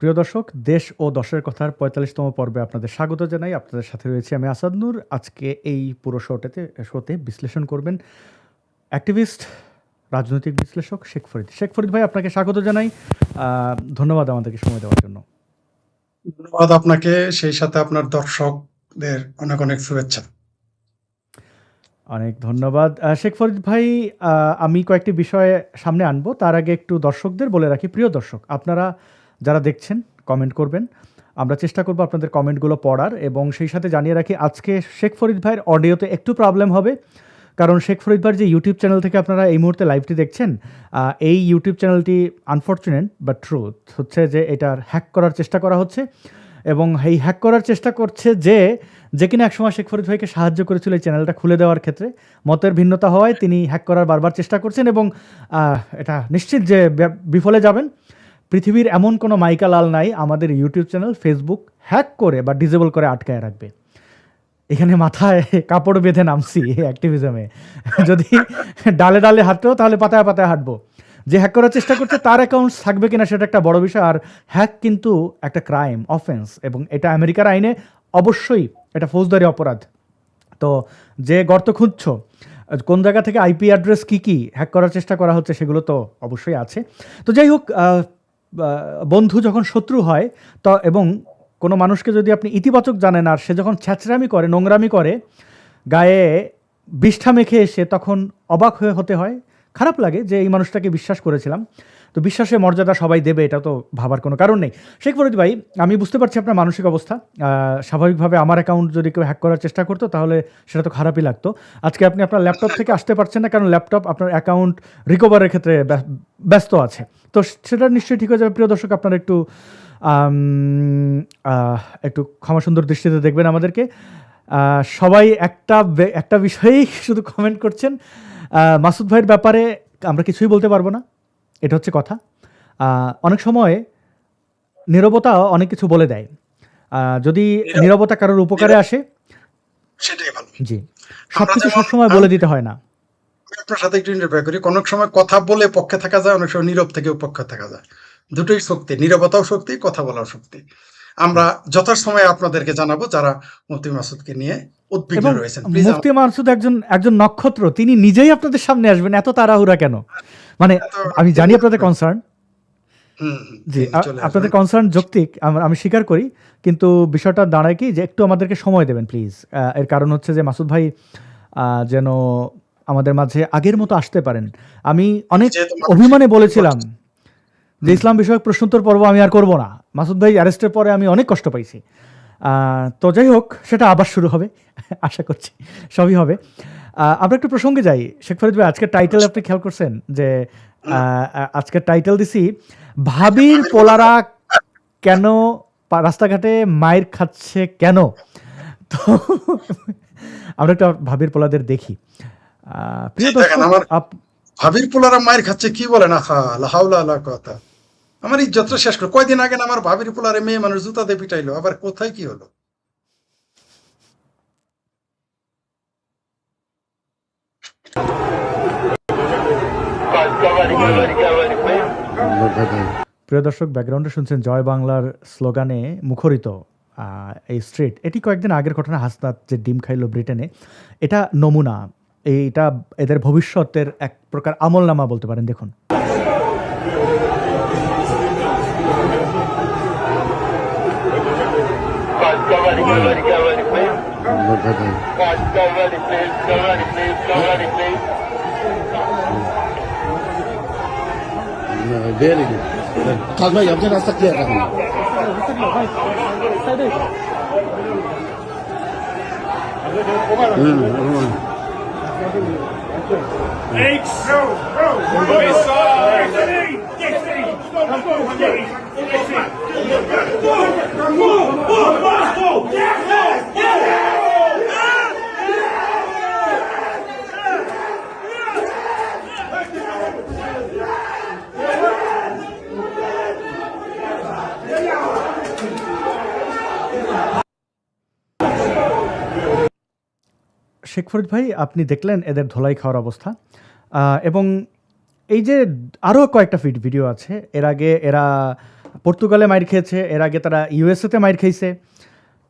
প্রিয় দর্শক, দেশ ও দশের কথার ৪৫তম পর্বে আপনাদের স্বাগত জানাই। আপনাদের সাথে রয়েছি আমি আসাদ নূর। আজকে এই পুরো শোতে বিশ্লেষণ করবেন অ্যাক্টিভিস্ট, রাজনৈতিক বিশ্লেষক শেখ ফরিদ। শেখ ফরিদ ভাই, আপনাকে স্বাগত জানাই। ধন্যবাদ আমাদেরকে সময় দেওয়ার জন্য। ধন্যবাদ আপনাকে, সেই সাথে আপনার দর্শকদের অনেক অনেক শুভেচ্ছা। অনেক ধন্যবাদ শেখ ফরিদ ভাই। আমি কয়েকটি বিষয়ে সামনে আনবো, তার আগে একটু দর্শকদের বলে রাখি। প্রিয় দর্শক, আপনারা যারা দেখছেন কমেন্ট করবেন, আমরা চেষ্টা করব আপনাদের কমেন্টগুলো পড়ার, এবং সেই সাথে জানিয়ে রাখি আজকে শেখ ফরিদ ভাইয়ের অডিওতে একটু প্রবলেম হবে, কারণ শেখ ফরিদ ভাইয়ের যে ইউটিউব চ্যানেল থেকে আপনারা এই মুহূর্তে লাইভটি দেখছেন, এই ইউটিউব চ্যানেলটি আনফর্চুনেট বাট ট্রুথ হচ্ছে যে এটার হ্যাক করার চেষ্টা করা হচ্ছে, এবং এই হ্যাক করার চেষ্টা করছে যে কিনা একসময় শেখ ফরিদ ভাইকে সাহায্য করেছিল এই চ্যানেলটা খুলে দেওয়ার ক্ষেত্রে। মতের ভিন্নতা হওয়ায় তিনি হ্যাক করার বারবার চেষ্টা করছেন, এবং এটা নিশ্চিত যে বিফলে যাবেন। পৃথিবীর এমন কোনো মাইকা লাল নাই আমাদের ইউটিউব চ্যানেল ফেসবুক হ্যাক করে বা ডিসেবল করে আটকায় রাখবে। এখানে মাথায় কাপড় বেঁধে নামছি অ্যাক্টিভিজমে। যদি ডালে ডালে হাঁটতেও, তাহলে পাতায় পাতায় হাঁটবো। যে হ্যাক করার চেষ্টা করছে তার অ্যাকাউন্টস থাকবে কিনা সেটা একটা বড় বিষয়। আর হ্যাক কিন্তু একটা ক্রাইম, অফেন্স, এবং এটা আমেরিকার আইনে অবশ্যই এটা ফৌজদারি অপরাধ। তো যে গর্ত খুঁজছ, কোন জায়গা থেকে আইপি অ্যাড্রেস কী হ্যাক করার চেষ্টা করা হচ্ছে সেগুলো তো অবশ্যই আছে। তো যাই হোক, বন্ধু যখন শত্রু হয়, তো এবং কোনো মানুষকে যদি আপনি ইতিবাচক জানেন আর সে যখন ছ্যাচরামি করে, নোংরামি করে, গায়ে বিষ্ঠা মেখে এসে, তখন অবাক হতে হয়, খারাপ লাগে যে এই মানুষটাকে বিশ্বাস করেছিলাম। তো বিশ্বাসের মর্যাদা সবাই দেবে, এটা তো ভাবার কোনো কারণ নেই। শেখ ফরিদ ভাই, আমি বুঝতে পারছি আপনার মানসিক অবস্থা। স্বাভাবিকভাবে আমার অ্যাকাউন্ট যদি কেউ হ্যাক করার চেষ্টা করতো তাহলে সেটা তো খারাপই লাগতো। আজকে আপনি আপনার ল্যাপটপ থেকে আসতে পারছেন না, কারণ ল্যাপটপ আপনার অ্যাকাউন্ট রিকভারের ক্ষেত্রে ব্যস্ত আছে। তো সেটা নিশ্চয়ই ঠিক হয়ে যাবে। প্রিয় দর্শক, আপনারা একটু ক্ষমাসুন্দর দৃষ্টিতে দেখবেন আমাদেরকে। সবাই একটা বিষয়েই শুধু কমেন্ট করছেন। মাসুদ ভাইয়ের ব্যাপারে আমরা কিছুই বলতে পারবো না, এটা হচ্ছে কথা। অনেক সময় নীরবতা অনেক কিছু বলে দেয়। যদি নীরবতা কারোর উপকারে আসে, সেটাই ভালো। জি, সবকিছু সবসময় বলে দিতে হয় না। আপনার সাথে একটু ইন্টারফেয়ার করি। অনেক সময় কথা বলে পক্ষে থাকা যায়, অনেক সময় নীরব থেকেও পক্ষে থাকা যায়। দুটোই শক্তি, নীরবতাও শক্তি, কথা বলাও শক্তি। আমরা যথাসময়ে আপনাদেরকে জানাবো যারা মুফতি মাসুদকে নিয়ে উদ্বিগ্ন এবং রয়েছেন। প্লিজ, মুফতি মাসুদ একজন নক্ষত্র, তিনি নিজেই আপনাদের সামনে আসবেন, এত তাড়াহুড়া কেন? মানে আমি জানি আপনাদের কনসার্ন, জি, আপনাদের কনসার্ন যৌক্তিক, আমি স্বীকার করি, কিন্তু বিষয়টা দাঁড়ায় কি যে একটু আমাদেরকে সময় দেবেন প্লিজ। এর কারণ হচ্ছে যে মাসুদ ভাই যেন আমাদের মাঝে আগের মতো আসতে পারেন। আমি অনেক অভিমানে বলেছিলাম যে ইসলাম বিষয়ক প্রশ্নোত্তর পর্ব আমি আর করব না। মাসুদ ভাই অ্যারেস্টের পরে আমি অনেক কষ্ট পাইছি। তো যাই হোক, সেটা আবার শুরু হবে, আশা করছি সবই হবে। আমরা একটু প্রসঙ্গে যাই। শেখ ফরিদ ভাই, আজকের টাইটেল আপনি খেয়াল করছেন যে আজকের টাইটেল দিছি ভাবির পোলারা কেন রাস্তাঘাটে মায়ের খাচ্ছে কেন। তো আমরা একটা ভাবির পোলাদের দেখি। প্রিয় দর্শক, ভাবির পোলারা মায়ের খাচ্ছে কি বলেন? কথা আমার ইজ্জতটা শেষ করে। কয়দিন আগে আমার ভাবির পোলারে মেয়ে মানুষ জুতাতে পিটাইলো, আবার কোথায় কি হলো? প্রিয় দর্শক, ব্যাকগ্রাউন্ডে শুনছেন জয় বাংলার স্লোগানে মুখরিত এই স্ট্রিট। এটি কয়েকদিন আগের ঘটনা, হাসনাত যে ডিম খাইলো ব্রিটেনে, এটা নমুনা। এইটা এদের ভবিষ্যতের এক প্রকার আমলনামা বলতে পারেন। দেখুন, very good. কাজ ভাই, আপনি রাস্তা ক্লিয়ার রাখুন। শেখ ফরিদ ভাই, আপনি দেখলেন এদের ধোলাই খাওয়ার অবস্থা। এবং এই যে আরও কয়েকটা ভিডিও আছে, এর আগে এরা পর্তুগালে মাইর খেয়েছে, এর আগে তারা ইউএসএতে মাইর খেয়েছে।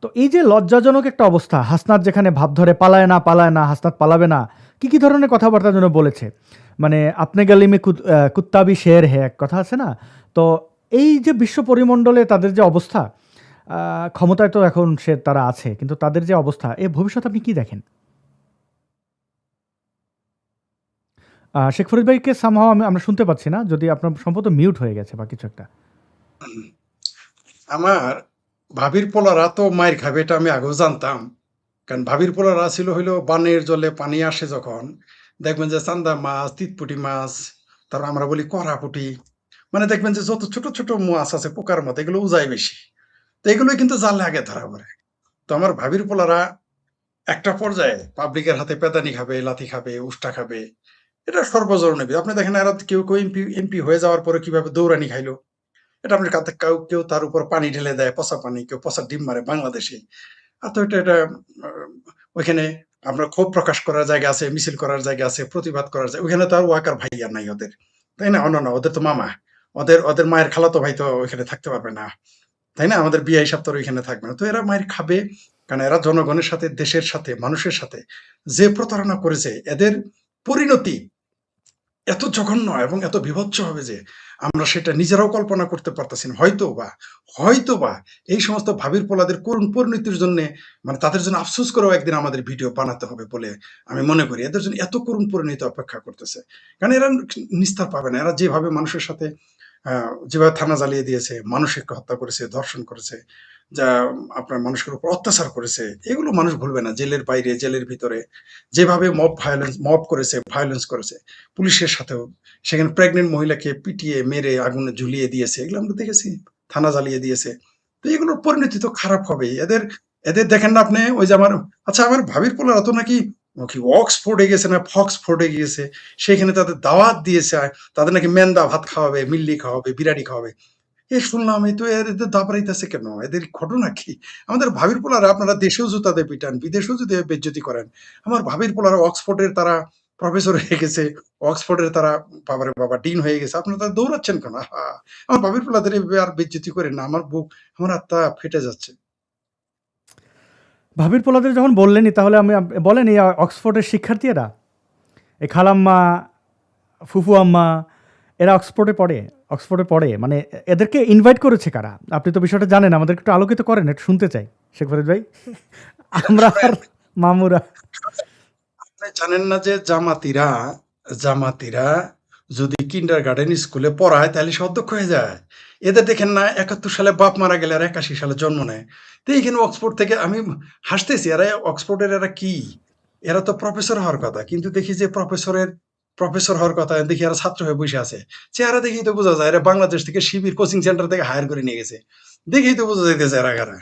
তো এই যে লজ্জাজনক একটা অবস্থা, হাসনাত যেখানে ভাব ধরে পালায় না, হাসনাত পালাবে না, কি ধরনের কথাবার্তা যেন বলেছে, মানে আপনি গলি মে কুত্তাবি শের হে, এক কথা আছে না? তো এই যে বিশ্ব পরিমণ্ডলে তাদের যে অবস্থা, ক্ষমতায় তো এখন তারা আছে, কিন্তু তাদের যে অবস্থা, এই ভবিষ্যৎ আপনি কি দেখেন? শেখ ফরিদ ভাইকে সামহাও আমরা শুনতে পাচ্ছি না, যদি আপনার সম্ভবত মিউট হয়ে গেছে বা কিছু একটা। আমার ভাবির পোলারা তো মায়ের খাবে, এটা আমি আগেও জানতাম। কারণ ভাবির পোলারা ছিল হইলো বানের জলে পানি আসে যখন, দেখবেন যে চান্দা মাছ, তিতপুটি মাছ, তারপর আমরা বলি কড়াপুটি, মানে দেখবেন যে যত ছোট ছোট মাছ আছে পোকার মতো, এগুলো উজায় বেশি। তো এগুলোই কিন্তু জালে আগে ধরা পড়ে। তো আমার ভাবির পোলারা একটা পর্যায়ে পাবলিকের হাতে পেদানি খাবে, লাথি খাবে, উষ্টা খাবে, এটা সর্বজনীন। আপনি দেখেন এরা কেউ কেউ এমপি হয়ে যাওয়ার পরে কিভাবে দৌড়ানি খাইলো, এটা আপনার কাছে কেউ তার উপর পানি ঢেলে দেয়, পচা পানি, কেউ পচা ডিম মারে বাংলাদেশে। আর তো এটা ওইখানে আপনার ক্ষোভ প্রকাশ করার জায়গা আছে, মিছিল করার জায়গা আছে, প্রতিবাদ করার জায়গা, ওইখানে তো আর ওয়াকার ভাই আর নাই ওদের, তাই না? অন্য না, ওদের তো মামা, ওদের মায়ের খালাতো ভাই তো ওইখানে থাকতে পারবে না, তাই না? আমাদের বিয়ে হিসাব তো আর ওইখানে থাকবে না। তো এরা মায়ের খাবে, কারণ এরা জনগণের সাথে, দেশের সাথে, মানুষের সাথে যে প্রতারণা করেছে, এদের পরিণতি এত জঘন্য এবং এত বিভৎস হবে যে আমরা সেটা নিজেরাও কল্পনা করতে পারতেছি না। হয়তোবা এই সমস্ত ভাবির পোলাদের করুণ পরিণতির জন্য, মানে তাদের জন্য আফসোস করেও একদিন আমাদের ভিডিও বানাতে হবে বলে আমি মনে করি। এদের জন্য এত করুণ পরিণতি অপেক্ষা করতেছে, কারণ এরা নিস্তার পাবে না। এরা যেভাবে মানুষের সাথে যেভাবে থানা জ্বালিয়ে দিয়েছে, মানুষকে হত্যা করেছে, ধর্ষণ করেছে, যা আপনার মানুষের উপর অত্যাচার করেছে, এগুলো মানুষ ভুলবে না। জেলের বাইরে, জেলের ভিতরে যেভাবে মব করেছে, ভায়োলেন্স করেছে, পুলিশের সাথেও সেখানে প্রেগনেন্ট মহিলাকে পিটিয়ে মেরে আগুনে ঝুলিয়ে দিয়েছে, এগুলো আমরা দেখেছি, থানা জ্বালিয়ে দিয়েছে। তো এগুলোর পরিণতি তো খারাপ হবেই। এদের এদের দেখেন না আপনি, ওই যে আমার ভাবির পোলারা তো নাকি অক্সফোর্ডে গেছে না ফক্সফোর্ডে গিয়েছে, সেখানে তাদের দাওয়াত দিয়েছে, তাদের নাকি মেন্দা ভাত খাওয়াবে, মিল্লি খাওয়াবে, বিরিয়ানি খাওয়াবে। শুনলাম, এই তো এদের দাপড়াইতেছে কেন? এদের ঘটনা কি? আমাদের ভাবির পোলারা আপনারা দেশেও জুতাতে পিটান, বিদেশেও যদি বেজ্জতি করেন। আমার ভাবির পোলারা অক্সফোর্ডের তারা প্রফেসর হয়ে গেছে, অক্সফোর্ডের তারা বাবারে বাবা ডিন হয়ে গেছে, আপনারা তাদের দৌড়াচ্ছেন কেন? আহা! আমার ভাবির পোলাদের এভাবে আর বেজ্জতি করেন না, আমার বুক, আমার আত্মা ফেটে যাচ্ছে। ভাবির পোলাদের যখন বললেনই, তাহলে বলেন, এই অক্সফোর্ডের শিক্ষার্থীরা, এই খালাম্মা, ফুফু আম্মা, এরা অক্সফোর্ডে পড়ে, মানে এদেরকে ইনভাইট করেছে কারা? আপনি তো বিষয়টা জানেন, আমাদেরকে একটু আলোকিত করেন, একটু শুনতে চাই শেখ ফরিদ ভাই। আমরা আর মামুরা। আপনি জানেন না যে জামাতিরা যদি কিন্ডারগার্টেন স্কুলে পড়ায় তাহলে সে অধ্যক্ষ হয়ে যায়। এদের দেখেন না ৭১ সালে বাপ মারা গেলে আর ৮১ সালে জন্ম নেয়। তো এইখানে অক্সফোর্ড থেকে আমি হাসতেছি, অক্সফোর্ডের এরা কি? এরা তো প্রফেসর হওয়ার কথা, কিন্তু দেখি যে প্রফেসর হওয়ার কথা, দেখি এরা ছাত্র হয়ে বসে আছে। চেহারা দেখেই তো বোঝা যায় এরা বাংলাদেশ থেকে শিবির কোচিং সেন্টার থেকে হায়ার করে নিয়ে গেছে। দেখেই তো বোঝা যাইতেছে এরা কারা।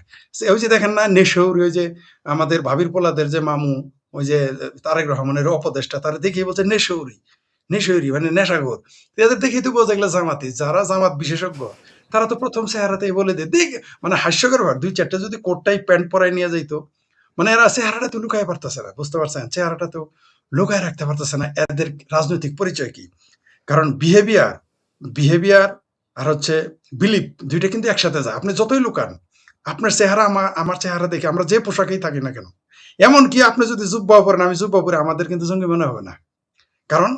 ওই যে দেখেন না নেশৌরি, ওই যে আমাদের ভাবির পোলাদের যে মামু, ওই যে তারেক রহমানের উপদেষ্টা, তারা দেখেই বলছে নেশৌরি মানে নেশাখোর। এদের দেখেই তো বোঝা গেল জামাতি। যারা জামাত বিশেষজ্ঞ তারা তো প্রথম চেহারাতেই বলে দেয়, মানে হাস্যকর ব্যাপার, ২-৪টা যদি কোটটাই প্যান্ট পরায় নিয়ে যাইতো, মানে এরা চেহারাটা তো লুকায় পারতেছে না, বুঝতে পারছেন? চেহারাটা তো লুকায় রাখতে পারতেছে না। এদের রাজনৈতিক পরিচয় কি? কারণ বিহেভিয়ার আর হচ্ছে বিলিভ, দুইটা কিন্তু একসাথে যায়। আপনি যতই লুকান, আপনার চেহারা আমার চেহারা দেখে আমরা যে পোশাকেই থাকি না কেন, এমনকি আপনি যদি জুব্বা পরেন, আমি জুব্বা পরে, আমাদের কিন্তু জঙ্গি মনে হবে না। কারণ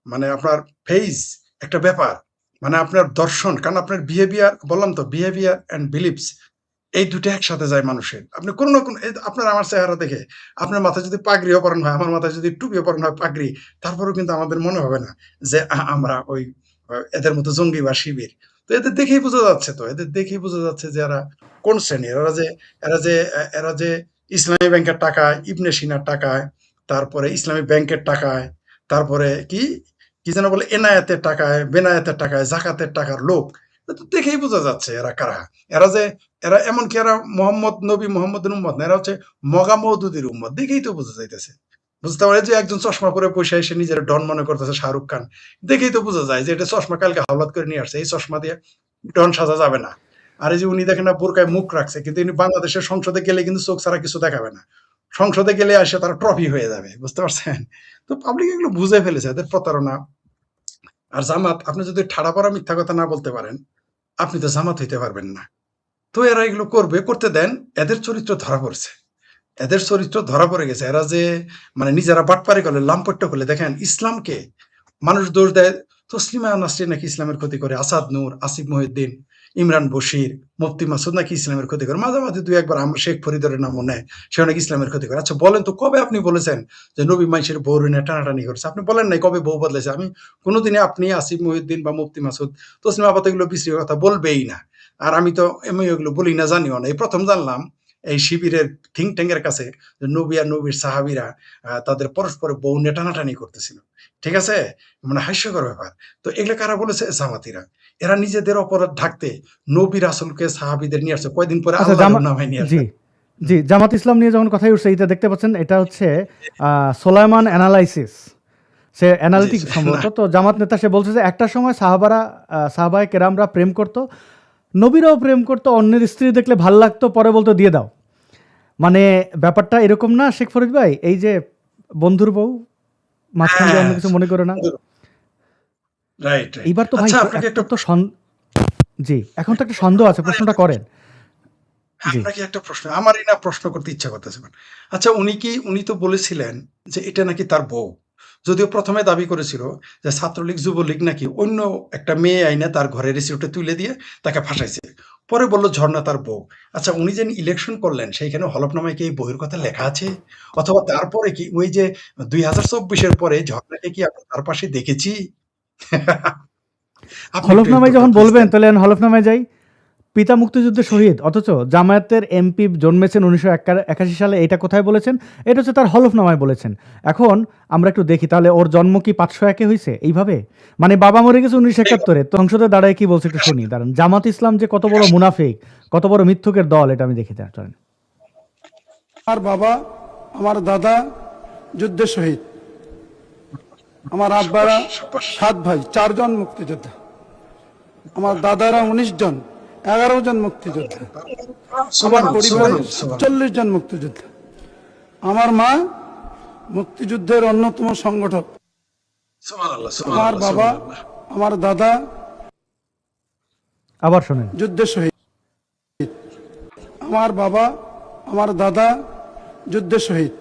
মানে আপনার ফেস একটা ব্যাপার, মানে আপনার দর্শন, কারণ আপনার বিহেভিয়ার, বললাম তো, বিহেভিয়ার অ্যান্ড বিলিভস, এই দুটো একসাথে যায় মানুষের। আপনি কোনো না কোনো, আপনার আমার চেহারা দেখে আপনার মাথায় যদি পাগড়িও পরানো হয়, আমার মাথায় যদি টুপিও পরানো হয় পাগড়ি, তারপরেও কিন্তু আমাদের মনে হবে না যে আমরা ওই এদের মতো জঙ্গি বা শিবির। তো এদের দেখেই বোঝা যাচ্ছে, যে এরা কোন শ্রেণীর। এরা যে ইসলামী ব্যাংকের টাকায়, ইবনে সিনার টাকায়, তারপরে ইসলামী ব্যাংকের টাকায়, তারপরে কি কি যেন বলে, এনায়েতের টাকায়, বেনায়েতের টাকায়, জাকাতের টাকার লোক। তো দেখেই বোঝা যাচ্ছে এরা কারা। এরা যে এরা এমনকি এরা নবী মোহাম্মদের উম্মত না, এরা হচ্ছে মগা মওদুদির উম্মত, দেখেই তো বোঝা যাইতেছে। বুঝতে পারে যে একজন চশমা পরে পয়সা এসে নিজের ডন মনে করতেছে শাহরুখ খান, দেখেই তো বোঝা যায় যে এটা চশমা কালকে হাওলাত করে নিয়ে আসছে, এই চশমা দিয়ে ডন সাজা যাবে না। আর এই যে উনি দেখেন না বোরকায় মুখ রাখছে, কিন্তু ইনি বাংলাদেশের সংসদে গেলে কিন্তু চোখ ছাড়া কিছু দেখাবে না। সংসদে গেলে আসে তারা ট্রফি হয়ে যাবে, বুঝতে পারছেন? তো পাবলিক এগুলো বুঝে ফেলেছে, এদের প্রতারণা। আর জামাত, আপনি যদি ঠাড়া পড়া মিথ্যা কথা না বলতে পারেন, আপনি তো জামাত হইতে পারবেন না। তো এরা এগুলো করবে, করতে দেন। এদের চরিত্র ধরা পড়ছে, এদের চরিত্র ধরা পড়ে গেছে। এরা যে মানে নিজেরা বাটপারি করলে, লাম্পট্য করলে, দেখেন ইসলামকে মানুষ দোষ দেয় তসলিমা নাসরিন নাকি ইসলামের ক্ষতি করে, আসাদ নূর, আসিফ মহিউদ্দিন, ইমরান বশির, মুফতি মাসুদ নাকি ইসলামের ক্ষতি করে, মাঝে মাঝে দুই একবার আমরা শেখ ফরিদরের নামও নেয়, সে নাকি ইসলামের ক্ষতি করে। আচ্ছা বলেন তো, কবে আপনি বলেছেন যে নবী মাইশের বউ ঋণে টানাটানি করছে? আপনি বলেন নাই কবে বউ বদলেছে। আমি কোনোদিনে আপনি আসিফ মহিউদ্দিন বা মুফতি মাসুদ, তসলিমা আপাতত এগুলো বিশ্রী কথা বলবেই না। আর আমি তো এমনি এগুলো বলি না, জানিও না। এই প্রথম জানলাম এই শিবিরের থিঙ্ক ট্যাঙ্কের কাছে যে নবী আর নবীর সাহাবিরা তাদের পরস্পরের বউ নিয়ে টানাটানি করতেছিল। ঠিক আছে, মানে হাস্যকর ব্যাপার। তো এগুলো কারা বলেছে? জামাতিরা। এরা নিজেদের অপরাধ ঢাকতে নবী রাসূলকে সাহাবীদের নিয়ে আসছে, কয়দিন পরে আচ্ছা আল্লাহর নামে নিয়ে জি আসবে। জি, জামাত ইসলাম নিয়ে যখন কথাই উঠছে, এটা দেখতে পাচ্ছেন, এটা হচ্ছে সোলাইমান অ্যানালাইসিস, সে জি অ্যানালিটিক জি, না সম্ভবত। তো জামাত নেতা সে বলছে যে একটা সময় সাহাবায়ে কেরামরা প্রেম করতো, নবীরাও প্রেম করতো, অন্যের স্ত্রী দেখলে ভাল লাগতো, পরে বলতো দিয়ে দাও। মানে ব্যাপারটা এরকম না শেখ ফরিদ ভাই? এই যে বন্ধুর বউ, মাঝখান দিয়ে হ্যাঁ, অন্য কিছু মনে করে না। Right right. এইবার তো ভাই আচ্ছা আপনাকে একটা জি, এখন তো একটা সন্দেহ আছে, প্রশ্নটা করেন। জি। আপনাকে একটা প্রশ্ন, আমারই না প্রশ্ন করতে ইচ্ছা করতেছে। আচ্ছা উনি তো বলেছিলেন যে এটা নাকি তার বউ। যদিও প্রথমে দাবি করেছিল যে ছাত্রলীগ যুবলীগ নাকি অন্য একটা মেয়ে আইনে তার ঘরে রিসিপ্টে তুলে দিয়ে তাকে ফাঁসাইছে। পরে বলল ঝর্ণা তার বউ। আচ্ছা উনি যে ইলেকশন করলেন সেইখানে হলফনামায় কি এই বইয়ের কথা লেখা আছে? অথবা তারপরে কি ওই যে 2024 পরে ঝর্ণাকে কি আমরা তার পাশে দেখেছি? আপনি একটু এই হলফনামায় উত্তরটা যখন প্লিজ বলবেন দেন। তাহলে আমি হলফনামায় যাই। পিতা মুক্তিযুদ্ধে শহীদ, অথচ জামায়াতের এমপি জন্মেছেন 1981 সালে, এটা কোথায় বলেছেন? এটা হচ্ছে তার হলফনামায় বলেছেন। এখন আমরা একটু দেখি তাহলে ওর জন্ম কি 501-এ হইছে এইভাবে? মানে বাবা মরে গেছে 1971-এ, তো সংসদে দাঁড়ায় কি বলছে একটু শুনি। দাঁড়ান, জামাত ইসলাম যে কত বড় মুনাফিক, কত বড় মিথ্যুকের দল, এটা আমি দেখি। চলেন। আমার বাবা, আমার দাদা যুদ্ধে শহীদ। আমার আব্বারা সাব্বাস সাব্বাস। 7 ভাই, 4 জন মুক্তিযোদ্ধা। আমার দাদারা 19 জন, 11 জন মুক্তিযোদ্ধা। আমার সুবহানাল্লাহ পরিবারে সুবহানাল্লাহ সুবহানাল্লাহ 47 জন মুক্তিযোদ্ধা। আমার মা মুক্তিযুদ্ধের অন্যতম সংগঠক। সুবহানাল্লাহ আমার সুবহানাল্লাহ বাবা, সুবহানাল্লাহ। আমার দাদা আবার শোনেন। যুদ্ধে শহীদ। আমার বাবা, আমার দাদা যুদ্ধে শহীদ।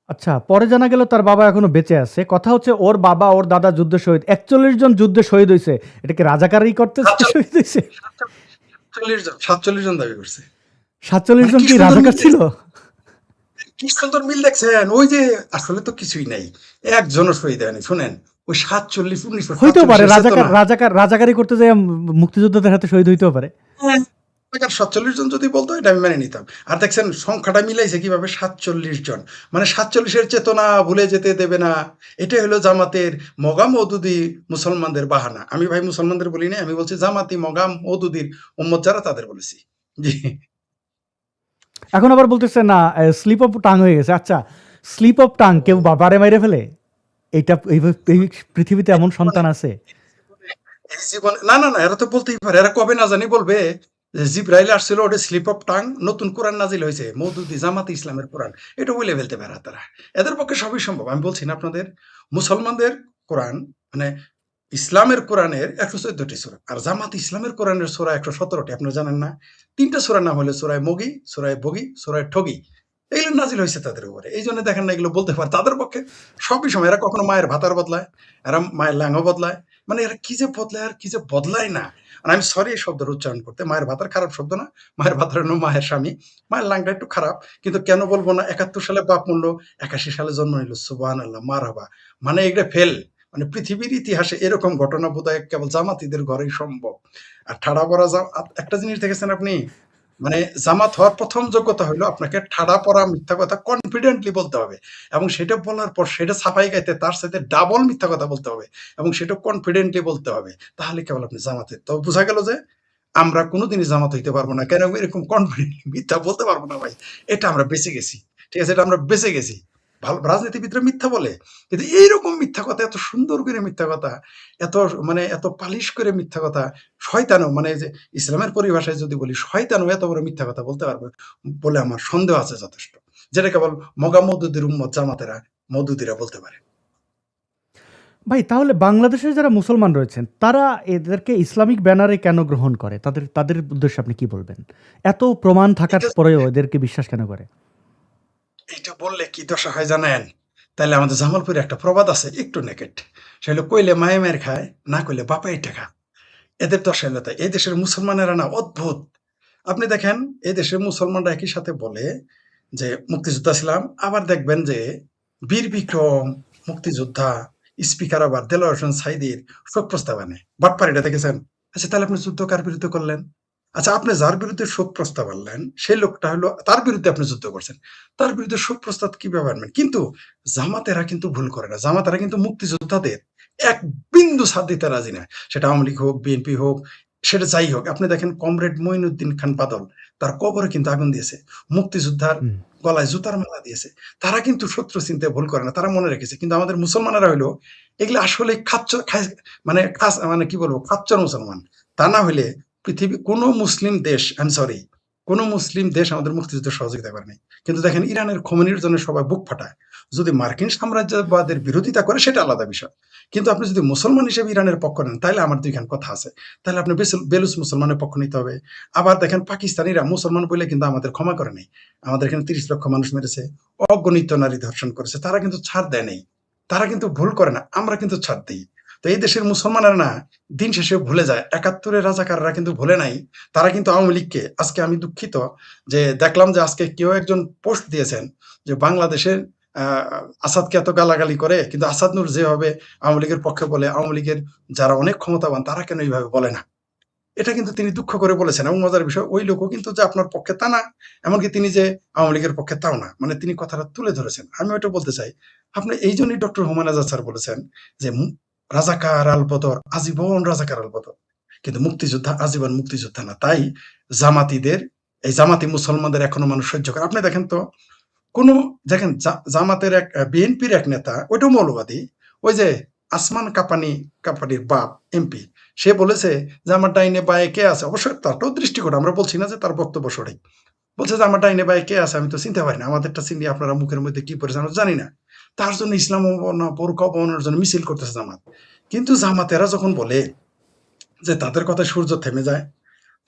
আচ্ছা, পরে জানা গেল তার বাবা এখনো বেঁচে আছে। কথা হচ্ছে ওর বাবা ওর দাদা যুদ্ধে শহীদ, 41 জন যুদ্ধে শহীদ হয়েছে। এটা কি রাজাকারই করতে শহীদ হয়েছে? 47 জন দাবি করছে। 47 মানে জন কি কি সুন্দর রাজাকার মিল ছিল? কি সুন্দর মিল দেখছেন? ওই যে আসলে তো কিছুই নাই, একজনও শহীদ হয়নি। শুনেন, ওই 47 হইতেও পারে 1947 চেতনা। রাজাকারি করতে যায় মুক্তিযোদ্ধাদের হাতে শহীদ হইতেও পারে। হ্যাঁ, 47 জন যদি বলতো এটা আমি মেনে নিতাম। আর দেখছেন সংখ্যাটা মিলাইছে কিভাবে, 47 জন। মানে 47-এর চেতনা ভুলে যেতে দেবে না। এটাই হলো জামাতের মগা মওদুদি মুসলমানদের বাহানা। আমি ভাই মুসলমানদের বলি নাই, আমি বলছি জামাতি মগা মওদুদির উম্মত যারা তাদের বলেছি। জি। এখন আবার বলতেছে না, স্লিপ অফ টাং হয়ে গেছে। আচ্ছা, স্লিপ অফ টাং কেউ বাবারে মাইরে ফেলে? এই পৃথিবীতে এমন সন্তান আছে? এই জীবনে না না না, এরা তো বলতেই পারে। এরা কবে না জানি বলবে যে জিব্রাইল আসছিল, ওটা স্লিপ অফ টাং, নতুন কোরআন নাজিল হয়েছে, মওদুদি জামাতে ইসলামের কোরআন। এটা বলে ফেলতে পারে তারা। এদের পক্ষে সবই সম্ভব। আমি বলছি না আপনাদের, মুসলমানদের কোরআন মানে ইসলামের কোরআনের 114টি সূরা, আর জামাত ইসলামের কোরআনের সূরা 117টি। আপনারা জানেন না? 3টা সূরার নাম হলো সূরায়ে মগি, সূরায়ে বগি, সূরায়ে ঠগি। এগুলো নাজিল হয়েছে তাদের উপরে। এই জন্য দেখেন না, এগুলো বলতে পারে। তাদের পক্ষে সবই সময়। এরা কখনো মায়ের ভাতার বদলায়, এরা মায়ের ল্যাঙ্গও বদলায়। মানে এরা কি যে বদলায় আর কি যে বদলায় না। আর আমি সরি এই শব্দের উচ্চারণ করতে। মায়ের ভাতার খারাপ শব্দ না। মায়ের ভাতার হলো মায়ের স্বামী। মায়ের ল্যাংটা একটু খারাপ। কিন্তু কেন বলবো না? 71 সালে বাপ মরল, 81 সালে জন্ম নিল। সুবহানাল্লাহ, মারহাবা। মানে এগুলো ফেল। মানে পৃথিবীর ইতিহাসে এরকম ঘটনা বোধহয় কেবল জামাতিদের ঘরেই সম্ভব। আর ঠাড়া পড়া একটা জিনিস দেখেছেন আপনি? মানে জামাত হওয়ার প্রথম যোগ্যতা হলো আপনাকে ঠাড়া পড়া মিথ্যা কথা কনফিডেন্টলি বলতে হবে, এবং সেটা বলার পর সেটা ছাপাই গাইতে তার সাথে ডাবল মিথ্যা কথা বলতে হবে, এবং সেটা কনফিডেন্টলি বলতে হবে। তাহলে কেবল আপনি জামাতে। তো বোঝা গেল যে আমরা কোনোদিনই জামাত হইতে পারবো না। কেন? এরকম কনফিডেন্টলি মিথ্যা বলতে পারবো না ভাই। এটা আমরা বেঁচে গেছি। ঠিক আছে, এটা আমরা বেঁচে গেছি। ভালো রাজনীতিবিদরা মিথ্যা বলে, কিন্তু এইরকম মিথ্যা কথা, এত সুন্দর করে মিথ্যা কথা, এত মানে এত পালিশ করে মিথ্যা কথা, শয়তানও, মানে যে ইসলামের পরিভাষায় যদি বলি, শয়তানও এত বড় মিথ্যা কথা বলতে পারবে বলে আমার সন্দেহ আছে যথেষ্ট। যেটা কেবল মগা মওদুদির উম্মত জামাতেরা, মওদুদিরা বলতে পারে। ভাই তাহলে বাংলাদেশে যারা মুসলমান রয়েছেন তারা এদেরকে ইসলামিক ব্যানারে কেন গ্রহণ করে? তাদের তাদের উদ্দেশ্যে আপনি কি বলবেন? এত প্রমাণ থাকার এটা পরেও এদেরকে বিশ্বাস কেন করে? এটা বললে কি দশা হয় জানেন? তাহলে আমাদের জামালপুরে একটা প্রবাদ আছে একটু নেকেট। সে হলো কইলে মায়ে মায়ের খায়, না কইলে বাপে এটা খা। এদের দশা হলো তাই। এই দেশের মুসলমানেরা না অদ্ভুত। আপনি দেখেন এই দেশের মুসলমানরা একই সাথে বলে যে মুক্তিযোদ্ধা ছিলাম, আবার দেখবেন যে বীর বিক্রম, মুক্তিযোদ্ধা, স্পিকার আবার দেলোয়ার হোসেন সাঈদীর শোক প্রস্তাব আনে। বাটপাড়িটা দেখেছেন? আচ্ছা তাহলে আপনি যুদ্ধ কার বিরুদ্ধে করলেন? আচ্ছা আপনি যার বিরুদ্ধে শোক প্রস্তাব আনলেন, সেই লোকটা হলো তার বিরুদ্ধে আপনি যুদ্ধ করছেন। তার বিরুদ্ধে শোক প্রস্তাব কিভাবে আনবেন? কিন্তু জামাতেরা কিন্তু ভুল করে না। জামাতেরা কিন্তু মুক্তিযোদ্ধাদের এক বিন্দু ছাড় দিতে রাজি না। সেটা আওয়ামী লীগ হোক, বিএনপি হোক, সেটা যাই হোক। আপনি দেখেন কমরেড মঈনুদ্দিন খান বাদল তার কবরে কিন্তু আগুন দিয়েছে। মুক্তিযোদ্ধার হুম। গলায় জুতার মালা দিয়েছে। তারা কিন্তু শত্রু চিনতে ভুল করে না। তারা মনে রেখেছে। কিন্তু আমাদের মুসলমানেরা হইলো এগুলো আসলে মানে কি বলবো খাচ্চর মুসলমান। তা না হইলে পৃথিবী কোন মুসলিম দেশ সরি কোন মুসলিম দেশ আমাদের মুক্তিযুদ্ধে সহযোগিতা করে নাই। কিন্তু দেখেন ইরানের খোমেনির জন্য সবাই বুক ফাটায়। যদি মার্কিন সাম্রাজ্যবাদের বিরোধিতা করে সেটা আলাদা বিষয়। কিন্তু আপনি যদি মুসলমান হিসেবে ইরানের পক্ষ নেন তাহলে আমার দুইখান কথা আছে। তাহলে আপনি বেলুচ মুসলমানের পক্ষ নিতে হবে। আবার দেখেন পাকিস্তানিরা মুসলমান বলে কিন্তু আমাদের ক্ষমা করে নাই। আমাদের এখানে ৩০ লক্ষ মানুষ মেরেছে, অগণিত নারী ধর্ষণ করেছে। তারা কিন্তু ছাড় দেয় নাই। তারা কিন্তু ভুল করে না। আমরা কিন্তু ছাড় দিই। তো এই দেশের মুসলমানেরা না দিন শেষে ভুলে যায়। ৭১-এর রাজাকাররা কিন্তু ভুলে নাই। তারা কিন্তু আওয়ামী লীগকে আজকে আমি দুঃখিত যে দেখলাম যে আজকে কেউ একজন পোস্ট দিয়েছেন যে বাংলাদেশের আসাদকে এত গালাগালি করে কিন্তু আসাদ নূর যেভাবে আওয়ামী লীগের পক্ষে বলে আওয়ামী লীগের যারা অনেক ক্ষমতাবান তারা কেন এইভাবে বলে না। এটা কিন্তু তিনি দুঃখ করে বলেছেন এবং মজার বিষয় ওই লোকও কিন্তু যে আপনার পক্ষে তা না, এমনকি তিনি যে আওয়ামী লীগের পক্ষে তাও না। মানে তিনি কথাটা তুলে ধরেছেন। আমি ওইটা বলতে চাই, আপনি এই জন্যই ডক্টর হুমায়ুন আজাদ স্যার বলেছেন যে রাজাকার আল বদর আজীবন রাজাকার আল বদর, কিন্তু মুক্তিযোদ্ধা আজীবন মুক্তিযোদ্ধা না। তাই জামাতিদের এই জামাতি মুসলমানদের এখনো মানুষ সহ্য করে। আপনি দেখেন তো কোন দেখেন জামাতের এক বিএনপির এক নেতা ওইটাও মৌলবাদী, ওই যে আসমান কাপানির বাপ এমপি, সে বলেছে যে আমার ডাইনে বায়ে কে আছে। অবশ্যই তারটাও দৃষ্টিকোণ, আমরা বলছি না যে তার বক্তব্য সঠিক। বলছে যে আমার ডাইনে বায়ে কে আছে আমি তো চিনতে পারি না, আমাদেরটা চিনি আপনারা মুখের মধ্যে কি পড়েছেন আমরা জানি না। তার জন্য ইসলাম বোরকা অবমাননার জন্য মিছিল করতেছে জামাত। কিন্তু জামাতেরা যখন বলে যে তাদের কথায় সূর্য থেমে যায়,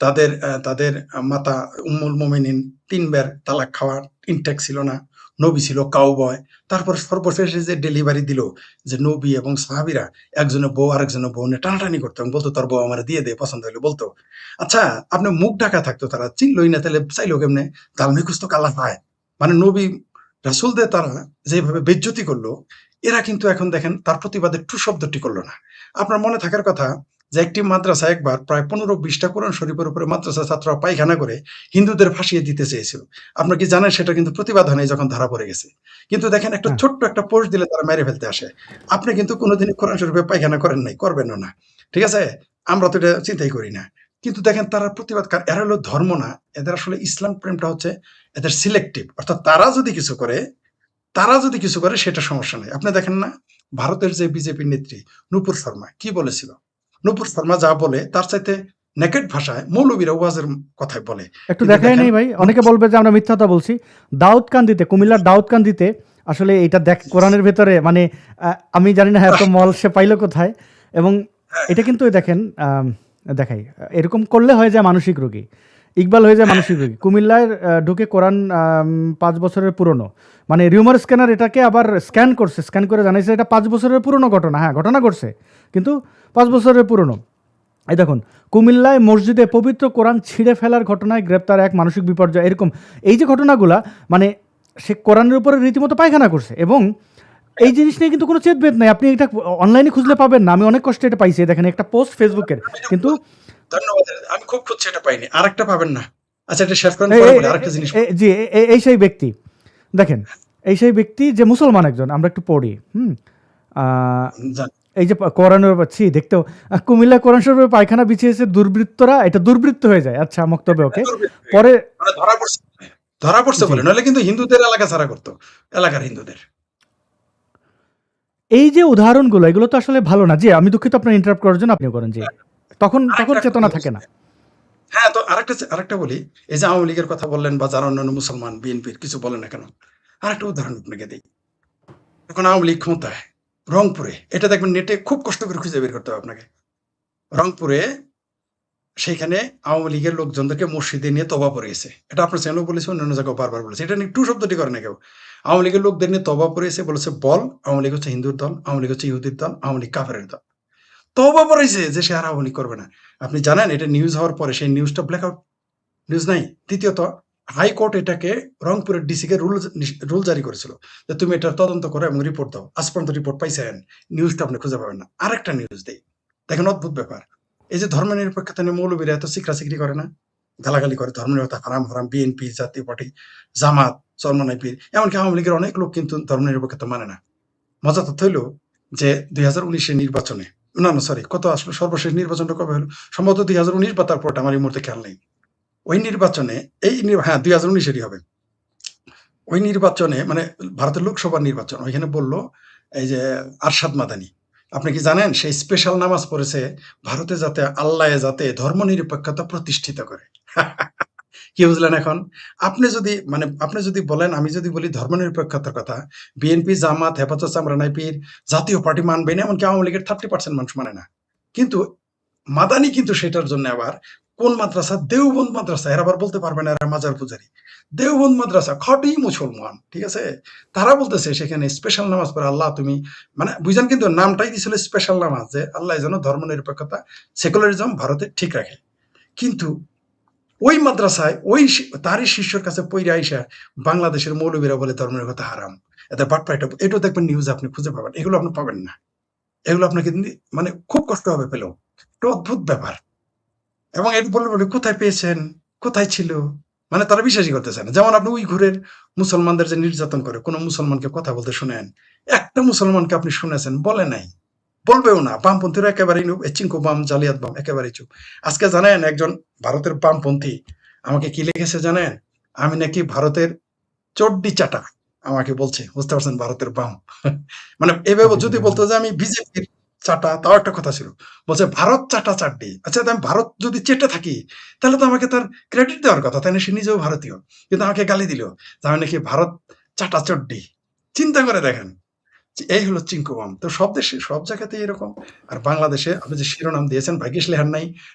তাদের মাতা উম্মুল মোমিনিন ৩ বার তালাক খাওয়ার ইনটেক ছিল না। নবী ছিল কাউবয়। তারপর সর্বশেষে যে ডেলিভারি দিল যে নবী এবং সাহাবীরা একজনের বউ আরেকজনের বউ নিয়ে টানাটানি করতো এবং বলতো তোর বউ আমারে দিয়ে দে পছন্দ হইলে বলতো। আচ্ছা আপনি মুখ ঢাকা থাকতো তারা চিনলই না তাহলে চাইলো কেমনে? জালমি কুছ তো কালা হয়। মানে নবী রাসূলদের তারা যেভাবে বেইজ্জতি করলো, এরা কিন্তু এখন দেখেন তার প্রতিবাদে টু শব্দটি করলো না। আপনার মনে থাকার কথা যে একটি মাদ্রাসা একবার প্রায় ১৫-২০টা কোরআন শরীফের উপরে মাদ্রাসা ছাত্ররা পায়খানা করে হিন্দুদের ফাঁসিয়ে দিতে চেয়েছিল। আপনারা কি জানেন সেটা কিন্তু প্রতিবাদ হয় নাই যখন ধরা পড়ে গেছে। কিন্তু দেখেন একটা হ্যাঁ। ছোট্ট একটা পোস্ট দিলে তারা মেরে ফেলতে আসে। আপনি কিন্তু কোনোদিনই কোরআন শরীফে পায়খানা করেন নাই, করবেনও না। ঠিক আছে? আমরা তো এটা চিন্তাই করি না। কিন্তু দেখেন তারা প্রতিবাদ এরা হলো ধর্ম না। এদের আসলে ইসলাম প্রেমটা হচ্ছে এদের সিলেক্টিভ। অর্থাৎ তারা যদি কিছু করে সেটা সমস্যা নাই। আপনি দেখেন না ভারতের যে বিজেপি নেত্রী নূপুর শর্মা কি বলেছিল? নূপুর শর্মা যা বলে তার চাইতে নেকেট ভাষায় মৌলবীরা ওয়াজের কথাই বলে। একটু কিন্তু দেখাই দেখেন নেই ভাই। অনেকে বলবে যে আমরা মিথ্যা কথা বলছি। দাউদকান্দিতে, কুমিল্লার দাউদকান্দিতে আসলে এটা কোরআনের ভেতরে মানে আমি জানি না এত মল সে পাইলো কোথায়। এবং এটা কিন্তু দেখেন দেখাই এরকম করলে হয়ে যায় মানসিক রোগী। ইকবাল হয়ে যায় মানসিক রোগী। কুমিল্লায় ঢুকে কোরআন ৫ বছরের পুরনো। মানে রিউমার স্ক্যানার এটাকে আবার স্ক্যান করছে। স্ক্যান করে জানাইছে এটা ৫ বছরের পুরনো ঘটনা। হ্যাঁ, ঘটনা ঘটছে। কিন্তু ৫ বছরের পুরনো। এই দেখুন কুমিল্লায় মসজিদে পবিত্র কোরআন ছিঁড়ে ফেলার ঘটনায় গ্রেপ্তার এক মানসিক বিপর্যয়। এরকম এই যে ঘটনাগুলা মানে সে কোরআনের উপরে রীতিমতো পায়খানা করছে এবং এই জিনিস নিয়ে কিন্তু কোনো চেতভেদ নাই। আপনি এটা অনলাইনে খুঁজলে পাবেন না। আমি অনেক কষ্টে এটা পাইছি। দেখেন একটা পোস্ট ফেসবুকের। কিন্তু ধন্যবাদ। আমি খুব খুঁজছি এটা পাইনি। আরেকটা পাবেন না। আচ্ছা এটা শেষ করেন এই- পরে এই- বলি আরেকটা জিনিস। এই- জি এই সেই ব্যক্তি দেখেন, এই সেই ব্যক্তি যে মুসলমান একজন। আমরা একটু পড়ি। জান। এই যে কোরআনের পাচ্ছি দেখতেও কুমিল্লা কোরআন শরীফে পায়খানা বিছিয়েছে দুর্বৃত্তরা, এটা দুর্বৃত্ত হয়ে যায়। আচ্ছা মক্তব্যে ওকে পরে মানে ধরা পড়ছে জি। বলে নইলে কিন্তু হিন্দুদের এলাকা ছাড়া করতো। এলাকার হিন্দুদের। এই যে উদাহরণগুলো এগুলো তো আসলে ভালো না। জি আমি দুঃখিত আপনার ইন্টারাপ্ট করার জন্য। আপনিও করেন জি। তখন আরেকটা চেতনা কথা থাকে না। হ্যাঁ, তো আরেকটা বলি। এই যে আওয়ামী লীগের কথা বললেন বা যারা অন্যান্য মুসলমান বিএনপির কিছু বলেন না কেন? আরেকটা উদাহরণ আপনাকে দেই। এখন আওয়ামী লীগ ক্ষমতায়। রংপুরে, এটা দেখবেন নেটে খুব কষ্ট করে খুঁজে বের করতে হবে আপনাকে। রংপুরে সেইখানে আওয়ামী লীগের লোকজনদেরকে মসজিদে নিয়ে তবা পড়িয়েছে। এটা আপনার চ্যানেলও বলেছে, অন্যান্য জায়গায় বারবার বলেছে। এটা নিয়ে টু শব্দটি করে না কেউ। আওয়ামী লীগের লোকদের নিয়ে তবা পড়িয়েছে, বলেছে বল আওয়ামী লীগ হচ্ছে হিন্দুর দল, আওয়ামী লীগ হচ্ছে ইহুদির দল, আওয়ামী লীগ কাফেরের দল। তবা পড়াইছে যে সে আর আওয়ামী লীগ করবে না। আপনি জানেন এটা নিউজ হওয়ার পরে সেই নিউজটা ব্ল্যাকআউট নিউজ নাই। দ্বিতীয়ত হাইকোর্ট এটাকে রংপুরের ডিসিকে রুল জারি করেছিল যে তুমি এটার তদন্ত করো এবং রিপোর্ট দাও। আজ পর্যন্ত রিপোর্ট পাইছেন? নিউজটা আপনি খুঁজে পাবেন না। আরেকটা নিউজ দেই, দেখেন অদ্ভুত ব্যাপার। এই যে ধর্ম নিরপেক্ষতা নিয়ে মৌলবীরা এত চিকরাচিকরি করে না, গালাগালি করে ধর্ম নিরপেক্ষতা হারাম হারাম, বিএনপি, জাতীয় পার্টি, জামাত, চরমনাই পীর, এমনকি আওয়ামী লীগের অনেক লোক কিন্তু ধর্ম নিরপেক্ষতা মানে না। মজা তথ্য হইল যে 2019-এর নির্বাচনে, না সরি, কত আসলো সর্বশেষ নির্বাচনটা কবে হলো? সম্ভবত 2019 বা তারপরটা, আমার এই মুহূর্তে খেয়াল নেই। ওই নির্বাচনে হ্যাঁ 2019-এরই হবে। ওই নির্বাচনে মানে ভারতের লোকসভা নির্বাচন, ওইখানে বলল এই যে আরশাদ মাদানি, আপনি কি জানেন সেই স্পেশাল নামাজ পড়েছে ভারতে যাতে আল্লাহ যাতে ধর্ম নিরপেক্ষতা প্রতিষ্ঠিত করে। কি বুঝলেন এখন? আপনি যদি বলেন, আমি যদি বলি ধর্ম নিরপেক্ষতার কথা, বিএনপি, জামাত, হেফাজত চামরানাই পীর, জাতীয় পার্টি মানবে না, এমনকি আওয়ামী লীগের 30% মানুষ মানে না। কিন্তু মাদানি কিন্তু সেটার জন্য আবার কোন মাদ্রাসা? দেওবন্দ মাদ্রাসা। এরা আবার বলতে পারবে না এরা মাজার পূজারি। দেওবন্দ মাদ্রাসা খাঁটি মুসলমান, ঠিক আছে? তারা বলতেছে সেখানে স্পেশাল নামাজ পড়ে আল্লাহ তুমি, মানে বুঝেন, কিন্তু নামটাই দিছিল স্পেশাল নামাজ, যে আল্লাহ যেন ধর্ম নিরপেক্ষতা, সেকুলারিজম ভারতে ঠিক রাখে। কিন্তু ওই মাদ্রাসায় তারই শিষ্যর কাছে পইরা আইসা বাংলাদেশের মৌলবীরা বলে ধর্ম নিরপেক্ষতা হারাম। এদের বাটপা এটা দেখবেন নিউজ আপনি খুঁজে পাবেন। এগুলো আপনি পাবেন না। এগুলো আপনাকে মানে খুব কষ্ট হবে পেলেও। একটা অদ্ভুত ব্যাপার। এবং এটা বলে কোথায় পেয়েছেন, কোথায় ছিল, মানে তারা বিশ্বাসই করতেছে না। যেমন আপনি উইঘুরের মুসলমানদের যে নির্যাতন করে, কোন মুসলমানকে কথা বলতে শুনেন? একটা মুসলমানকে আপনি শুনেছেন? বলে নাই, বলবেও না। বামপন্থীরা একেবারেই চিঙ্কু বাম, জালিয়াত বাম, একেবারেই চুপ। আজকে জানেন একজন ভারতের বামপন্থী আমাকে কি লিখেছে জানেন? আমি নাকি ভারতের চড্ডি চাটা, আমাকে বলছে, বুঝতে পারছেন, ভারতের বাম। মানে এভাবে যদি বলতো যে আমি বিজেপির চাটা, তাও একটা কথা ছিল। বলছে ভারত চাটা চাড্ডি। আচ্ছা, আমি ভারত যদি চেটে থাকি তাহলে তো আমাকে তার ক্রেডিট দেওয়ার কথা, তাই না? সে নিজেও ভারতীয়, কিন্তু আমাকে গালি দিল যে আমি নাকি ভারত চাটা চড্ডি। চিন্তা করে দেখেন, এই হলো চিঙ্কু বাম। তো সব দেশে সব জায়গাতেই এরকম। আর বাংলাদেশে আপনি যে শিরোনাম দিয়েছেন, ভাগ্যিস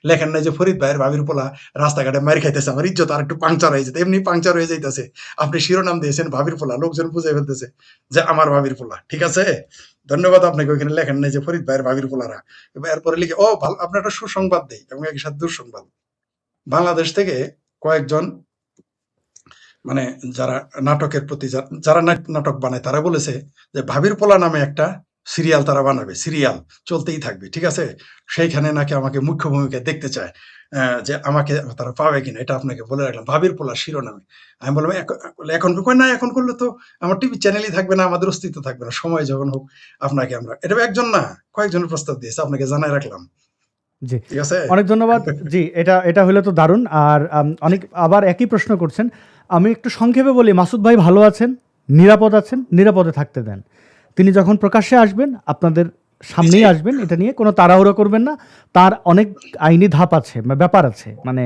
লেখেন নাই যে ফরিদ ভাইয়ের ভাবির পোলা রাস্তাঘাটে মার খাইতেছে, আমার ইজ্জত আর একটু পাংচার হয়ে যেত, এমনি পাংচার হয়ে যাইতেছে। আপনি শিরোনাম দিয়েছেন ভাবির পোলা, লোকজন বুঝে ফেলতেছে যে আমার ভাবির পোলা। ঠিক আছে, ধন্যবাদ আপনাকে। ওইখানে লেখেন নাই যে ফরিদ ভাইয়ের ভাবির পোলারা। এরপরে লিখে ও ভালো, আপনার একটা সুসংবাদ দেই এবং একই সাথে দুঃসংবাদ। বাংলাদেশ থেকে কয়েকজন, মানে যারা নাটকের প্রতি, যারা নাটক বানায়, তারা বলেছে যে ভাবির পোলা নামে একটা সিরিয়াল তারা বানাবে, সিরিয়াল চলতেই থাকবে, ঠিক আছে? সেইখানে নাকি আমাকে মুখ্য ভূমিকায় দেখতে চায়, যে আমাকে তারা পাবে কিনা, এটা আপনাকে বলে রাখলাম। ভাবির পোলা শিরোনামে। আমি বললাম এখন কই না, এখন করলে তো আমার টিভি চ্যানেলই থাকবে না, আমাদের অস্তিত্ব থাকবে না। সময় যখন হোক আপনাকে আমরা, এটা একজন না কয়েকজনের প্রস্তাব দিয়েছে, আপনাকে জানাই রাখলাম। জি, ঠিক আছে, অনেক ধন্যবাদ। জি, এটা হলে তো দারুণ। আর অনেক আবার একই প্রশ্ন করছেন। আমি একটু সংক্ষেপে বলি, মাসুদ ভাই ভালো আছেন, নিরাপদ আছেন, নিরাপদে থাকতে দেন। তিনি যখন প্রকাশ্যে আসবেন আপনাদের সামনেই আসবেন, এটা নিয়ে কোনো তাড়াহুড়ো করবেন না। তার অনেক আইনি ধাপ আছে, ব্যাপার আছে, মানে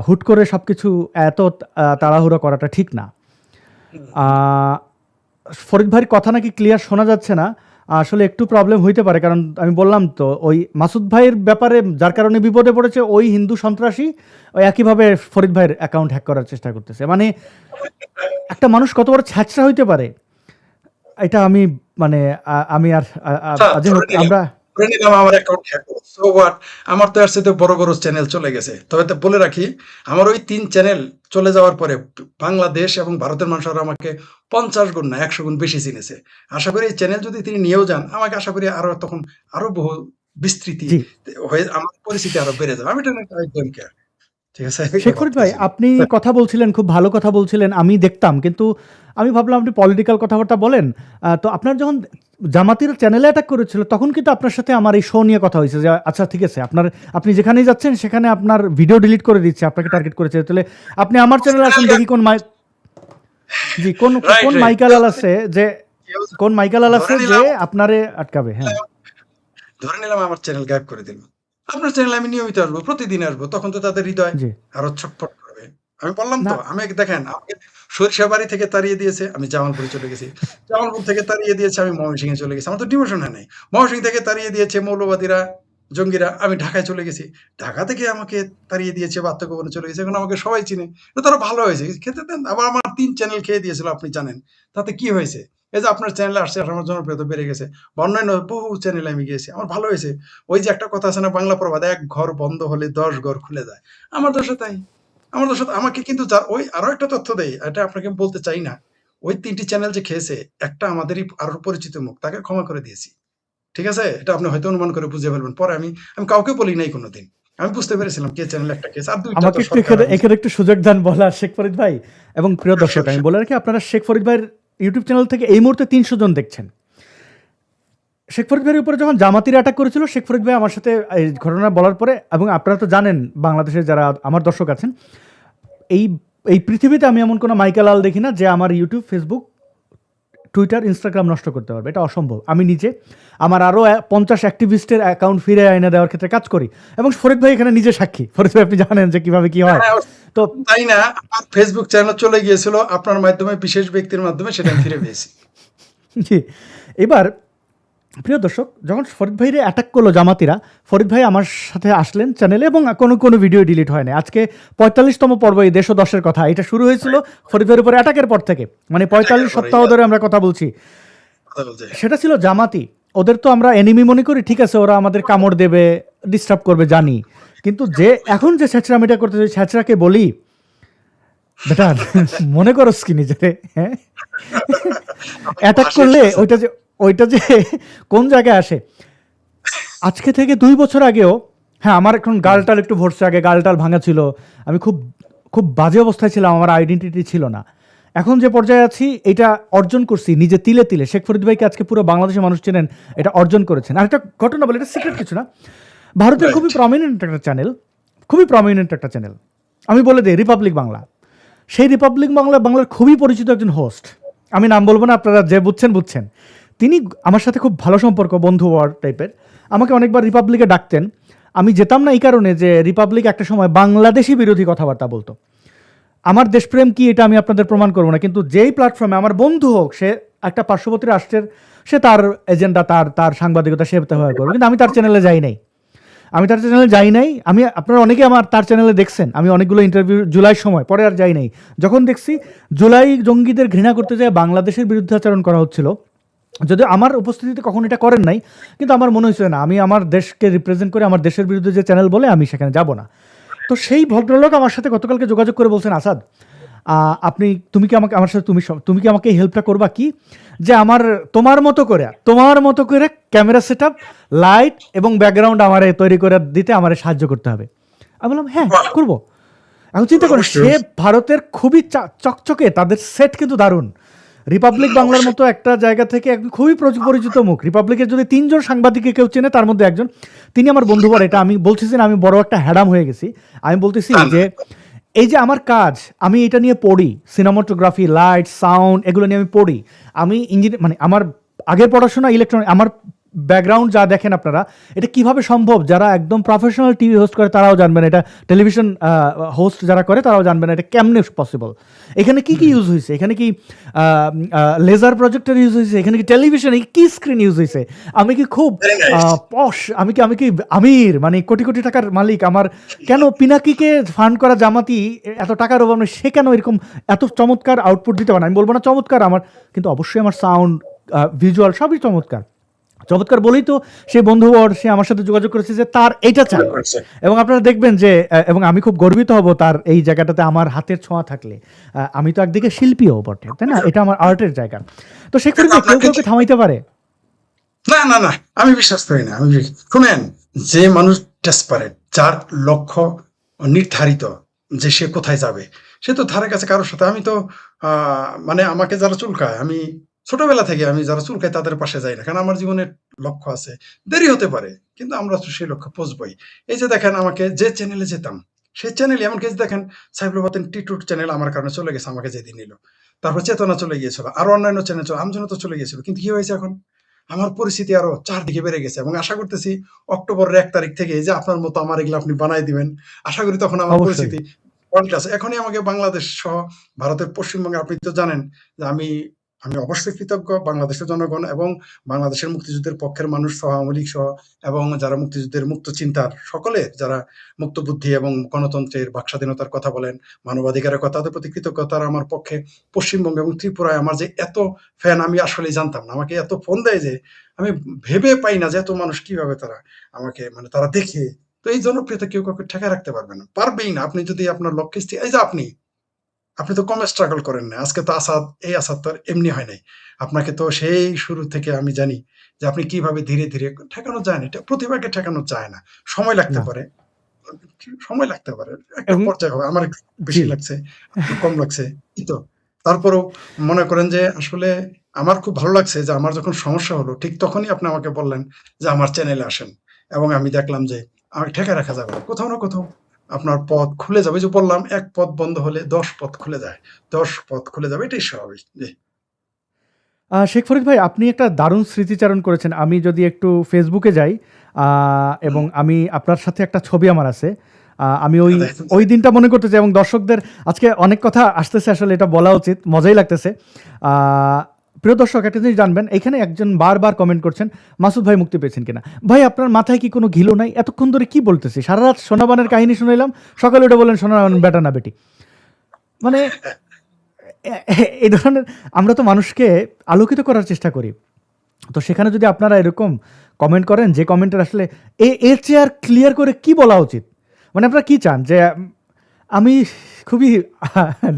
হুট করে সব কিছু এত তাড়াহুড়ো করাটা ঠিক না। ফরিদ ভাইয়ের কথা নাকি ক্লিয়ার শোনা যাচ্ছে না, আসলে একটু প্রবলেম হইতে পারে, কারণ আমি বললাম তো ওই মাসুদ ভাইয়ের ব্যাপারে যার কারণে বিপদে পড়েছে ওই হিন্দু সন্ত্রাসী ওই একইভাবে ফরিদ ভাইয়ের অ্যাকাউন্ট হ্যাক করার চেষ্টা করতেছে। মানে একটা মানুষ কত বড় ছ্যাঁচড়া হইতে পারে, এটা আমি মানে আমি আর আমরা আমার অ্যাকাউন্ট হ্যাক হলো, সো হোয়াট? আমার তো এর সাথে বড় বড় চ্যানেল চলে গেছে। তবে তো বলে রাখি, আমার ওই 3 চ্যানেল চলে যাওয়ার পরে বাংলাদেশ এবং ভারতের মানুষ আরো আমাকে 50 গুণ না 100 গুণ বেশি চিনেছে। আশা করি এই চ্যানেল যদি তিনি নিয়েও যান, আমাকে আশা করি আরো তখন আরো বহু বিস্তৃতি জি, হয়ে আমার পরিচিতি আরো বেড়ে যাবে। আমি এটা নিয়ে I don't care, ঠিক আছে? শেখ ফরিদ ভাই, আপনি কথা বলছিলেন, খুব ভালো কথা বলছিলেন, আমি দেখতাম, কিন্তু আমি ভাবলাম আপনি পলিটিক্যাল কথাবার্তা বলেন। তো আপনার যখন জামাতির চ্যানেলে অ্যাটাক করেছিল তখন কিন্তু আপনার সাথে আমার এই শো নিয়ে কথা হয়েছে যে আচ্ছা ঠিক আছে, আপনি যেখানেই যাচ্ছেন সেখানে আপনার ভিডিও ডিলিট করে দিচ্ছে, আপনাকে টার্গেট করেছে, তাহলে আপনি আমার চ্যানেলে আসেন, দেখি কোন মাইকালাল আছে যে আপনারে আটকাবে। হ্যাঁ, ধরে নিলাম আমার চ্যানেল গায়েব করে দিল। আপনার চ্যানেল আমি নিয়মিত আসবো, প্রতিদিন আসবো, তখন তো তাদের হৃদয় জি, আরো ছটফট করবে, আমি বললাম না তো, দেখেন আমাকে সরিষাবাড়ি থেকে তাড়িয়ে দিয়েছে, আমি জামালপুরে চলে গেছি। জামালপুর থেকে তাড়িয়ে দিয়েছে, আমি ময়মনসিংহে চলে গেছি। আমার তো ডিমোশন হয় নাই। ময়মনসিংহ থেকে তাড়িয়ে দিয়েছে মৌলবাদীরা, জঙ্গিরা, আমি ঢাকায় চলে গেছি। ঢাকা থেকে আমাকে তাড়িয়ে দিয়েছে, আত্মগোপনে চলে গেছে। এখন আমাকে সবাই চিনে। এটা তো আরো ভালো হয়েছে। খেতে দেন। আবার আমার ৩ চ্যানেল খেয়ে দিয়েছিল, আপনি জানেন। তাতে কি হয়েছে? এই যে আপনার চ্যানেলে আসছে, আমার জনপ্রিয়তা বেড়ে গেছে। বা অন্যান্য বহু চ্যানেলে আমি গিয়েছি। আমার ভালো হয়েছে। ওই যে একটা কথা আছে না বাংলা প্রবাদ, "এক ঘর বন্ধ হলে ১০ ঘর খুলে যায়।" আমার দশা তাই। আমার দশা আমাকে কিন্তু ওই আরো একটা তথ্য দেই, এটা আপনাকে আমি বলতে চাই না। ওই ৩ টি চ্যানেল যে খেয়েছে, একটা আমাদেরই আরো পরিচিত মুখ, তাকে ক্ষমা করে দিয়েছি। ঠিক আছে? এটা আপনি হয়তো অনুমান করে বুঝে ফেলবেন। পরে আমি কাউকে বলি নাই কোনদিন। আমি বুঝতে পেরেছিলাম কে চ্যানেল একটা খেয়েছে। আর ২ টা আমাকে তো একটু সরকার আমি এখানে একটু সুযোগ দেন বলার, শেখ ফরিদ ভাই এবং প্রিয় দর্শক, শিওর, আমি শিওর। বলে রাখি, আপনারা শেখ ফরিদ ভাইয়ের ইউটিউব চ্যানেল থেকে এই মুহূর্তে ৩০০ জন দেখছেন। শেখ ফরিদ ভাইয়ের উপরে যখন জামাতিরা অ্যাটাক করেছিল, শেখ ফরিদ ভাই আমার সাথে এই ঘটনা বলার পরে, এবং আপনারা তো জানেন বাংলাদেশের যারা আমার দর্শক আছেন, এই এই পৃথিবীতে আমি এমন কোনো মাইকেলাল দেখি না যে আমার ইউটিউব, ফেসবুক, টুইটার, ইনস্টাগ্রাম নষ্ট করতে পারবে। এটা অসম্ভব। আমি নিজে আমার আরও ৫০ অ্যাক্টিভিস্টের অ্যাকাউন্ট ফিরে এনে দেওয়ার ক্ষেত্রে কাজ করি, এবং ফরিদ ভাই এখানে নিজে সাক্ষী। ফরিদ ভাই আপনি জানেন যে কিভাবে কি হয়। হ্যাঁ, তো তাই না? আমার ফেসবুক চ্যানেল চলে গিয়েছিল আপনার মাধ্যমে, বিশেষ ব্যক্তির মাধ্যমে, সেটা আমি ফিরে পেয়েছি। জি, এবার প্রিয় দর্শক, যখন ফরিদ ভাইরে অ্যাটাক করলো জামাতিরা, ফরিদ ভাই আমার সাথে আসলেন চ্যানেলে, এবং কোনো ভিডিও ডিলিট হয় না। আজকে ৪৫তম পর্ব, এই ১৫০-এর কথা। এটা শুরু হয়েছিল ফরিদ ভাইয়ের উপরে অ্যাটাকের পর থেকে, মানে ৪৫ সপ্তাহ ধরে আমরা কথা বলছি। কথা বলতে। সেটা ছিল জামাতি। ওদের তো আমরা এনিমি মনে করি, ঠিক আছে, ওরা আমাদের কামড় দেবে, ডিস্টার্ব করবে, জানি। কিন্তু যে এখন যে ছ্যাঁচড়ামিটা করতে, ছ্যাঁচড়াকে বলি, বেটা মনে করস কি নিজেরে? হ্যাঁ, অ্যাটাক হাসি করলে আসতেছে। ওইটা যে কোন জায়গায় আসে। আজকে থেকে ২ বছর আগেও, হ্যাঁ, আমার এখন গালটাল একটু ভরছে, আগে গালটাল ভাঙা ছিল, আমি খুব খুব বাজে অবস্থায় ছিলাম, আমার আইডেন্টিটি ছিল না। এখন যে পর্যায়ে আছি, এটা অর্জন করছি নিজে তিলে তিলে। শেখ ফরিদ ভাইকে আজকে পুরো বাংলাদেশের মানুষ চেনেন, এটা অর্জন করেছেন। আর একটা ঘটনা বলে, এটা সিক্রেট কিছু না, ভারতের খুবই রাইট। প্রমিনেন্ট একটা চ্যানেল, খুবই প্রমিনেন্ট একটা চ্যানেল, আমি বলে দিই, রিপাবলিক বাংলা। সেই রিপাবলিক বাংলার খুবই পরিচিত একজন হোস্ট, আমি নাম বলবো না, আপনারা যে বুঝছেন। তিনি আমার সাথে খুব ভালো সম্পর্ক, বন্ধু ওয়ার টাইপের। আমাকে অনেকবার রিপাবলিকে ডাকতেন। আমি যেতাম না এই কারণে যে রিপাবলিক একটা সময় বাংলাদেশি বিরোধী কথাবার্তা বলতো। আমার দেশপ্রেম কি এটা আমি আপনাদের প্রমাণ করবো না, কিন্তু যেই প্ল্যাটফর্মে আমার বন্ধু হোক, সে একটা পার্শ্ববর্তী রাষ্ট্রের, সে তার এজেন্ডা, তার সাংবাদিকতা সে ব্যবহার করবে, কিন্তু আমি তার চ্যানেলে যাই নাই। আপনারা অনেকে তার চ্যানেলে দেখছেন, আমি অনেকগুলো ইন্টারভিউ জুলাই সময় পরে আর যাই নাই। যখন দেখছি জুলাই জঙ্গিদের ঘৃণা করতে যায় বাংলাদেশের বিরুদ্ধে আচরণ করা হচ্ছিল, যদিও আমার উপস্থিতিতে কখন এটা করেন নাই, কিন্তু আমার মনে হয়েছে না, আমি আমার দেশকে রিপ্রেজেন্ট করে আমার দেশের বিরুদ্ধে যে চ্যানেল বলে, আমি সেখানে যাব না। তো সেই ভদ্রলোক আমার সাথে গতকালকে যোগাযোগ করে বলছেন, আসাদ, তুমি কি আমাকে, আমার সাথে তুমি কি আমাকে হেল্পটা করবা, কি যে তোমার মতো করে ক্যামেরা সেট আপ, লাইট এবং ব্যাকগ্রাউন্ড আমারে তৈরি করে দিতে আমারে সাহায্য করতে হবে। আমি বললাম হ্যাঁ, করবো। এখন চিন্তা করেন, সে ভারতের খুবই চকচকে, তাদের সেট কিন্তু দারুণ। রিপাবলিক বাংলার মতো একটা জায়গা থেকে খুবই পরিচিত মুখ। রিপাবলিকের যদি ৩ জন সাংবাদিককে কেউ চেনে, তার মধ্যে একজন, তিনি আমার বন্ধু। বলে, এটা আমি বলতেছি না আমি বড় একটা হ্যাডাম হয়ে গেছি, আমি বলতেছি যে এই যে আমার কাজ, আমি এটা নিয়ে পড়ি, সিনেমাটোগ্রাফি, লাইট, সাউন্ড, এগুলো নিয়ে আমি পড়ি। আমি ইঞ্জিনিয়ার, মানে আমার আগের পড়াশোনা ইলেকট্রনিক, আমার ব্যাকগ্রাউন্ড যা দেখেন আপনারা, এটা কিভাবে সম্ভব, যারা একদম প্রফেশনাল টিভি হোস্ট করে তারাও জানবেন, এটা টেলিভিশন হোস্ট যারা করে তারাও জানবেন এটা কেমনে পসিবল। এখানে কি ইউজ হয়েছে, এখানে কি লেজার প্রজেক্টর ইউজ হয়েছে, এখানে কি টেলিভিশন, কি স্ক্রিন ইউজ হয়েছে, আমি কি খুব পশ, আমি কি আমির, মানে কোটি কোটি টাকার মালিক, আমার কেন পিনাকিকে ফান্ড করা জামাতি এত টাকার অভাব নেই, সে কেন এরকম এত চমৎকার আউটপুট দিতে পারে। আমি বলবো না চমৎকার আমার, কিন্তু অবশ্যই আমার সাউন্ড, ভিজুয়াল সবই চমৎকার বলেই তো সে বন্ধু সে আমার সাথে যোগাযোগ করেছে যে তার এইটা চাই। এবং আপনারা দেখবেন যে, এবং আমি খুব গর্বিত হব তার এই জায়গাটাতে আমার হাতের ছোঁয়া থাকলে। আমি তো একদিকে শিল্পীও বটে, তাই না, এটা আমার আর্টের জায়গা। তো সে ক্ষেত্রে কেউ কাউকে থামাইতে পারে না, আমি বিশ্বাস করি না। শুনেন, যে মানুষ ডেসপারেট, যার লক্ষ্য নির্ধারিত যে সে কোথায় যাবে, সে তো ধারে কাছে কারোর সাথে, আমি তো মানে আমাকে যারা চুলকায়, আমি ছোটবেলা থেকে আমি যারা চুলকায় তাদের পাশে যাই না, কারণ আমার জীবনের লক্ষ্য আছে। দেরি হতে পারে, কিন্তু আমরা তো সেই লক্ষ্য পৌঁছবই। এই যে দেখেন, আমাকে যে চ্যানেলে যেতাম, সেই চ্যানেলে এমনকি দেখেন সাইফুল বাতেন টিটুর চ্যানেল আমার কারণে চলে গেছে, আমাকে যেদিন নিল। তারপর চেতনা চলে গিয়েছিল, আরো অন্যান্য চ্যানেল, আমজনতা তো চলে গিয়েছিল। কিন্তু কি হয়েছে, এখন আমার পরিস্থিতি আরো চারদিকে বেড়ে গেছে, এবং আশা করতেছি অক্টোবরের ১ তারিখ থেকে, এই যে আপনার মতো আমার এগুলো আপনি বানাই দিবেন, আশা করি তখন আমার অবশ্যই। পরিস্থিতি ওয়ার্ল্ড ক্লাস। এখনই আমাকে বাংলাদেশ সহ ভারতের পশ্চিমবঙ্গে, আপনি তো জানেন যে আমি আমি অবশ্যই কৃতজ্ঞ বাংলাদেশের জনগণ এবং বাংলাদেশের মুক্তিযুদ্ধের পক্ষের মানুষ সহ, আওয়ামী লীগ সহ, এবং যারা মুক্তিযুদ্ধের মুক্ত চিন্তার সকলে, যারা মুক্ত বুদ্ধি এবং গণতন্ত্রের বাক স্বাধীনতার কথা বলেন, মানবাধিকারের কথা, তাদের প্রতি কৃতজ্ঞতার আমার পক্ষে পশ্চিমবঙ্গ এবং ত্রিপুরায় আমার যে এত ফ্যান, আমি আসলে জানতাম না। আমাকে এত ফোন দেয় যে আমি ভেবে পাই না যে এত মানুষ কিভাবে তারা আমাকে, মানে তারা দেখে। তো এই জনপ্রিয়তা কেউ কাউকে ঠেকায় রাখতে পারবে না, পারবেই না। আপনি যদি আপনার লক্ষ্যে এই যে আপনি তো কম স্ট্রাগল করেন না। আজকে তো এই আসাদ তো আর এমনি হয় নাই। আপনাকে তো সেই শুরু থেকে আমি জানি যে আপনি কিভাবে ধীরে ধীরে, ঠেকানো যায় না, এটা প্রতিভাকে ঠেকানো যায় না। সময় লাগতে না। পারে, সময় লাগতে পারে, একটা এবং পর্যায়ে হবে। আমার একটু জি। বেশি লাগছে, একটু কম লাগছে, এই তো। তারপরেও মনে করেন যে আসলে আমার খুব ভালো লাগছে যে আমার যখন সমস্যা হলো ঠিক তখনই আপনি আমাকে বললেন যে আমার চ্যানেলে আসেন, এবং আমি দেখলাম যে আমাকে ঠেকায় রাখা যাবে না। কোথাও না কোথাও আপনার পথ খুলে যাবে। যে বললাম, এক পথ বন্ধ হলে 10 পথ খুলে যায়। 10 পথ খুলে যাবে, এটাই স্বাভাবিক। জি। শেখ ফরিদ ভাই, আপনি একটা দারুণ স্মৃতিচারণ করেছেন। আমি যদি একটু ফেসবুকে যাই এবং আমি আপনার সাথে একটা ছবি আমার আছে, আমি ওই দিনটা মনে করতে চাই, এবং দর্শকদের আজকে অনেক কথা আসতেছে, আসলে এটা বলা উচিত, মজাই লাগতেছে। প্রিয় দর্শক, একটা জিনিস জানবেন, এখানে একজন বারবার কমেন্ট করছেন, মাসুদ ভাই মুক্তি পেয়েছেন কিনা। ভাই, আপনার মাথায় কি কোনো ঘিলো নাই? এতক্ষণ ধরে কি বলতেছি? সারা রাত সোনাবানের কাহিনী শুনাইলাম, সকালে উঠে বলেন সোনাবান বেটা না বেটি। মানে এই ধরনের, আমরা তো মানুষকে আলোকিত করার চেষ্টা করি। তো সেখানে যদি আপনারা এরকম কমেন্ট করেন, যে কমেন্টের আসলে এর চেয়ে আর ক্লিয়ার করে কি বলা উচিত? মানে আপনারা কি চান? যে আমি খুবই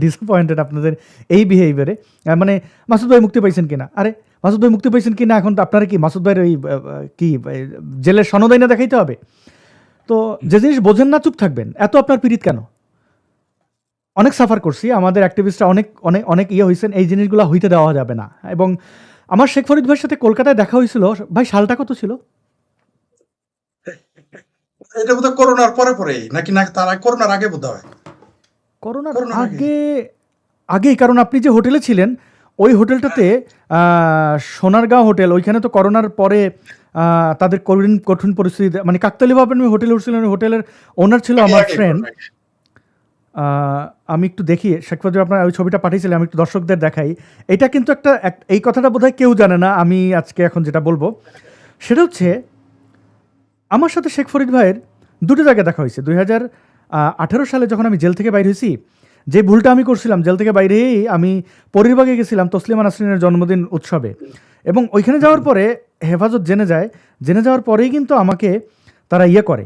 ডিসঅ্যাপয়েন্টেড আপনাদের এই বিহেভিয়ারে। মানে মাসুদ ভাই মুক্তি পাইছেন কিনা? আরে মাসুদ ভাই মুক্তি পাইছেন কিনা, এখন তো আপনারা কি মাসুদ ভাইয়ের ওই কি জেলের সনদ আইনা দেখাইতে হবে? তো যে জিনিস বোঝেন না, চুপ থাকবেন। এত আপনার পীড়িত কেন? অনেক সাফার করছি, আমাদের অ্যাক্টিভিস্টরা অনেক অনেক অনেক হয়েছেন, এই জিনিসগুলো হইতে দেওয়া যাবে না। এবং আমার শেখ ফরিদ ভাইয়ের সাথে কলকাতায় দেখা হয়েছিল, ভাই সালটা কত ছিল? এটা বোধহয় করোনার পরে নাকি না তার আগে, করোনার আগে বোধহয়। করোনার করোনার আগে। আগেই, কারণ আপনি যে হোটেলে ছিলেন ওই হোটেলটাতে, সোনারগাঁও হোটেল, ওইখানে তো করোনার পরে তাদের কঠিন পরিস্থিতি, মানে কাকতালীয়ভাবে আমি হোটেলে উঠছিলেন, ওই হোটেলের ওনার ছিল আমার আগে, ফ্রেন্ড। আগে। আমি একটু দেখি, শেখ ফরিদ ভাই আপনার ওই ছবিটা পাঠিয়েছিলেন, আমি একটু দর্শকদের দেখাই। এটা কিন্তু এই কথাটা বোধহয় কেউ জানে না, আমি আজকে এখন যেটা বলবো সেটা হচ্ছে, আমার সাথে শেখ ফরিদ ভাইয়ের দুটো জায়গায় দেখা হয়েছে। 2018 সালে যখন আমি জেল থেকে বাইরে হয়েছি, যে ভুলটা আমি করছিলাম, জেল থেকে বাইরেই আমি পরিবাগে গেছিলাম তসলিমা নাসরিনের জন্মদিন উৎসবে, এবং ওইখানে যাওয়ার পরে হেফাজত জেনে যাওয়ার পরেই কিন্তু আমাকে তারা করে,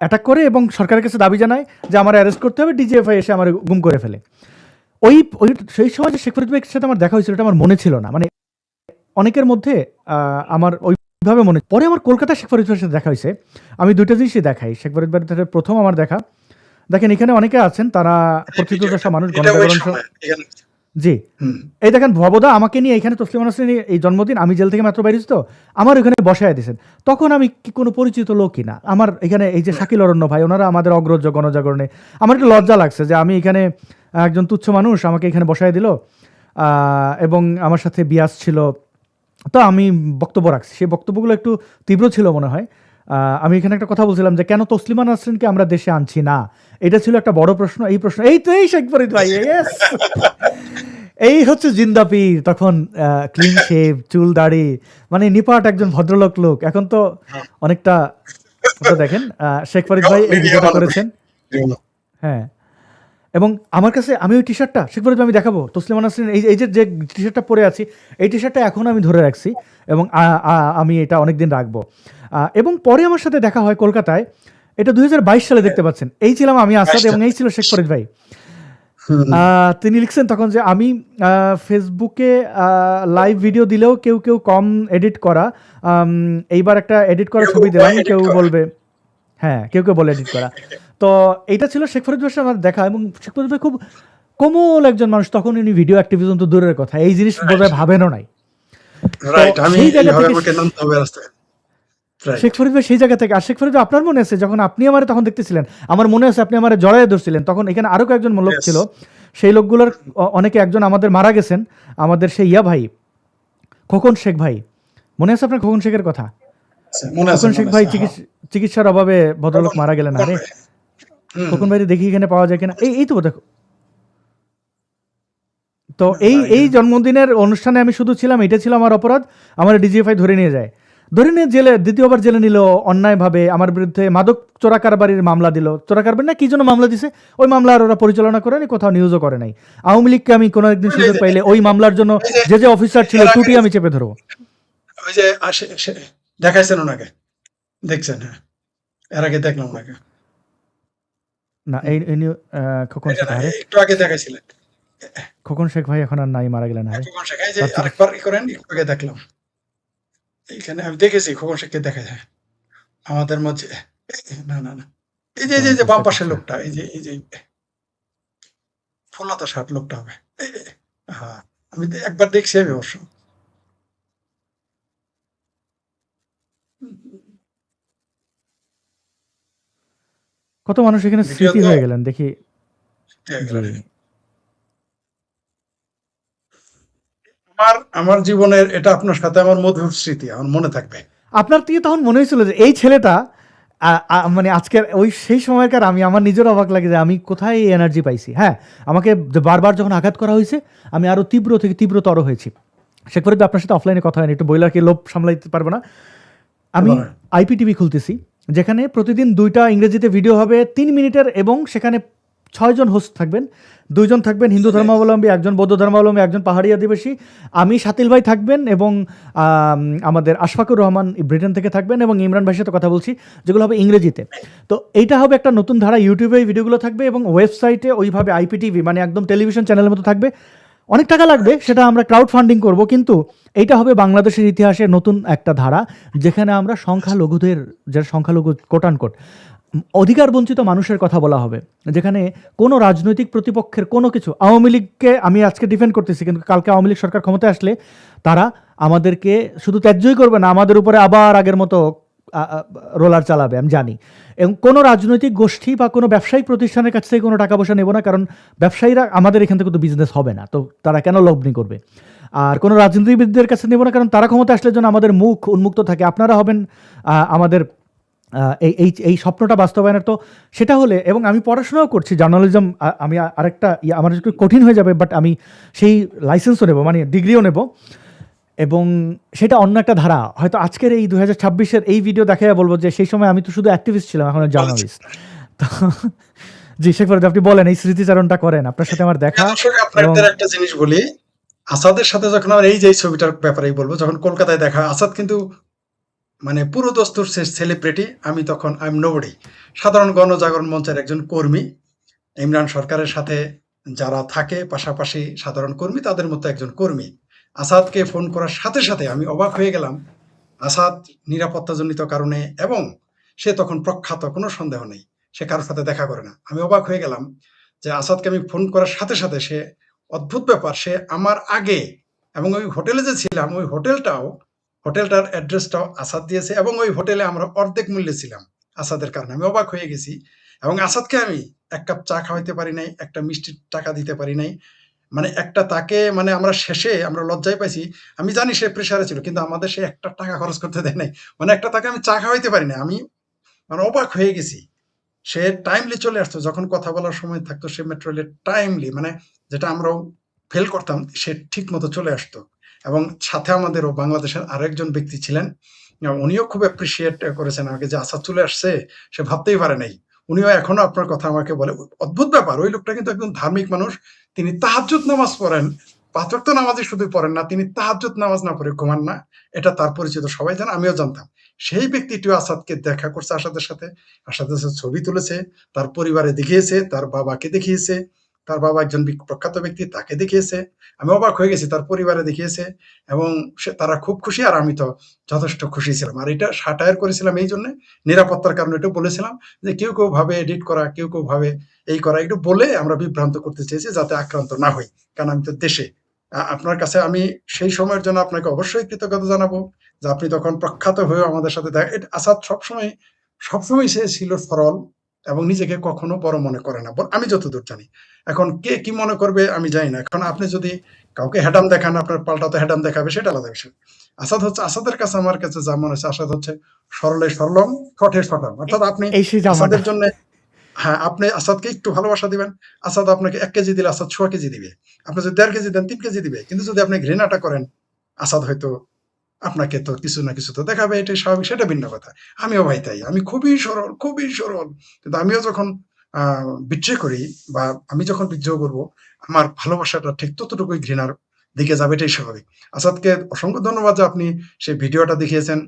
অ্যাটাক করে, এবং সরকারের কাছে দাবি জানায় যে আমার অ্যারেস্ট করতে হবে, ডিজিএফআই এসে আমার গুম করে ফেলে। ওই সেই সময় যে শেখ ফরিদ ভাইয়ের সাথে আমার দেখা হয়েছিল, এটা আমার মনে ছিল না। মানে অনেকের মধ্যে আমার ওইভাবে মনে, পরে আমার কলকাতায় শেখ ফরিদ ভাইয়ের সাথে দেখা হয়েছে। আমি দুইটা জিনিসই দেখাই। শেখ ফরিদ ভাইয়ের সাথে প্রথম আমার দেখা, দেখেন এখানে অনেকে আছেন, তারা প্রথিতযশা মানুষ, এটা ওই গণজাগরণ। সময়, এখানে। জি, হুম। এই দেখেন ভবদা আমাকে নিয়ে এখানে, তসলিমা নাসরিনের এই জন্মদিন, আমি জেল থেকে মাত্র বেরিয়েছি, তো আমার ওখানে বসায় দিয়েছেন। তখন আমি কি কোনো পরিচিত লোক কিনা, আমার এখানে এই যে শাকিল অরণ্য ভাই, ওনারা আমাদের অগ্রজ গণজাগরণে, আমার একটু লজ্জা লাগছে যে আমি এখানে একজন তুচ্ছ মানুষ, আমাকে এখানে বসায় দিল, এবং আমার সাথে বিয়াস ছিল। তো আমি বক্তব্য রাখছি, সেই বক্তব্যগুলো একটু তীব্র ছিল মনে হয়। আমি এখানে একটা কথা বলছিলাম যে কেন তসলিমা নাসরিনকে আমরা দেশে আনছি না, এটা ছিল একটা বড় প্রশ্ন। এই তো এই শেখ ফরিদ ভাই, yes! এই হচ্ছে জিন্দাপীর, তখন ক্লিন শেভ, চুল দাড়ি, মানে নিপাট একজন ভদ্রলোক লোক। এখন তো অনেকটা, দেখেন শেখ ফরিদ ভাই এই ভিডিওটা করেছেন, হ্যাঁ। এবং আমার কাছে, আমি ওই টি শার্টটা শেখ ফরিদ ভাই আমি দেখাবো, তসলিমা নাসরিন এই যে টি শার্টটা পরে আছি, এই টি শার্টটা এখন আমি ধরে রাখছি, এবং আমি এটা অনেকদিন রাখবো। এবং পরে আমার সাথে দেখা হয় কলকাতায়, এটা 2022 সালে দেখতে পাচ্ছেন। এই ছিলাম আমি, আসাদ, এবং এই ছিল শেখ ফরিদ ভাই। তিনি লিখছেন তখন যে আমি ফেসবুকে লাইভ ভিডিও দিলেও কেউ কম এডিট করা, এইবার একটা এডিট করা ছবি দিলাম, কেউ বলবে, হ্যাঁ, কেউ বলে এডিট করা। তো এইটা ছিল শেখ ফরিদ ভাইয়ের সাথে আমার দেখা, এবং শেখ ফরিদ ভাই খুব কোমল একজন মানুষ। তখন উনি ভিডিও অ্যাক্টিভিজম তো দূরের কথা, এই জিনিস বোধহয় ভাবেনও নাই। শেখ ফরিদ ভাই সেই জায়গা থেকে, আর শেখ ফরিদ ভাই আপনার মনে আছে যখন আপনি আমার তখন দেখতেছিলেন, আমার মনে আছে আপনি আমার জড়ায় ধরছিলেন, তখন এখানে আরো কয়েকজন লোক ছিল, সেই লোকগুলোর অনেকে, একজন আমাদের মারা গেছেন, আমাদের সেই ভাই খোকন শেখ ভাই, মনে আছে আপনার খোকন শেখের কথা? খোকন শেখ ভাই চিকিৎসার অভাবে ভদ্রলোক মারা গেলেন। আরে হুম, খোকন ভাইরে দেখি এখানে পাওয়া যায় কিনা। এই তো দেখো। তো না, এই জন্মদিনের অনুষ্ঠানে আমি শুধু ছিলাম, এটা ছিল আমার অপরাধ। আমার ডিজিএফআই ধরে নিয়ে যায়, ধরে নিয়ে জেলে, দ্বিতীয়বার জেলে নিল অন্যায়ভাবে। আমার বিরুদ্ধে মাদক চোরা কারবারির মামলা দিল, চোরা কারবার না কি জন্য মামলা দিছে, ওই মামলা আর ওরা পরিচালনা করেনি, কোথাও নিউজও করে নাই। আওয়ামী লীগকে আমি কোনো একদিন সুযোগ পাইলে ওই মামলার জন্য যে অফিসার ছিল এর আগে টুটি আমি চেপে ধরবো। ওই যে দেখাইছেন ওনাকে, দেখছেন? হ্যাঁ, এর আগে দেখলাম ওনাকে। না এই নিয়ে খোকন এটা শেখ, না, আরে একটু আগে দেখাইছিলেন। খোকন শেখ ভাই এখন আর নাই, মারা গেলেন। আরে খোকন শেখ, এই যে আরেকবার করেন, একটু আগে দেখলাম। এইখানে আমি দেখেছি খোকন শেখকে দেখা যায় আমাদের মধ্যে। না না না, এই যে বাম পাশের লোকটা, এই যে ফুলাতা শার্ট লোকটা হবে। হ্যাঁ, আমি একবার দেখছি আমি অবশ্য। কত মানুষ এখানে ভিডিও স্মৃতি তো হয়ে গেলেন দেখি। জি, আমার জীবনের এটা আপনার সাথে আমার মধুর স্মৃতি, আমার মনে থাকবে। আপনার থেকে তখন মনে হয়েছিল যে এই ছেলেটা মানে আজকের ওই সেই সময়কার আমি, আমার নিজের অবাক লাগে যে আমি কোথায় এই এনার্জি পাইছি। হ্যাঁ, আমাকে বারবার যখন আঘাত করা হয়েছে আমি আরো তীব্র থেকে তীব্রতর হয়েছি। শেখ ফরিদ, আপনার সাথে অফলাইনে কথা হয়নি, একটু বইলারকে লোভ সামলাইতে পারবো না। আমি আইপিটিভি খুলতেছি, যেখানে প্রতিদিন 2টা ইংরেজিতে ভিডিও হবে 3 মিনিটের, এবং সেখানে 6 জন হোস্ট থাকবেন। 2 জন থাকবেন হিন্দু ধর্মাবলম্বী, 1 জন বৌদ্ধ ধর্মাবলম্বী, 1 জন পাহাড়ি আদিবাসী, আমি শাতিল ভাই থাকবেন, এবং আমাদের আশফাকুর রহমান ব্রিটেন থেকে থাকবেন, এবং ইমরান ভাইয়ের সাথে কথা বলছি, যেগুলো হবে ইংরেজিতে। তো এইটা হবে একটা নতুন ধারা, ইউটিউবে এই ভিডিওগুলো থাকবে, এবং ওয়েবসাইটে ওইভাবে আইপিটিভি মানে একদম টেলিভিশন চ্যানেলের মতো থাকবে। অনেক টাকা লাগবে, সেটা আমরা ক্রাউড ফান্ডিং করব, কিন্তু এইটা হবে বাংলাদেশের ইতিহাসে নতুন একটা ধারা, যেখানে আমরা সংখ্যালঘুদের, যারা সংখ্যালঘু কোটানকোট অধিকার বঞ্চিত মানুষের কথা বলা হবে, যেখানে কোনো রাজনৈতিক প্রতিপক্ষের কোনো কিছু, আওয়ামী লীগকে আমি আজকে ডিফেন্ড করতেছি, কিন্তু কালকে আওয়ামী লীগ সরকার ক্ষমতায় আসলে তারা আমাদেরকে শুধু ত্যায্যই করবে না, আমাদের উপরে আবার আগের মতো রোলার চালাবে, আমি জানি। এবং কোনো রাজনৈতিক গোষ্ঠী বা কোনো ব্যবসায়িক প্রতিষ্ঠানের কাছ থেকে কোনো টাকা পয়সা নেব না, কারণ ব্যবসায়ীরা আমাদের এখান থেকে তো বিজনেস হবে না, তো তারা কেন লগ্নি করবে। আর কোনো রাজনীতিবিদদের কাছে নেব না, কারণ তারা ক্ষমতা আসলে যেন আমাদের মুখ উন্মুক্ত থাকে, আপনারা হবেন আমাদের এই স্বপ্নটা বাস্তবায়নের। তো সেটা হলে, এবং আমি পড়াশোনাও করছি জার্নালিজম, আমি আরেকটা আমার একটু কঠিন হয়ে যাবে, বাট আমি সেই লাইসেন্সও নেব, মানে ডিগ্রিও নেব, এবং সেটা অন্য একটা ধারা। হয়তো আজকের এই 2026-এর এই ভিডিও দেখায় বলবো যে সেই সময় আমি তো শুধু অ্যাক্টিভিস্ট ছিলাম, এখন জার্নালিস্ট। তো জি শেখ ফরিদ, আপনি বলেন, এই স্মৃতিচারণটা করেন, আপনার সাথে আমার দেখা। আপনাদের একটা জিনিস বলি, আসাদের সাথে যখন আমার এই যে ছবিটার ব্যাপারেই বলবো, যখন কলকাতায় দেখা, আসাদ কিন্তু মানে পুরো দস্তুর সেলিব্রিটি, আমি তখন আই এম নোবডি, সাধারণ গণজাগরণ মঞ্চের একজন কর্মী। ইমরান সরকারের সাথে যারা থাকে পাশাপাশি সাধারণ কর্মী, তাদের মতো একজন কর্মী। আসাদকে ফোন করার সাথে সাথে আমি অবাক হয়ে গেলাম। আসাদ নিরাপত্তাজনিত কারণে, এবং সে তখন প্রখ্যাত, কোনো সন্দেহ নেই, সে কারোর সাথে দেখা করে না। আমি অবাক হয়ে গেলাম যে আসাদকে আমি ফোন করার সাথে সাথে সে, অদ্ভুত ব্যাপার, সে আমার আগে, এবং ওই হোটেলে যে ছিলাম ওই হোটেলটার অ্যাড্রেসটাও আসাদ দিয়েছে, এবং ওই হোটেলে আমরা অর্ধেক মূল্যে ছিলাম আসাদের কারণে। আমি অবাক হয়ে গেছি, এবং আসাদকে আমি 1 কাপ চা খাওয়াইতে পারি নাই, একটা মিষ্টির টাকা দিতে পারি নাই, মানে একটা তাকে, মানে আমরা শেষে আমরা লজ্জায় পাইছি। আমি জানি সে প্রেসারে ছিল, কিন্তু আমাদের সে একটা টাকা খরচ করতে দেয় নাই, মানে একটা তাকে আমি চা খাওয়াইতে পারি না। আমি মানে অবাক হয়ে গেছি। সে টাইমলি চলে আসতো, যখন কথা বলার সময় থাকতো সে মেট্রো রেলে টাইমলি, মানে যেটা আমরাও ফেল করতাম, সে ঠিক মতো চলে আসতো। এবং সাথে আমাদেরও বাংলাদেশের আরেকজন ব্যক্তি ছিলেন, উনিও খুব অ্যাপ্রিসিয়েট করেছেন আমাকে, যে আসাদ চলে আসছে, সে ভাবতেই পারে নাই। উনিও এখনো আপনার কথা আমাকে বলে, অদ্ভুত ব্যাপার, ওই লোকটা কিন্তু একদম ধার্মিক মানুষ, তিনি তাহাজ্জুদ নামাজ পড়েন, 5 ওয়াক্ত নামাজই শুধু পড়েন না, তিনি তাহাজ্জুদ নামাজ না পড়ে ঘুমান না, এটা তার পরিচিত, সবাই জানে, আমিও জানতাম। সেই ব্যক্তিটিও আসাদকে দেখা করছে, আসাদের সাথে ছবি তুলেছে, তার পরিবারে দেখিয়েছে, তার বাবাকে দেখিয়েছে, তার বাবা একজন প্রখ্যাত ব্যক্তি, তাকে দেখিয়েছে। আমি অবাক হয়ে গেছি, তার পরিবারে দেখিয়েছে, এবং তারা খুব খুশি, আর আমি তো যথেষ্ট খুশি ছিলাম। আর এটা সাটায়ার করেছিলাম এই জন্য, নিরাপত্তার কারণে এটা বলেছিলাম, যে কেউ কেউ ভাবে এডিট করা, কেউ কেউ ভাবে এই করা, একটু বলে আমরা বিভ্রান্ত করতে চেয়েছি, যাতে আক্রান্ত না হই, কারণ আমি তো দেশে। আপনার কাছে আমি সেই সময়ের জন্য আপনাকে অবশ্যই কৃতজ্ঞতা জানাবো, যে আপনি তখন প্রখ্যাত হয়ে আমাদের সাথে দেখা। আসাদ সবসময় সে ছিল সরল, এবং নিজেকে কখনো বড় মনে করে না, আমি যতদূর জানি। এখন কে কি মনে করবে আমি জানি না। এখন আপনি যদি কাউকে হ্যাডাম দেখান, আপনার পাল্টাতে হ্যাডাম দেখাবে, সেটা আলাদা বিষয়। আসাদের কাছে আমার কাছে যা মনে হচ্ছে, আসাদ হচ্ছে সরলে সরলম, সঠে সঠম, অর্থাৎ আপনি এই সেই জামাটা। আসাদের জন্য হ্যাঁ, আপনি আসাদকে একটু ভালোবাসা দিবেন। আসাদ আপনাকে 1 কেজি দিলে আসাদ 1.5 কেজি দিবে। আপনি যদি 1.5 কেজি দেন 3 কেজি দিবে। কিন্তু যদি আপনি ঘৃণাটা করেন, আসাদ হয়তো আপনাকে তো কিছু না কিছু তো দেখাবে, এটাই স্বাভাবিক, সেটা ভিন্ন কথা। আমিও ভাই তাই। আমি খুবই সরল, খুবই সরল। কিন্তু আমিও যখন আ বিট্রে করি বা আমি যখন বিদ্রোহ করব, আমার ভালোবাসাটা ঠিক ততটুকুই ঘৃণার দিকে যাবে, এটাই স্বাভাবিক। আসাদকে অসংখ্য ধন্যবাদ যে আপনি সেই ভিডিওটা দেখিয়েছেন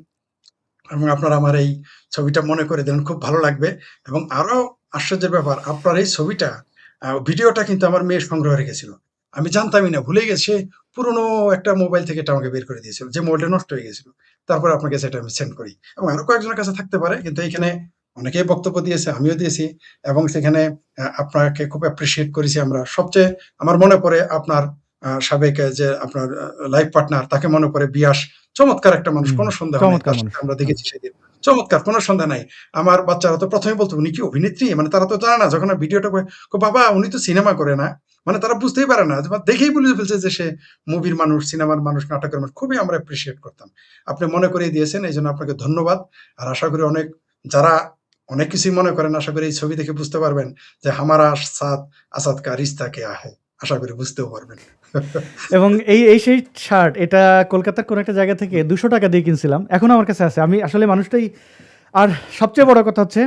এবং আপনার আমার এই ছবিটা মনে করে দিলেন। খুব ভালো লাগবে এবং আরো আশ্চর্যের ব্যাপার, আপনার এই ছবিটা ভিডিওটা কিন্তু আমার মেয়ে সংগ্রহ রেখেছিল। আমি জানতামই না, ভুলে গেছি। সে পুরনো একটা মোবাইল থেকে এটা আমাকে বের করে দিয়েছিল। যে মোবাইলটা নষ্ট হয়ে গেছিল। তারপরে আপনাকে সেটা আমি সেন্ড করি। এবং আরো কয়েকজনের কাছে থাকতে পারে। কিন্তু এইখানে অনেকেই বক্তব্য দিয়েছে, আমিও দিয়েছি এবং সেখানে আপনাকে খুব অ্যাপ্রিশিয়েট করেছি আমরা। সবচেয়ে আমার মনে পড়ে আপনার সাবেক যে আপনার লাইফ পার্টনার, তাকে মনে পড়ে। বিয়াস চমৎকার একটা মানুষ, কোনো সন্দেহ নাই। চমৎকার তার মানুষ। সাথে আমরা দেখেছি সেদিন। চমৎকার, কোনো সন্দেহ নাই। আমার বাচ্চারা তো ১ম এই বলত, "উনি কি অভিনেত্রী?" মানে তারা তো জানে না। যখন আমি ভিডিওটা "বাবা উনি তো সিনেমা করে না।" মানে তারা বুঝতেই পারে না। যে দেখেই বুঝে ফেলছে যে সে মুভির মানুষ, সিনেমার মানুষ, নাটকের মানুষ। খুবই আমরা অ্যাপ্রিশিয়েট করতাম। আপনি মনে করিয়ে দিয়েছেন, এইজন্য আপনাকে ধন্যবাদ। আর আশা করি যারা অনেক কিছুই মনে করেন, আশা করি এই ছবি দেখে বুঝতে পারবেন যে হামারা সাথ আসাদ কা রিশতা কেয়া হ্যায়। আশা করি বুঝতেও পারবেন। এবং এই সেই শার্ট, এটা কলকাতার কোনো একটা জায়গা থেকে 200 টাকা দিয়ে কিনছিলাম। এখনো আমার কাছে আছে। আমি আসলে মানুষটাই, আর সবচেয়ে বড় কথা হচ্ছে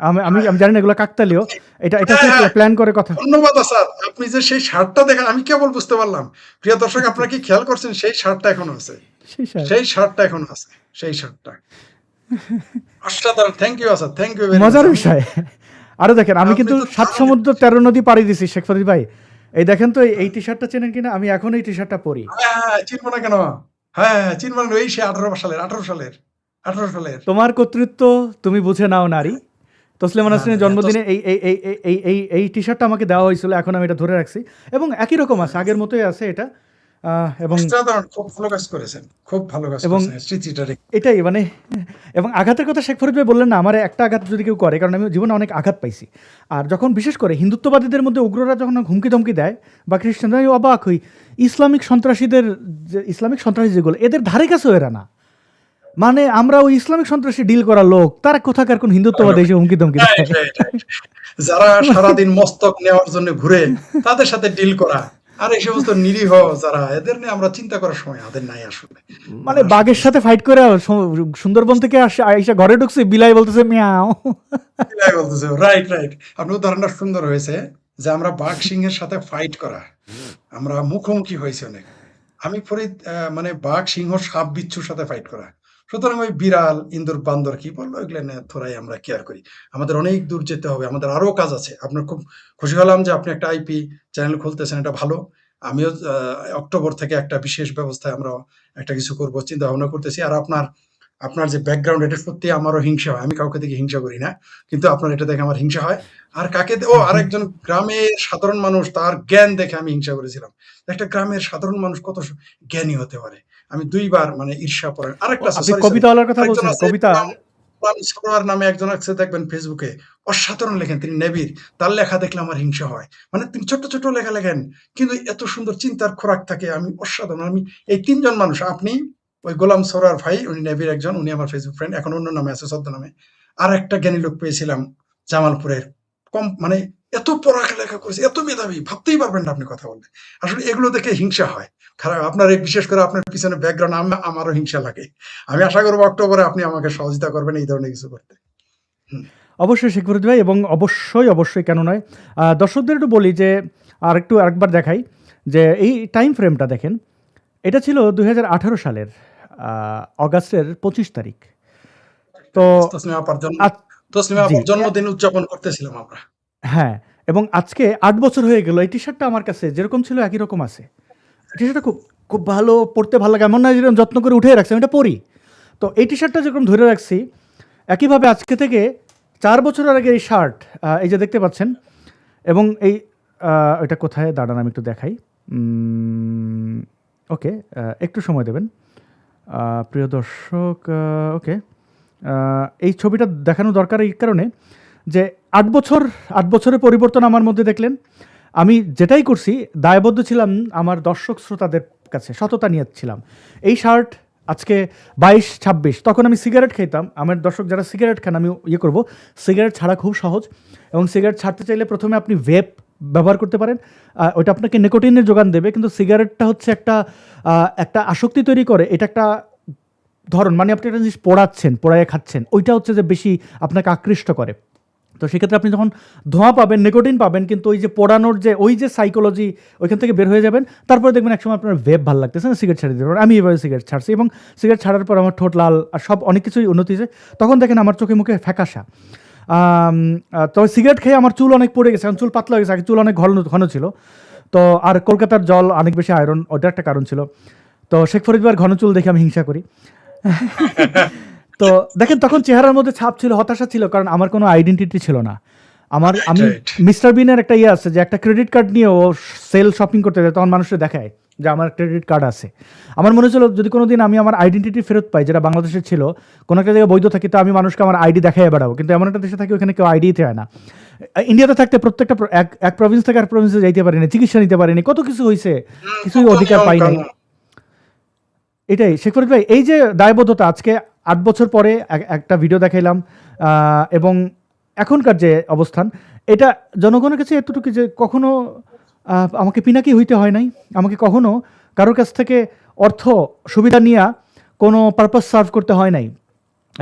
আমি আমি আমি জানি না এগুলো কাকতালীয়। এটা হ্যাঁ, আসলে হ্যাঁ। প্ল্যান করে কথা। ধন্যবাদ আসাদ। আপনি যে সেই শার্টটা দেখেন, আমি কেবল বুঝতে পারলাম। প্রিয় দর্শক, আপনারা কি খেয়াল করছেন সেই শার্টটা এখনো আছে? সেই শার্ট। সেই শার্টটা এখনো আছে। সেই শার্টটা। অসাধারণ। Thank you Asad. Thank you very much. মজার বিষয়। আরো দেখেন, আমি আপনি কিন্তু তো 7 দারুণ সমুদ্র 13 নদী পাড়ি দিছি শেখ ফরিদ ভাই। এই দেখেন তো এই টি-শার্টটা চেনেন কিনা? আমি এখন এই টি-শার্টটা পরি। হ্যাঁ, হ্যাঁ, চিনব না কেন? হ্যাঁ, হ্যাঁ, চিনব না। এই সেই 18 সালের। 18 সালের। তোমার কর্তৃত্ব তুমি বুঝে নাও নারী। তসলিমা না, নাসরিনের না, এত জন্মদিনে এই টি-শার্টটা আমাকে দেওয়া হয়েছিল। এখন আমি এটা ধরে রাখছি। এবং একই রকম আছে, আগের মতোই আছে এটা। এবং অসাধারণ। খুব ভালো কাজ করেছেন। খুব ভালো কাজ এবং করেছেন। স্মৃতিটা রেখে। এটাই মানে, এবং আঘাতের কথা শেখ ফরিদ ভাই বললেন না, আমার একটা আঘাত যদি কেউ করে, কারণ আমি জীবনে অনেক আঘাত পাইছি। আর যখন বিশেষ করে হিন্দুত্ববাদীদের মধ্যে উগ্ররা যখন হুমকি ধমকি দেয় বা খ্রিস্টানরা, আমি অবাক হই। ইসলামিক সন্ত্রাসী যেগুলো, এদের ধারে কাছেও এরা না। মানে আমরা ওই ইসলামিক সন্ত্রাসী ডিল করা লোক, তারা কোথাকার কোন হিন্দুত্ববাদী এসে হুমকি ধমকি দেয়। Right, right, right. যারা সারাদিন মস্তক নেওয়ার জন্য ঘুরে, তাদের সাথে ডিল করা। আর এই সমস্ত নিরীহ যারা, এদের নিয়ে আমরা চিন্তা করার সময় আমাদের নাই আসলে। মানে বাঘের সাথে ফাইট করে সুন্দরবন থেকে আইসা ঘরে ঢুকছে, বিলাই বলতেছে মিয়াও। এটাই বলতেছে। Right, right. আপনার উদাহরণটা সুন্দর হয়েছে যে আমরা বাঘ সিংহের সাথে ফাইট করা। আমরা মুখোমুখি হয়েছি অনেক। আমি ফরিদ মানে বাঘ, সিংহ, সাপ, বিচ্ছুর সাথে ফাইট করা। সুতরাং ওই বিড়াল, ইন্দুর, বান্দর কি বললো, এগুলো নিয়ে থোড়াই আমরা কেয়ার করি। আমাদের অনেক দূর যেতে হবে। আমাদের আরো কাজ আছে। আপনার খুব খুশি হলাম যে আপনি একটা আইপি চ্যানেল খুলতেছেন, এটা ভালো। আমিও অক্টোবর থেকে একটা বিশেষ ব্যবস্থায় আমরা একটা কিছু করব চিন্তা ভাবনা করতেছি। আর আপনার যে ব্যাকগ্রাউন্ড, এটা সত্যি আমারও হিংসা হয়। আমি কাউকে দেখে হিংসা করি না। কিন্তু আপনার এটা দেখে আমার হিংসা হয়। আর আরেকজন গ্রামের সাধারণ মানুষ, তার জ্ঞান দেখে আমি হিংসা করেছিলাম। একটা গ্রামের সাধারণ মানুষ কত জ্ঞানী হতে পারে। আমি ২ বার মানে ঈর্ষা পরায়ণ। আরেকটা আছে, আপনি সরি, সরি। কবিতাওয়ালার কথা আরেকজন বলছেন? আছে, কবিতা। গোলাম সরোয়ার নামে একজন আছে, দেখবেন ফেসবুকে। অসাধারণ লেখেন, তিনি নেভির। তার লেখা দেখলে আমার হিংসা হয়। মানে তিনি ছোট্ট, ছোট লেখা লেখেন। কিন্তু এত সুন্দর চিন্তার খোরাক থাকে। আমি অসাধারণ। আমি এই ৩ জন মানুষ, আপনি, ওই গোলাম সরোয়ার ভাই, উনি নেভির একজন, উনি আমার ফেসবুক ফ্রেন্ড। এখন অন্য নামে আছে, ছদ্মনামে। আরেকটা জ্ঞানী লোক পেয়েছিলাম জামালপুরের। মানে এত পড়ালেখা করেছে, এত মেধাবী, ভাবতেই পারবেন না আপনি কথা বললে। আসলে এগুলো দেখে হিংসা হয়। খারাপ আপনার এই বিশেষ করে আপনার পিছনে ব্যাকগ্রাউন্ড, আমারও হিংসা লাগে। আমি আশা করব অক্টোবরে আপনি আমাকে সহযোগিতা করবেন এই ধরনের কিছু করতে। হুম। অবশ্যই শেখ ফরিদ ভাই, এবং অবশ্যই কেন নয়। দর্শকদের একটু বলি যে আরেকবার দেখাই যে এই টাইম ফ্রেমটা দেখেন। এটা ছিল 2018 সালের অগাস্টের 25 তারিখ। তো তসলিমা আপার জি, জন্মদিন উদযাপন করতেছিলাম আমরা। হ্যাঁ, এবং আজকে 8 বছর হয়ে গেল। এই টি-শার্টটা আমার কাছে যেরকম ছিল একই রকম আছে। টি-শার্টটা খুব খুব ভালো, পড়তে ভালো লাগে। এমন না যেরকম যত্ন করে উঠে রাখছি, আমি এটা পরি। তো এই টি-শার্টটা যেরকম ধরে রাখছি, একইভাবে আজকে থেকে 4 বছর আগে এই শার্ট, এই যে দেখতে পাচ্ছেন, এবং এটা কোথায় দাঁড়ান আমি একটু দেখাই। ওকে, একটু সময় দেবেন প্রিয় দর্শক। ওকে, এই ছবিটা দেখানো দরকার এই কারণে যে 8 বছরের পরিবর্তন আমার মধ্যে দেখলেন। আমি যেটাই করছি দায়বদ্ধ ছিলাম আমার দর্শক শ্রোতাদের কাছে, সততা নিয়ে ছিলাম। এই শার্ট আজকে 22-26, তখন আমি সিগারেট খেতাম। আমার দর্শক যারা সিগারেট খান, আমি ইয়ে করব, সিগারেট ছাড়া খুব সহজ। এবং সিগারেট ছাড়তে চাইলে প্রথমে আপনি ভেপ ব্যবহার করতে পারেন। ওইটা আপনাকে নিকোটিনের যোগান দেবে, কিন্তু সিগারেটটা হচ্ছে একটা আসক্তি তৈরি করে। এটা একটা ধরন, মানে আপনি একটা জিনিস পোড়ায়ে খাচ্ছেন, ওইটা হচ্ছে যে বেশি আপনাকে আকৃষ্ট করে। তো সেক্ষেত্রে আপনি যখন ধোঁয়া পাবেন, নিকোটিন পাবেন, কিন্তু ওই যে পোড়ানোর যে সাইকোলজি, ওইখান থেকে বের হয়ে যাবেন। তারপরে দেখবেন একসময় আপনার ভেপ ভালো লাগতেছে না, সিগারেট ছেড়ে দিতে পারেন। আমি এভাবে সিগারেট ছাড়ছি, এবং সিগারেট ছাড়ার পর আমার ঠোঁট লাল আর সব অনেক কিছুই উন্নতি হয়েছে। তখন দেখেন আমার চোখে মুখে ফ্যাকাশা। তবে সিগারেট খেয়ে আমার চুল অনেক পড়ে গেছে, এখন চুল পাতলা হয়ে গেছে, আগে চুল অনেক ঘন ঘন ছিল। তো আর কলকাতার জল অনেক বেশি আয়রন, ওটা একটা কারণ ছিল। তো শেখ ফরিদ ভাইয়ের ঘন চুল দেখে আমি হিংসা করি। তো দেখেন তখন চেহারার মধ্যে ছাপ ছিল, হতাশা ছিল, কারণ আমার কোনো আইডেন্টিটি ছিল না। আমি রাইট। মিস্টার বিনের একটা ইয়ে আছে যে একটা ক্রেডিট কার্ড নিয়ে ও সেল শপিং করতে যায়, তখন মানুষকে দেখায় যে আমার ক্রেডিট কার্ড আছে। আমার মনে হচ্ছিল যদি কোনো দিন আমি আমার আইডেন্টিটি ফেরত পাই, যেটা বাংলাদেশের ছিল, কোনো একটা জায়গায় বৈধ থাকি, তো আমি মানুষকে আমার আইডি দেখাই বেড়াবো। কিন্তু এমন একটা দেশে থাকি ওখানে কেউ আইডি দিতে হয় না। ইন্ডিয়াতে থাকতে প্রত্যেকটা এক প্রভিন্স থেকে আর প্রভিন্সে যাইতে পারিনি, চিকিৎসা নিতে পারিনি, কত কিছু হয়েছে, কিছুই কত অধিকার নিয়ম পাই নাই। কানুন। এটাই শেখ ফরিদ ভাই, এই যে দায়বদ্ধতা, আজকে 8 বছর পরে একটা ভিডিও দেখাইলাম, এবং এখনকার যে অবস্থান, এটা জনগণের কাছে এতটুকু যে কখনো আমাকে পিনাকি হইতে হয় নাই, আমাকে কখনো কারোর কাছ থেকে অর্থ সুবিধা নিয়ে কোনো পারপাস সার্ভ করতে হয় নাই।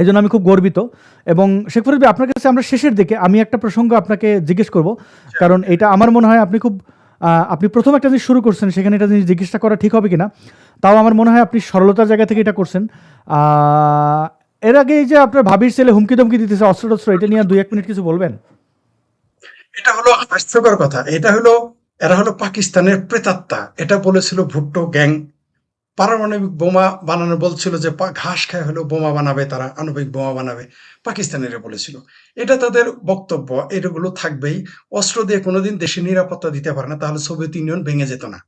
এই জন্য আমি খুব গর্বিত। এবং শেখ ফরিদ ভাই, আপনার কাছে আমরা শেষের দিকে আমি একটা প্রসঙ্গ আপনাকে জিজ্ঞেস করব, কারণ এটা আমার মনে হয় আপনি প্রথম একটা জিনিস শুরু করছেন, সেখানে একটা জিনিস জিজ্ঞেসটা করা ঠিক হবে কিনা। তাও আমার মনে হয় আপনি সরলতার জায়গা থেকে এটা করছেন। এর আগে এই যে আপনার ভাবির ছেলে হুমকি ধমকি দিতেছে অস্ত্র টস্ত্র, এটা নিয়ে 2-1 মিনিট কিছু বলবেন? এটা হলো হাস্যকর কথা। এরা হলো পাকিস্তানের প্রেতাত্মা। এটা বলেছিল ভুট্টো গ্যাং। পারমাণবিক বোমা বানানো বলছিল যে ঘাস খায় হলেও বোমা বানাবে, তারা আণবিক বোমা বানাবে। পাকিস্তানিরা বলেছিল। এটা তাদের বক্তব্য, এগুলো থাকবেই। অস্ত্র দিয়ে কোনোদিন দেশের নিরাপত্তা দিতে পারে না, তাহলে সোভিয়েত ইউনিয়ন ভেঙে যেত না।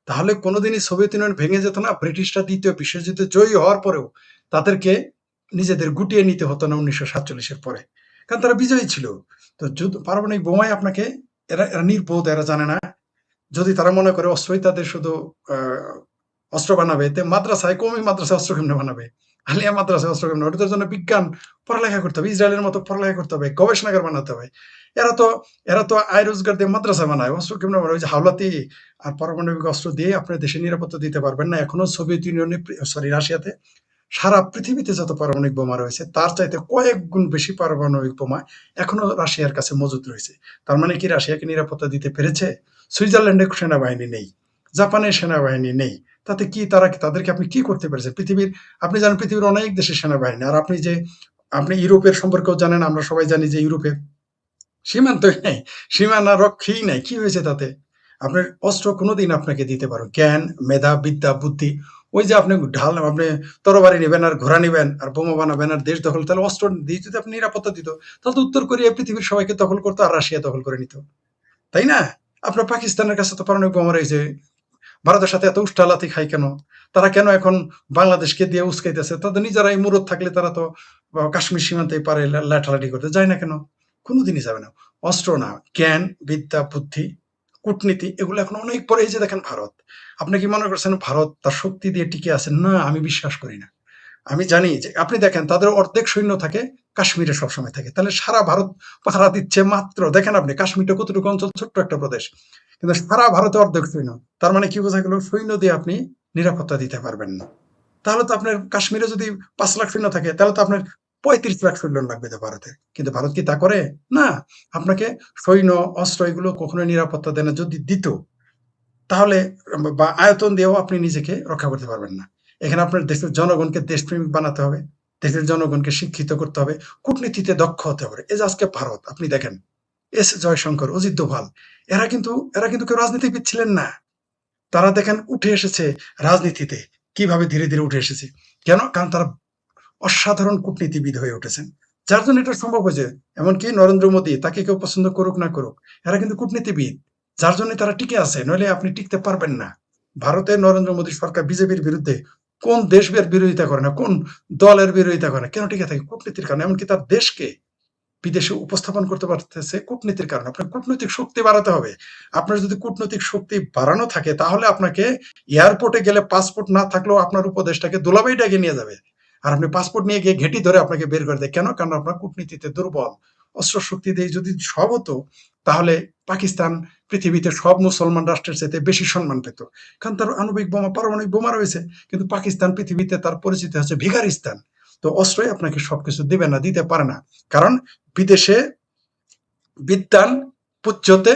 তাহলে কোনোদিনই সোভিয়েত ইউনিয়ন ভেঙে যেত না। ব্রিটিশরা দ্বিতীয় বিশ্বযুদ্ধে জয়ী হওয়ার পরেও তাদেরকে নিজেদের গুটিয়ে নিতে হতো না 1947-এর পরে, কারণ তারা বিজয়ী ছিল। তো যুদ্ধ পারমাণবিক বোমায় আপনাকে, এরা এরা নির্বোধ, এরা জানে না। যদি তারা মনে করে অস্ত্রই তাদের শুধু অস্ত্র বানাবে, তে মাদ্রাসায় কমই মাদ্রাসায় অস্ত্র কেমনে বানাবে, আলিয়া মাদ্রাসায় অস্ত্র কেমনে, ওটার জন্য বিজ্ঞান পড়ালেখা করতে হবে, ইসরায়েলের মতো পড়ালেখা করতে হবে, গবেষণাগার বানাতে হবে। এরা তো আয় রোজগার দিয়ে মাদ্রাসা বানায়, অস্ত্র কেমনে বানায়? ওই যে হাওলাতি আর পারমাণবিক অস্ত্র দিয়ে আপনার দেশের নিরাপত্তা দিতে পারবেন না। এখনো সোভিয়েত ইউনিয়নে, রাশিয়াতে, সারা পৃথিবীতে যত পারমাণবিক বোমা রয়েছে তার চাইতে কয়েক গুণ বেশি পারমাণবিক বোমা এখনো রাশিয়ার কাছে মজুদ রয়েছে। তার মানে কি রাশিয়াকে নিরাপত্তা দিতে পেরেছে? সুইজারল্যান্ডে সেনাবাহিনী নেই, জাপানের সেনাবাহিনী নেই, তাতে কি তাদেরকে আপনি কি করতে পেরেছেন? আপনি জানেন পৃথিবীর অনেক দেশের সেনাবাহিনী। আর আপনি ইউরোপের সম্পর্কেও জানেন, আমরা সবাই জানি যে ইউরোপে সীমান্তই নেই, সীমানা রক্ষী নাই। কি হয়েছে তাতে? আপনার অস্ত্র কোনোদিন আপনাকে দিতে পারো জ্ঞান, মেধা, বিদ্যা, বুদ্ধি। ওই যে আপনি আপনি তরবারি নেবেন আর ঘোড়া নেবেন আর বোমা বানাবেন আর দেশ দখল, তাহলে অস্ত্র দিয়ে যদি আপনি নিরাপত্তা দিত, তাহলে তো উত্তর কোরিয়া পৃথিবীর সবাইকে দখল করতো আর রাশিয়া দখল করে নিত, তাই না? আপনার পাকিস্তানের কাছে তো পারমাণবিক বোমা রয়েছে। ভারতের সাথে এত উষ্টালাতি খায় কেন? তারা কেন এখন বাংলাদেশকে দিয়ে উস্কাইতেছে? তাদের নিজেরাই মুরত থাকলে তারা তো কাশ্মীর সীমান্তে পারে লাঠালাঠি করতে, যায় না কেন? কোনোদিনই যাবে না। অস্ত্র না, জ্ঞান, বিদ্যা, বুদ্ধি, কূটনীতি, এগুলো এখন অনেক পরে। এই যে দেখেন ভারত, আপনি কি মনে করছেন ভারত তার শক্তি দিয়ে টিকে আছে? না, আমি বিশ্বাস করি না। আমি জানি যে আপনি দেখেন তাদের অর্ধেক সৈন্য থাকে কাশ্মীরে, সবসময় থাকে। তাহলে সারা ভারত পাহারা দিচ্ছে মাত্র, দেখেন আপনি কাশ্মীরটা কতটুকু অঞ্চল, ছোট্ট একটা প্রদেশ, কিন্তু সারা ভারতে অর্ধেক সৈন্য। তার মানে কি বোঝা গেল? সৈন্য দিয়ে আপনি নিরাপত্তা দিতে পারবেন না। তাহলে তো আপনার কাশ্মীরে যদি 5 লাখ সৈন্য থাকে, তাহলে তো আপনার 35 লাখ সৈন্য লাগবে তো ভারতে। কিন্তু ভারত কি তা করে? না। আপনাকে সৈন্য, অস্ত্র এগুলো কখনো নিরাপত্তা দেয় না। যদি দিত, তাহলে বা আয়তন দিয়েও আপনি নিজেকে রক্ষা করতে পারবেন না। এখানে আপনার দেশের জনগণকে দেশপ্রেমিক বানাতে হবে, দেশের জনগণকে শিক্ষিত করতে হবে, কূটনীতিতে দক্ষ হতে হবে। এই যে আজকে ভারত, আপনি দেখেন এস জয়শঙ্কর, অজিত দোভাল, এরা কিন্তু কেউ রাজনীতিবিদ ছিলেন না। তারা দেখেন উঠে এসেছে রাজনীতিতে। কিভাবে ধীরে ধীরে উঠে এসেছে? কেন? কারণ তারা অসাধারণ কূটনীতিবিদ হয়ে উঠেছেন, যার জন্য এটা সম্ভব হয়েছে। এমনকি নরেন্দ্র মোদী, তাকে কেউ পছন্দ করুক না করুক, এরা কিন্তু কূটনীতিবিদ, যার জন্য তারা টিকে আছে, নইলে আপনি টিকতে পারবেন না। ভারতের নরেন্দ্র মোদী সরকার বিজেপির বিরুদ্ধে কোন দেশের বিরোধিতা করে না, কোন দলের বিরোধিতা করে না, কেন টিকে থাকে? কূটনীতির কারণে। এমনকি তার দেশকে বিদেশে উপস্থাপন করতে পারতেছে কূটনীতির কারণে। আপনার কূটনৈতিক শক্তি বাড়াতে হবে। আপনার যদি কূটনৈতিক শক্তি বাড়ানো থাকে তাহলে আপনাকে এয়ারপোর্টে গেলে পাসপোর্ট না থাকলেও আপনার উপদেষ্টাকে দুলাভাই ডেকে নিয়ে যাবে। আর আপনি পাসপোর্ট নিয়ে গিয়ে ঘেঁটি ধরে আপনাকে বের করে দেয়। কেন? কারণ আপনার কূটনীতিতে দুর্বল। অস্ত্র শক্তি দিয়ে যদি সব হতো তাহলে পাকিস্তান পৃথিবীতে সব মুসলমান রাষ্ট্রের চাইতে বেশি সম্মান পেত। কারণ তার আণবিক বোমা, পারমাণবিক বোমা রয়েছে। কিন্তু পাকিস্তান পৃথিবীতে তার পরিচিতি হচ্ছে ভিখারিস্তান। তো অস্ত্রই আপনাকে সবকিছু দিবে না, দিতে পারে না। কারণ বিদেশে বিদ্যান পূজ্যতে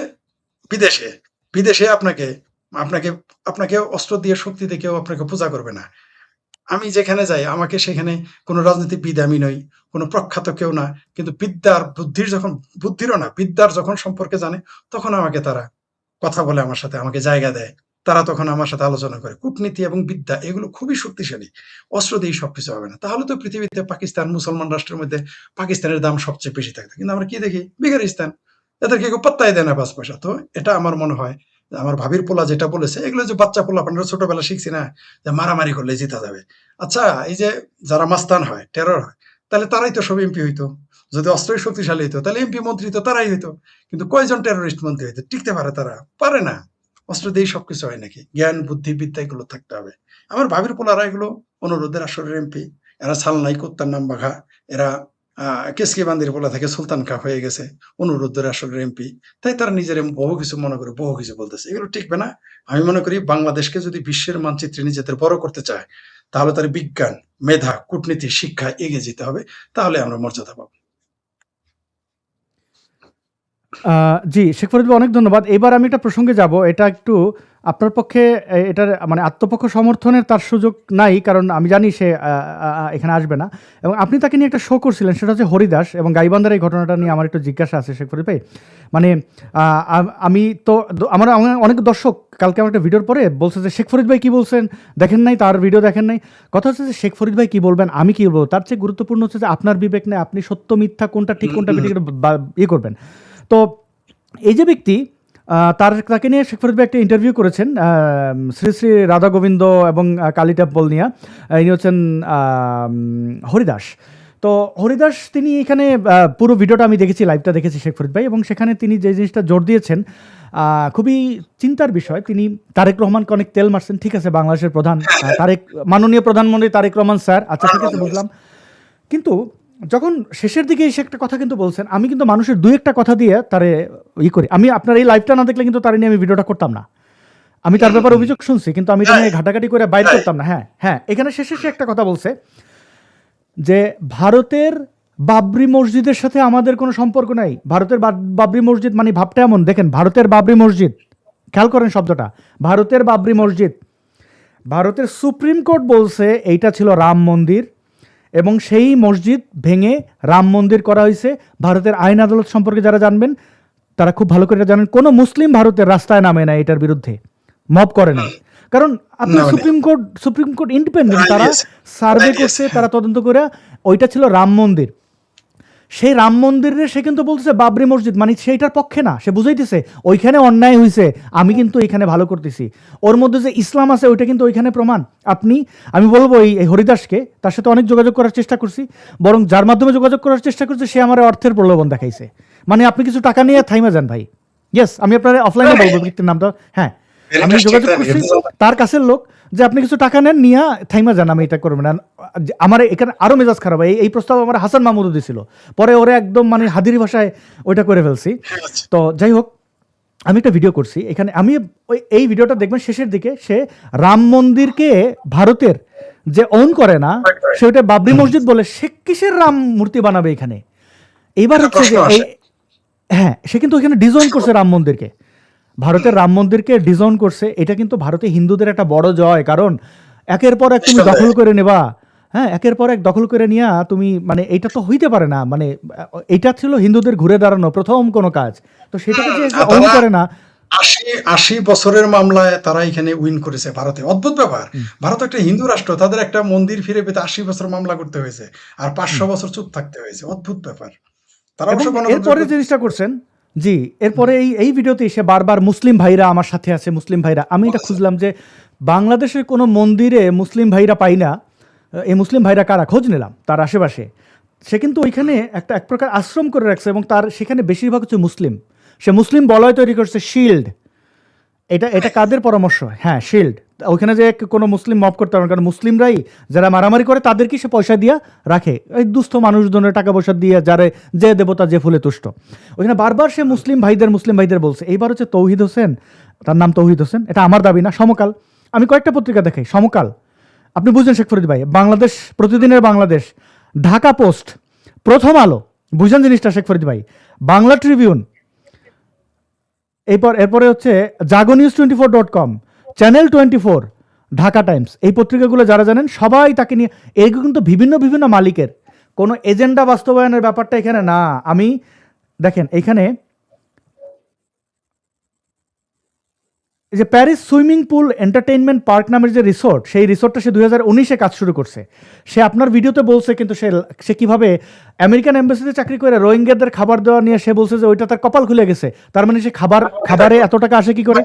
বিদেশে, বিদেশে আপনাকে আপনাকে আপনাকে অস্ত্র দিয়ে শক্তি দিয়ে কেউ আপনাকে পূজা করবে না। আমি যেখানে যাই আমাকে সেখানে কোনো রাজনীতিবিদ আমি নই, কোনো প্রখ্যাত কেউ না, কিন্তু বিদ্যার বুদ্ধির যখন, বুদ্ধিরও না বিদ্যার যখন সম্পর্কে জানে তখন আমাকে তারা কথা বলে, আমার সাথে আমাকে জায়গা দেয়। তারা তখন আমার সাথে আলোচনা করে। কূটনীতি এবং বিদ্যা এগুলো খুবই শক্তিশালী। অস্ত্র দিয়ে সবকিছু হবে না। তাহলে তো পৃথিবীতে পাকিস্তান, মুসলমান রাষ্ট্রের মধ্যে পাকিস্তানের দাম সবচেয়ে বেশি থাকতো। কিন্তু আমরা কি দেখি? বিগারিস্তান। এদেরকে কেউ পাত্তাই দেয় না ৫ পয়সা। তো এটা আমার মনে হয় আমার ভাবির পোলা যেটা বলেছে, এগুলো যে বাচ্চা পোলা আপনারা ছোটবেলা শিখছি না যে মারামারি করলে জিতা যাবে। আচ্ছা, এই যে যারা মাস্তান হয়, টেরর হয়, তাহলে তারাই তো সব এমপি হইতো। যদি অস্ত্রই শক্তিশালী হইতো তাহলে এমপি মন্ত্রী তো তারাই হইতো। কিন্তু কয়জন টেরোরিস্ট মন্ত্রী হইতো? টিকতে পারে তারা? পারে না। অস্ত্র দিয়েই সবকিছু হয় নাকি? জ্ঞান, বুদ্ধি, বিদ্যা এগুলো থাকতে হবে। আমার ভাবির পোলারা এগুলো অনুরোধের আসরের এমপি। এরা সালনাই কুত্তার নাম বাঘা। এরা কেসকি বান্দির পোলা থেকে সুলতান কা হয়ে গেছে অনুরোধের আসরের এমপি। তাই তারা নিজের বহু কিছু মনে করে বহু কিছু বলতেছে। এগুলো টিকবে না। আমি মনে করি বাংলাদেশকে যদি বিশ্বের মানচিত্রে নিজেদের বড় করতে চায় তাহলে তার বিজ্ঞান, মেধা, কূটনীতি, শিক্ষা এগিয়ে যেতে হবে। তাহলে আমরা মর্যাদা পাবো। জি, শেখ ফরিদ ভাই অনেক ধন্যবাদ। এবার আমি একটা প্রসঙ্গে যাব। এটা একটু আপনার পক্ষে এটার মানে আত্মপক্ষ সমর্থনের তার সুযোগ নাই, কারণ আমি জানি সে এখানে আসবে না। এবং আপনি তাকে নিয়ে একটা শো করছিলেন, সেটা হচ্ছে হরিদাস এবং গাইবান্ধার। এই ঘটনাটা নিয়ে আমার একটু জিজ্ঞাসা আছে শেখ ফরিদ ভাই। মানে আমি তো আমার অনেক দর্শক কালকে আমার একটা ভিডিওর পরে বলছে যে শেখ ফরিদ ভাই কী বলছেন, দেখেন নাই, তার ভিডিও দেখেন নাই। কথা হচ্ছে যে শেখ ফরিদ ভাই কী বলবেন, আমি কী বলবো, তার চেয়ে গুরুত্বপূর্ণ হচ্ছে যে আপনার বিবেক নেই, আপনি সত্য মিথ্যা কোনটা ঠিক কোনটা বেঠিক ইয়ে করবেন। তো এই যে ব্যক্তি তাকে নিয়ে শেখ ফরিদ ভাই একটা ইন্টারভিউ করেছেন শ্রী শ্রী রাধা গোবিন্দ এবং কালী টেম্পল নিয়ে। ইনি হচ্ছেন হরিদাস। তো হরিদাস তিনি এখানে পুরো ভিডিওটা আমি দেখেছি, লাইভটা দেখেছি শেখ ফরিদ ভাই, এবং সেখানে তিনি যে জিনিসটা জোর দিয়েছেন খুবই চিন্তার বিষয়। তিনি তারেক রহমানকে অনেক তেল মারছেন, ঠিক আছে, বাংলাদেশের প্রধান মাননীয় প্রধানমন্ত্রী তারেক রহমান স্যার, আচ্ছা ঠিক আছে বুঝলাম। কিন্তু যখন শেষের দিকে এসে একটা কথা কিন্তু বলছেন, আমি কিন্তু মানুষের দুই একটা কথা দিয়ে তারে করি। আমি আপনার এই লাইভটা না দেখলে কিন্তু তার নিয়ে আমি ভিডিওটা করতাম না। আমি তার ব্যাপারে অভিযোগ শুনছি, কিন্তু আমি এটা নিয়ে ঘাটাঘাটি করে বাইর করতাম না। হ্যাঁ হ্যাঁ, এখানে শেষে সে একটা কথা বলছে যে ভারতের বাবরি মসজিদের সাথে আমাদের কোনো সম্পর্ক নাই। ভারতের বাবরি মসজিদ মানে ভাবটা এমন, দেখেন ভারতের বাবরি মসজিদ, খেয়াল করেন শব্দটা, ভারতের বাবরি মসজিদ। ভারতের সুপ্রিম কোর্ট বলছে এইটা ছিল রাম মন্দির, এবং সেই মসজিদ ভেঙে রাম মন্দির করা হয়েছে। ভারতের আইন আদালত সম্পর্কে যারা জানবেন তারা খুব ভালো করে জানেন, কোনো মুসলিম ভারতের রাস্তায় নামে না এটার বিরুদ্ধে, মব করে নাই। কারণ আপনার সুপ্রিম কোর্ট ইন্ডিপেন্ডেন্ট, তারা সার্ভে করছে, তারা তদন্ত করে ওইটা ছিল রাম মন্দির। সেই রাম মন্দিরে সে কিন্তু বলতেছে বাবরি মসজিদ, মানে সেইটার পক্ষে না, সে বুঝাইতেছে ওইখানে অন্যায় হয়েছে, আমি কিন্তু এখানে ভালো করতেছি। ওর মধ্যে যে ইসলাম আছে ওইটা কিন্তু ওইখানে প্রমাণ। আমি বলবো এই হরিদাসকে, তার সাথে অনেক যোগাযোগ করার চেষ্টা করছি, বরং যার মাধ্যমে যোগাযোগ করার চেষ্টা করছে সে আমার অর্থের প্রলোভন দেখাইছে। মানে আপনি কিছু টাকা নিয়ে থাইমা যান ভাই। ইয়েস, আমি আপনার অফলাইনে বলবো ব্যক্তির নামটা। হ্যাঁ, আমি যোগাযোগ করছি তার কাছের লোক, যে আপনি কিছু টাকা নেন নিয়ে থাইমা যান, আমি এটা করবো না। আমার এখানে আরো মেজাজ খারাপ হয়। এই প্রস্তাব আমার হাসান মাহমুদও দিছিল, পরে ওরা একদম মানে হাদিরি ভাষায় ওইটা করে ফেলছি। তো যাই হোক, আমি একটা ভিডিও করছি এখানে, আমি এই ভিডিওটা দেখবেন শেষের দিকে, সে রাম মন্দিরকে ভারতের যে ওন করে না সে ওটা বাবরি মসজিদ বলে, সে কিসের রাম মূর্তি বানাবে এখানে? এইবার হচ্ছে যে হ্যাঁ, সে কিন্তু এখানে ডিজাইন করছে রাম মন্দিরকে, ভারতের রাম মন্দিরকে ডিজাইন করছে। এটা কিন্তু ভারতে হিন্দুদের একটা বড় জয়, কারণ একের পর এক তুমি দখল করে নেবা। হ্যাঁ, একের পর এক দখল করে নিয়া তুমি, মানে এইটা তো হইতে পারে না। মানে এটা ছিল হিন্দুদের ঘুরে দাঁড়ানো প্রথম কোনো কাজ, তো সেটাকে যে অন করে না। ৮০ বছরের মামলায় তারা এখানে উইন করেছে ভারতে। অদ্ভুত ব্যাপার, ভারত একটা হিন্দু রাষ্ট্র, তাদের একটা মন্দির ফিরে পেতে ৮০ বছর মামলা করতে হয়েছে, আর ৫০০ বছর চুপ থাকতে হয়েছে। অদ্ভুত ব্যাপার। তারা এরপরে জিনিসটা করছেন, জি, এরপরে এই ভিডিওতে এসে বারবার মুসলিম ভাইরা আমার সাথে আছে, মুসলিম ভাইরা। আমি এটা খুঁজলাম যে বাংলাদেশের কোনো মন্দিরে মুসলিম ভাইরা পাই না, এই মুসলিম ভাইরা কারা, খোঁজ নিলাম তার আশেপাশে। সে কিন্তু ওইখানে এক প্রকার আশ্রম করে রাখছে এবং তার সেখানে বেশিরভাগ হচ্ছে মুসলিম। সে মুসলিম বলয় তৈরি করছে, শিল্ড। এটা কাদের পরামর্শ? হ্যাঁ, শিল্ড। ওইখানে যে কোনো মুসলিম মব করতে পারবে, কারণ মুসলিমরাই যারা মারামারি করে তাদেরকে সে পয়সা দিয়া রাখে, এই দুস্থ মানুষজনের টাকা পয়সা দিয়ে, যারা যে দেবতা যে ফুলে তুষ্ট। ওইখানে বারবার সে মুসলিম ভাইদের বলছে। এইবার হচ্ছে তৌহিদ হোসেন, তার নাম তৌহিদ হোসেন, এটা আমার দাবি না, সমকাল। আমি কয়েকটা পত্রিকা দেখাই, সমকাল, আপনি বুঝলেন শেখ ফরিদ ভাই, বাংলাদেশ প্রতিদিনের বাংলাদেশ, ঢাকা পোস্ট, প্রথম আলো, বুঝলেন জিনিসটা শেখ ফরিদ ভাই, বাংলা ট্রিবিউন, এরপরে হচ্ছে jagonews24.com, চ্যানেল 24, ঢাকা টাইমস। এই পত্রিকাগুলো যারা জানেন সবাই তাকে নিয়ে, এইগুলো কিন্তু বিভিন্ন মালিকের, কোনো এজেন্ডা বাস্তবায়নের ব্যাপারটা এখানে না। আমি দেখেন এইখানে এই যে Paris swimming pool entertainment park নামের যে রিসোর্ট, সেই রিসোর্টটা সে 2019-এ কাজ শুরু করছে। সে আপনার ভিডিওতে বলছে, কিন্তু সে কিভাবে আমেরিকান এম্বাসিতে চাকরি করে রোহিঙ্গাদের খাবার দেওয়া নিয়ে সে বলছে যে ওইটা তার কপাল খুলে গেছে। তার মানে সে খাবারে এত টাকা আসে কি করে?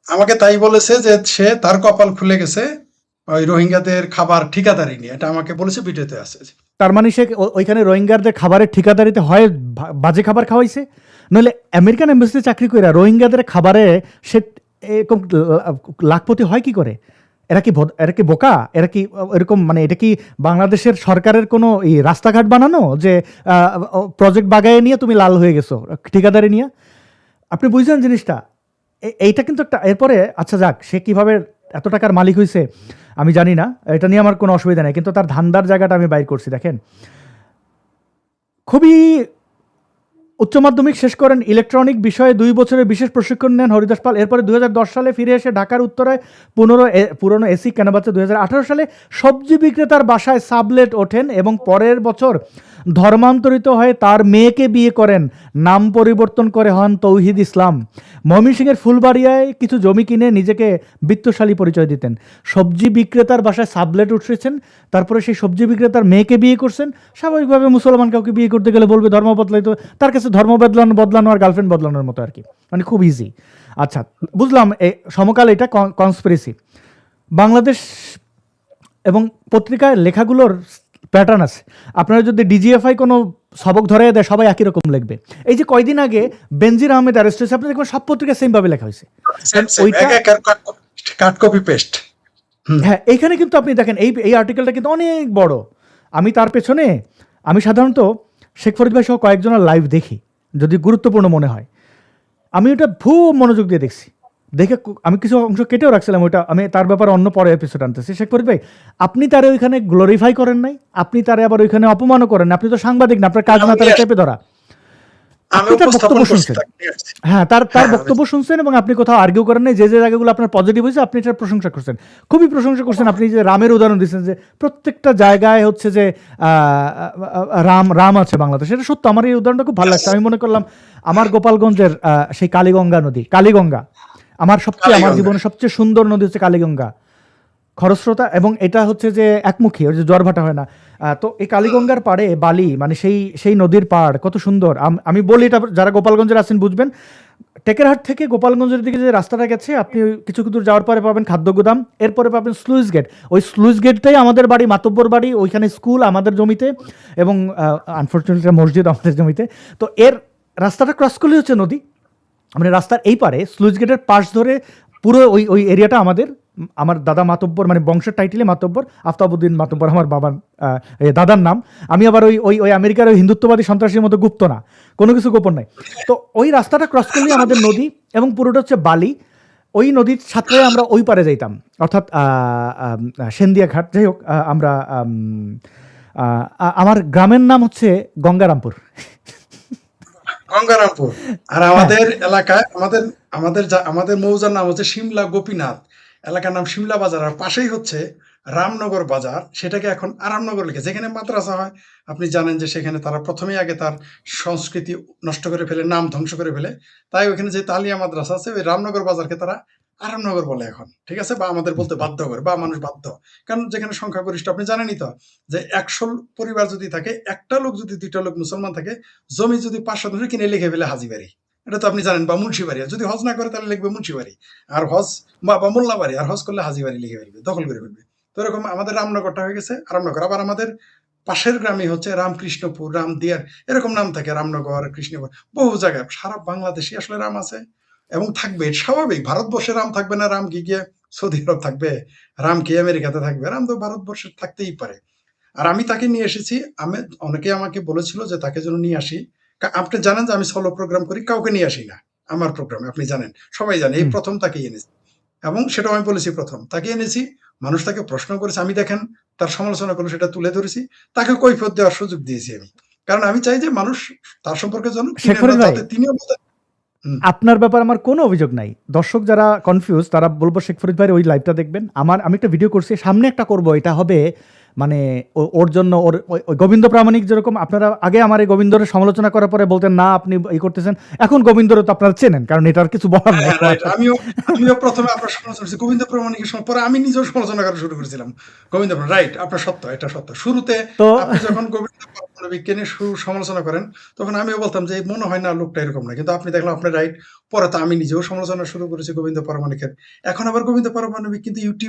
আমাকে তাই বলেছে যে সে তার কপাল খুলে গেছে ওই রোহিঙ্গাদের খাবার ঠিকাদারি নিয়ে, এটা আমাকে বলেছে, ভিডিওতে আছে। তার মানে সে ওইখানে রোহিঙ্গাদের খাবারের ঠিকাদারিতে হয় বাজে খাবার খাওয়াইছে, নইলে আমেরিকান এম্বাসিতে চাকরি করে রোহিঙ্গাদের খাবারে সে এরকম লাখপতি হয় কি করে? এরা কি বোকা? এরা কি এরকম, মানে এটা কি বাংলাদেশের সরকারের কোনো রাস্তাঘাট বানানো যে প্রজেক্ট বাগায়ে নিয়ে তুমি লাল হয়ে গেছো ঠিকাদারি নিয়ে? আপনি বুঝলেন জিনিসটা? এইটা কিন্তু একটা, এরপরে আচ্ছা যাক, সে কিভাবে এত টাকার মালিক হয়েছে আমি জানি না, এটা নিয়ে আমার কোনো অসুবিধা নেই, কিন্তু তার ধান্দার জায়গাটা আমি বাইর করছি। দেখেন, খুবই উচ্চ মাধ্যমিক শেষ করেন, ইলেকট্রনিক বিষয়ে 2 বছরের বিশেষ প্রশিক্ষণ নেন হরিদাস পাল। এরপরে 2010 সালে ফিরে এসে ঢাকার উত্তরায় পুরনো এসি কেনা বাচ্চা। 2018 সালে সবজি বিক্রেতার বাসায় সাবলেট ওঠেন এবং পরের বছর ধর্মান্তরিত হয়ে তার মেয়েকে বিয়ে করেন। নাম পরিবর্তন করে হন তৌহিদ ইসলাম। ময়মনসিংহের ফুলবাড়িয়ায় কিছু জমি কিনে নিজেকে বিত্তশালী পরিচয় দিতেন। সবজি বিক্রেতার বাসায় সাবলেট উঠেছেন, তারপরে সেই সবজি বিক্রেতার মেয়েকে বিয়ে করছেন। স্বাভাবিকভাবে মুসলমান কাউকে বিয়ে করতে গেলে বলবে ধর্ম বদলাইতো, তার কাছে ধর্ম বদলানো আর গার্লফ্রেন্ড বদলানোর মতো আর কি, মানে খুব ইজি। আচ্ছা বুঝলাম, সমকাল এটা কনস্পিরেসি। বাংলাদেশ এবং পত্রিকায় লেখাগুলোর প্যাটার্ন আছে। আপনারা যদি ডিজিএফআই কোনো সবক ধরে দেয়, সবাই একই রকম লিখবে। এই যে কয়দিন আগে বেনজির আহমেদ অ্যারেস্ট হয়েছে, আপনি দেখবেন সব পত্রিকায় সেম ভাবে লেখা হয়েছে। হ্যাঁ, এইখানে কিন্তু আপনি দেখেন এই আর্টিকেলটা কিন্তু অনেক বড়। আমি তার পেছনে, আমি সাধারণত শেখ ফরিদ ভাই সহ কয়েকজনের লাইভ দেখি, যদি গুরুত্বপূর্ণ মনে হয়। আমি ওটা মনোযোগ দিয়ে দেখছি, দেখে আমি কিছু অংশ কেটেও রাখছিলাম। ওইটা আমি তার ব্যাপারে অন্য পরে এপিসোড আনতেছি। শেখ ফরিদ ভাই, আপনি তারে ওইখানে গ্লোরিফাই করেন নাই, আপনি তারে আবার ওইখানে অপমানও করেন না। আপনি তো সাংবাদিক না, আপনার কাজ না তারা চেপে ধরা। আপনি তার বক্তব্য শুনছেন, হ্যাঁ তার বক্তব্য শুনছেন, এবং আপনি কোথাও আর্গিউ করেন নাই। যে জায়গাগুলো আপনার পজিটিভ হয়েছে আপনি এটার প্রশংসা করছেন, খুবই প্রশংসা করছেন। আপনি যে রামের উদাহরণ দিচ্ছেন, যে প্রত্যেকটা জায়গায় হচ্ছে যে রাম আছে বাংলাদেশে, এটা সত্য। আমার এই উদাহরণটা খুব ভালো লাগছে। আমি মনে করলাম আমার গোপালগঞ্জের সেই কালীগঙ্গা নদী, কালীগঙ্গা আমার জীবনের সবচেয়ে সুন্দর নদী হচ্ছে কালীগঙ্গা, খরস্রোতা, এবং এটা হচ্ছে যে একমুখী, ওই যে জোয়ার ভাটা হয় না। তো এই কালীগঙ্গার পাড়ে বালি, মানে সেই নদীর পাড় কত সুন্দর। আমি বলি, এটা যারা গোপালগঞ্জের আছেন বুঝবেন। টেকেরহাট থেকে গোপালগঞ্জের দিকে যে রাস্তাটা গেছে, আপনি কিছু দূর যাওয়ার পরে পাবেন খাদ্য গুদাম, এরপরে পাবেন স্লুইস গেট। ওই স্লুইস গেটটাই আমাদের বাড়ি, মাতব্বর বাড়ি, ওইখানে স্কুল আমাদের জমিতে, এবং আনফর্চুনেটলি মসজিদ আমাদের জমিতে। তো এর রাস্তাটা ক্রস করলে হচ্ছে নদী, মানে রাস্তার এই পারে স্লুইস গেটের পাশ ধরে পুরো ওই এরিয়াটা আমার দাদা মাতব্বর, মানে বংশের টাইটেলে মাতব্বর, আফতাবউদ্দিন মাতব্বর আমার বাবার দাদার নাম। আমি আবার ওই আমেরিকার ওই হিন্দুত্ববাদী সন্ত্রাসীর মতো গুপ্ত না, কোনো কিছু গোপন নাই। তো ওই রাস্তাটা ক্রস করলেই আমাদের নদী, এবং পুরোটা হচ্ছে বালি। ওই নদীর সাঁতরে আমরা ওই পারে যাইতাম, অর্থাৎ সেন্দিয়া ঘাট। যাই হোক, আমরা আমার গ্রামের নাম হচ্ছে গঙ্গারামপুর। আর আমাদের এলাকায় আমাদের মৌজার নাম হচ্ছে শিমলা গোপীনাথ, এলাকার নাম শিমলা বাজার, আর পাশেই হচ্ছে রামনগর বাজার। সেটাকে এখন আরামনগর লিখে, যেখানে মাদ্রাসা হয়। আপনি জানেন যে সেখানে তারা প্রথমেই আগে তার সংস্কৃতি নষ্ট করে ফেলে, নাম ধ্বংস করে ফেলে। তাই ওখানে যে তালিয়া মাদ্রাসা আছে, ওই রামনগর বাজারকে তারা আরামনগর বলে এখন, ঠিক আছে, বা আমাদের বলতে বাধ্য করে, বা মানুষ বাধ্য। কারণ যেখানে সংখ্যাগরিষ্ঠ, আপনি জানেনই তো যে 100 পরিবার যদি থাকে, একটা লোক যদি 2টা লোক মুসলমান থাকে, জমি যদি 5-7 কিনে লিখে ফেলে হাজিবাড়ি, এটা তো আপনি জানেন, বা মুন্সিবাড়ি। যদি হজ না করে তাহলে লিখবে মুন্সিবাড়ি, আর হজ বা মোল্লাবাড়ি, আর হজ করলে হাজিবাড়ি লিখে ফেলবে, দখল করে ফেলবে। তো এরকম আমাদের রামনগরটা হয়ে গেছে আরামনগর। আবার আমাদের পাশের গ্রামে হচ্ছে রামকৃষ্ণপুর, রামদিয়ার, এরকম নাম থাকে, রামনগর, কৃষ্ণপুর, বহু জায়গায় সারা বাংলাদেশে আসলে রাম আছে এবং থাকবে, এটা স্বাভাবিক। ভারতবর্ষে রাম থাকবে না? রাম কি গিয়ে সৌদি আরব থাকবে? রাম কি আমেরিকাতে থাকবে? রাম তো ভারতবর্ষে থাকতেই পারে। আর আমি তাকে নিয়ে এসেছি। আমি, অনেকে আমাকে বলেছিল যে তাকে যেন নিয়ে আসি। আপনি জানেন যে আমি সলো প্রোগ্রাম করি, কাউকে নিয়ে আসি না আমার প্রোগ্রামে, আপনি জানেন, সবাই জানে। এই হুম। প্রথম তাকে এনেছি এবং সেটাও আমি বলেছি, প্রথম তাকে এনেছি। মানুষ তাকে প্রশ্ন করেছে, আমি দেখেন তার সমালোচনা করলো, সেটা তুলে ধরেছি, তাকে কৈফিয়ত দেওয়ার সুযোগ দিয়েছি আমি। কারণ আমি চাই যে মানুষ তার সম্পর্কে জানুক, শেখ চিনেন না, ফরিদ ভাই, যাতে তিনিও বলেন। হুম। আপনার ব্যাপারে আমার কোনো অভিযোগ নাই। দর্শক যারা কনফিউজ তারা বলবো শেখ ফরিদ ভাইয়ের ওই লাইভটা দেখবেন। আমি একটা ভিডিও করছি, সামনে একটা করব, এটা হবে মানে ওর জন্য ওই গোবিন্দ প্রামাণিক যেরকম আপনারা আগে আমার এই গোবিন্দরের সমালোচনা করার পরে বলতেন না আপনি এই করতেছেন, এখন গোবিন্দরে তো আপনারা চেনেন, কারণ এটার কিছু বলার নাই। হ্যাঁ, রাইট। আমিও প্রথমে আপনার সমালোচনা করছি গোবিন্দ প্রামাণিকের সময়, পরে আমি নিজেও সমালোচনা করা শুরু করেছিলাম গোবিন্দ প্রামাণিক। রাইট, আপনার সত্য, এটা সত্য। শুরুতে তো আপনি যখন গোবিন্দ প্রামাণিককে নিয়ে সমালোচনা করেন, তখন আমিও বলতাম যে মনে হয় না লোকটা এরকম না, কিন্তু আপনি দেখলাম আপনি রাইট। পরে তো আমি নিজেও সমালোচনা শুরু করেছি গোবিন্দ প্রামাণিকের। এখন আবার গোবিন্দ প্রামাণিক কিন্তু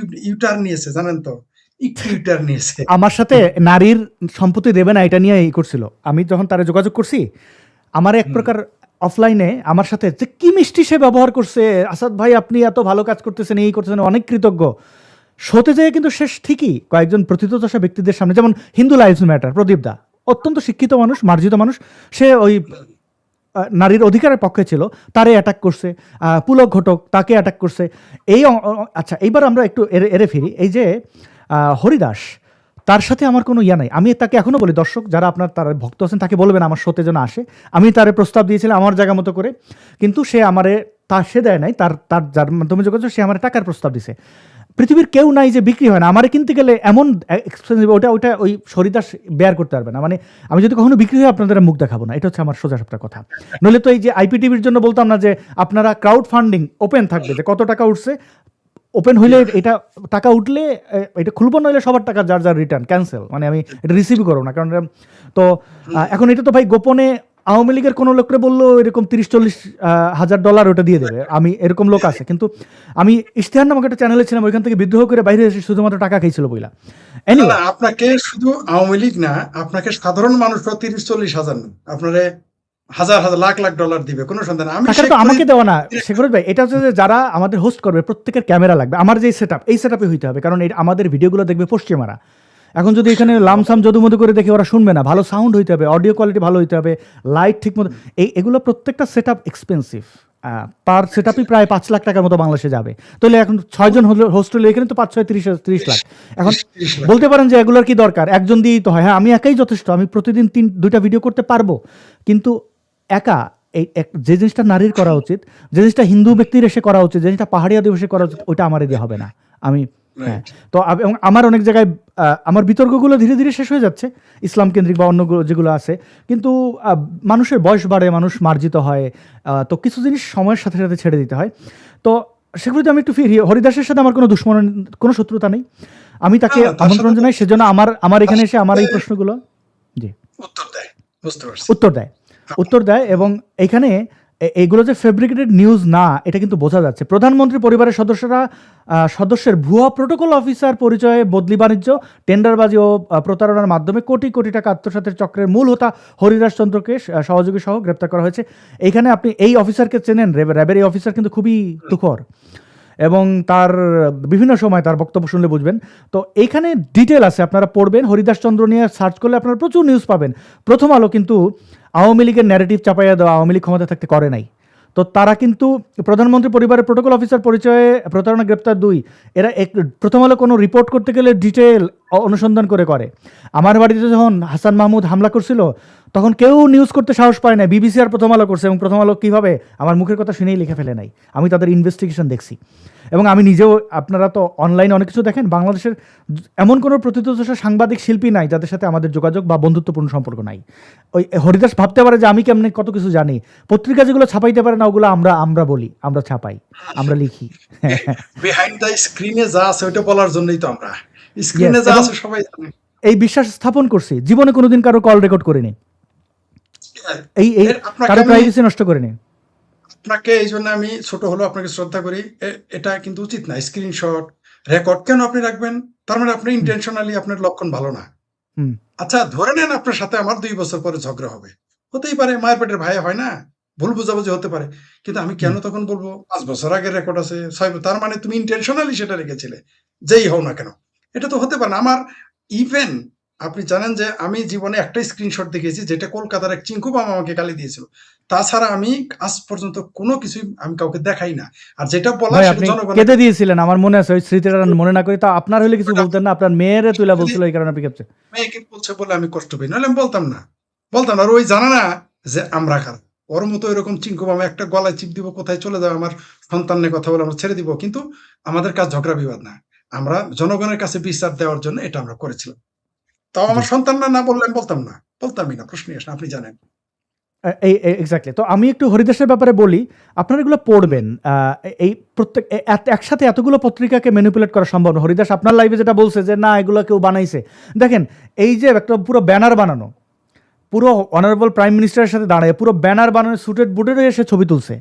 ইউটার্ন নিয়েছে, জানেন তো, একটু ইউটার্ন নিয়েছে। আমার সাথে নারীর সম্পত্তি দেবে না এটা নিয়ে এই করছিল। আমি যখন তারা যোগাযোগ করছি, আমার এক প্রকার অফলাইনে আমার সাথে যে কি মিষ্টি সে ব্যবহার করছে, আসাদ ভাই আপনি এত ভালো কাজ করতেছেন, এই করতেছেন, অনেক কৃতজ্ঞ। শোতে যেয়ে কিন্তু শেষ ঠিকই কয়েকজন প্রথিতযশা ব্যক্তিদের সামনে, যেমন হিন্দু লাইভস ম্যাটার প্রদীপ দা, অত্যন্ত শিক্ষিত মানুষ, মার্জিত মানুষ, সে ওই নারীর অধিকারের পক্ষে ছিল, তারে অ্যাটাক করছে। পুলক ঘটক তাকে অ্যাটাক করছে। আচ্ছা, এইবার আমরা একটু এরে ফিরি। এই যে হরিদাস, তার সাথে আমার কোনো ইয়া নাই। আমি তাকে এখনো বলি, দর্শক যারা আপনার তার ভক্ত আছেন তাকে বলবেন আমার শোতে যেন আসে। আমি তারে প্রস্তাব দিয়েছিলাম আমার জায়গা মতো করে, কিন্তু সে আমারে সে দেয় নাই। তার যার মাধ্যমে যোগাযোগ, সে আমার টাকার প্রস্তাব দিছে। পৃথিবীর কেউ নাই যে বিক্রি হয় না। আমারে কিনতে গেলে এমন এক্সপেন্সিভ, ওটা ওই হরিদাস বেয়ার করতে পারবে না। মানে আমি যদি কখনো বিক্রি হয় আপনাদের মুখ দেখাবো না, এটা হচ্ছে আমার সোজা সাপটা কথা। নইলে তো এই যে আইপিটিভির জন্য বলতাম না যে আপনারা ক্রাউড ফান্ডিং ওপেন থাকবে, যে কত টাকা উঠছে, ওপেন হইলে এটা টাকা উঠলে এটা খুলবো, নইলে সবার টাকা যার যার রিটার্ন ক্যান্সেল, মানে আমি এটা রিসিভই করবো না। কারণ তো এখন এটা তো ভাই গোপনে আওয়ামী লীগের কোনো লোকরে বললো এরকম 30-40 হাজার ডলার ওটা দিয়ে দেবে, আমি এরকম লোক আছে। কিন্তু আমি ইশতেহার নামক একটা চ্যানেলে ছিলাম, ওইখান থেকে বিদ্রোহ করে বাইরে এসে শুধুমাত্র টাকা খেয়েছিল বইলা। এনিওয়ে, আপনাকে শুধু আওয়ামী লীগ না, আপনাকে সাধারণ মানুষরা 30-40 হাজার না, আপনারে হাজার হাজার লাখ লাখ ডলার দিবে, কোনো সন্দেহ নেই। আমি টাকাটা শেখ তো আমাকে ফরিদ, দেওয়া না শেখ ফরিদ ভাই, এটা হচ্ছে যে যারা আমাদের হোস্ট করবে প্রত্যেকের ক্যামেরা লাগবে। আমার যে সেটআপ, এই সেটআপে হইতে হবে, কারণ আমাদের ভিডিওগুলো দেখবে পশ্চিমারা। এখন যদি এখানে লামসাম যদুমধু করে দেখে ওরা শুনবে না। ভালো সাউন্ড হইতে হবে, অডিও কোয়ালিটি ভালো হইতে হবে, লাইট ঠিক মতো, এগুলো প্রত্যেকটা সেটআপ এক্সপেন্সিভ। পার সেটআপই প্রায় 5 লাখ টাকার মতো বাংলাদেশে যাবে। তাহলে এখন 6 জন হোস্ট হলে এখানে তো 5-6 30 লাখ। এখন 30 লাখ। বলতে পারেন যে এগুলোর কি দরকার, একজন দিয়েই তো হয়। হ্যাঁ, আমি একাই যথেষ্ট, আমি প্রতিদিন 2টা ভিডিও করতে পারবো, কিন্তু একা যে জিনিসটা নারীর করা উচিত, যে জিনিসটা হিন্দু ব্যক্তির এসে করা উচিত, যে জিনিসটা পাহাড়ি আদিবাসী করা উচিত, ওইটা আমার দিয়ে হবে না। আমি হ্যাঁ, তো এবং আমার অনেক জায়গায় আমার বিতর্কগুলো ধীরে ধীরে শেষ হয়ে যাচ্ছে, ইসলাম কেন্দ্রিক বা অন্য যেগুলো আছে। কিন্তু মানুষের বয়স বাড়ে, মানুষ মার্জিত হয়, তো কিছু জিনিস সময়ের সাথে সাথে ছেড়ে দিতে হয়। তো সেগুলোতে আমি একটু ফিরি। হরিদাসের সাথে আমার কোনো দুশ্মন, কোনো শত্রুতা নেই। আমি তাকে না, তার আমন্ত্রণ সাথে জানাই, সেজন্য আমার এখানে এসে আমার এই প্রশ্নগুলো জি উত্তর দেয়, বুঝতে পারছি। উত্তর দেয়। এবং এইখানে এইগুলো যে ফেব্রিকেটেড নিউজ না, এটা কিন্তু বোঝা যাচ্ছে। প্রধানমন্ত্রী পরিবারের সদস্যের ভুয়া প্রোটোকল অফিসার পরিচয়ে বদলি বাণিজ্য, টেন্ডারবাজি ও প্রতারণার মাধ্যমে কোটি কোটি টাকা আত্মসাতের চক্রের মূল হোতা হরিদাস চন্দ্রকে সহযোগী সহ গ্রেপ্তার করা হয়েছে। এইখানে আপনি এই অফিসারকে চেনেন, র্যাবের এই অফিসার কিন্তু খুবই তুখর, এবং তার বিভিন্ন সময় তার বক্তব্য শুনলে বুঝবেন। তো এইখানে ডিটেল আছে, আপনারা পড়বেন। হরিদাস চন্দ্র নিয়ে সার্চ করলে আপনারা প্রচুর নিউজ পাবেন। প্রথম আলো কিন্তু আওয়ামী লীগের ন্যারেটিভ চাপাইয়া দেওয়া, আওয়ামী লীগ ক্ষমতা থাকতে করে নাই। তো তারা কিন্তু প্রধানমন্ত্রী পরিবারের প্রোটোকল অফিসার পরিচয়ে প্রতারণা গ্রেপ্তার 2, এরা প্রথম আলো কোনো রিপোর্ট করতে গেলে ডিটেল অনুসন্ধান করে। আমার বাড়িতে যখন হাসান মাহমুদ হামলা করছিল, তখন কেউ নিউজ করতে সাহস পায় না, বিবিসি আর প্রথম আলো করছে। এবং প্রথম আলো কীভাবে আমার মুখের কথা শুনেই লিখে ফেলে নাই, আমি তাদের ইনভেস্টিগেশন দেখছি। এবং আমি নিজেও, আপনারা তো অনলাইনে অনেক কিছু দেখেন, বাংলাদেশের এমন কোনো প্রথিতযশা সাংবাদিক শিল্পী নাই যাদের সাথে আমাদের যোগাযোগ বা বন্ধুত্বপূর্ণ সম্পর্ক নাই। ওই হরিদাস ভাবতে পারে যে আমি কেমনে কত কিছু জানি। পত্রিকা যেগুলো ছাপাইতে পারে না, ওগুলো আমরা বলি, আমরা ছাপাই, আমরা লিখি। বিহাইন্ড দ্য স্ক্রিনে যা আছে ওইটা বলার জন্যই তো আমরা, স্ক্রিনে যা আছে সবাই জানে। এই বিশ্বাস স্থাপন করছি, জীবনে কোনোদিন কারো কল রেকর্ড করিনি, এই কারো প্রাইভেসি নষ্ট করিনি। আপনাকে এই জন্য আমি ছোট হলো আপনাকে শ্রদ্ধা করি। এটা কিন্তু উচিত না, স্ক্রিনশট রেকর্ড কেন আপনি রাখবেন? তার মানে আপনি ইন্টেনশনালি, আপনার লক্ষণ ভালো না। আচ্ছা ধরে নেন আপনার সাথে আমার 2 বছর পরে ঝগড়া হবে। হতেই পারে, মায়ের পেটের ভাই হয় না? ভুল বোঝাবুঝি হতে পারে। কিন্তু আমি কেন তখন বলব ৫ বছর আগের রেকর্ড আছে, ৬ তার মানে তুমি ইনটেনশনালি সেটা রেখেছিলে। যেই হও না কেন। এটা তো হতে পারে না। আমার ইভেন আপনি জানেন যে আমি জীবনে একটাই স্ক্রিনশট দেখিয়েছি যেটা কলকাতার এক চিঙ্কু মামা আমাকে গালি দিয়েছিল। তাছাড়া আমি আজ পর্যন্ত কোনো কিছুই আমি কাউকে দেখাই না। আর যেটা বলা ভাই সেটা আপনি জনগণের কেঁদে দিয়েছিলেন, আমার মনে আছে, ওই স্মৃতিটা মনে না করি। তা আপনার হলে কিছু বলতেন না, আপনার মেয়েরে তুইলা বলছিল এই কারণে আপনি কেঁপছে। মেয়েকে বলছে বলে আমি কষ্ট পাই, নাহলে আমি বলতাম না। বলতাম না। আর ওই জানে না যে আমরা খারাপ। ওর মতো এরকম চিঙ্কু মামা একটা গলায় চিপ দিব, কোথায় চলে যাবে, আমার সন্তান নিয়ে কথা বলে আমরা ছেড়ে দিব। কিন্তু আমাদের কাজ ঝগড়া বিবাদ না। আমরা জনগণের কাছে বিচার দেওয়ার জন্য এটা আমরা করেছিলাম। তাও আমার সন্তানরা না বললে আমি বলতাম না। বলতামই না, প্রশ্নই আসে না, আপনি জানেন। এই এক্স্যাক্টলি। তো আমি একটু হরিদাসের ব্যাপারে বলি, আপনারা এগুলো পড়বেন। এই প্রত্যেক একসাথে এতগুলো পত্রিকাকে ম্যানিপুলেট করা সম্ভব না। হরিদাস আপনার লাইভে যেটা বলছে যে না এগুলো কেউ বানাইছে, দেখেন এই যে একটা পুরো ব্যানার বানানো, পুরো অনারেবল প্রাইম মিনিস্টারের সাথে দাঁড়ায় পুরো ব্যানার বানানো, সুটেড বুটেড হয়ে এসে ছবি তুলছে।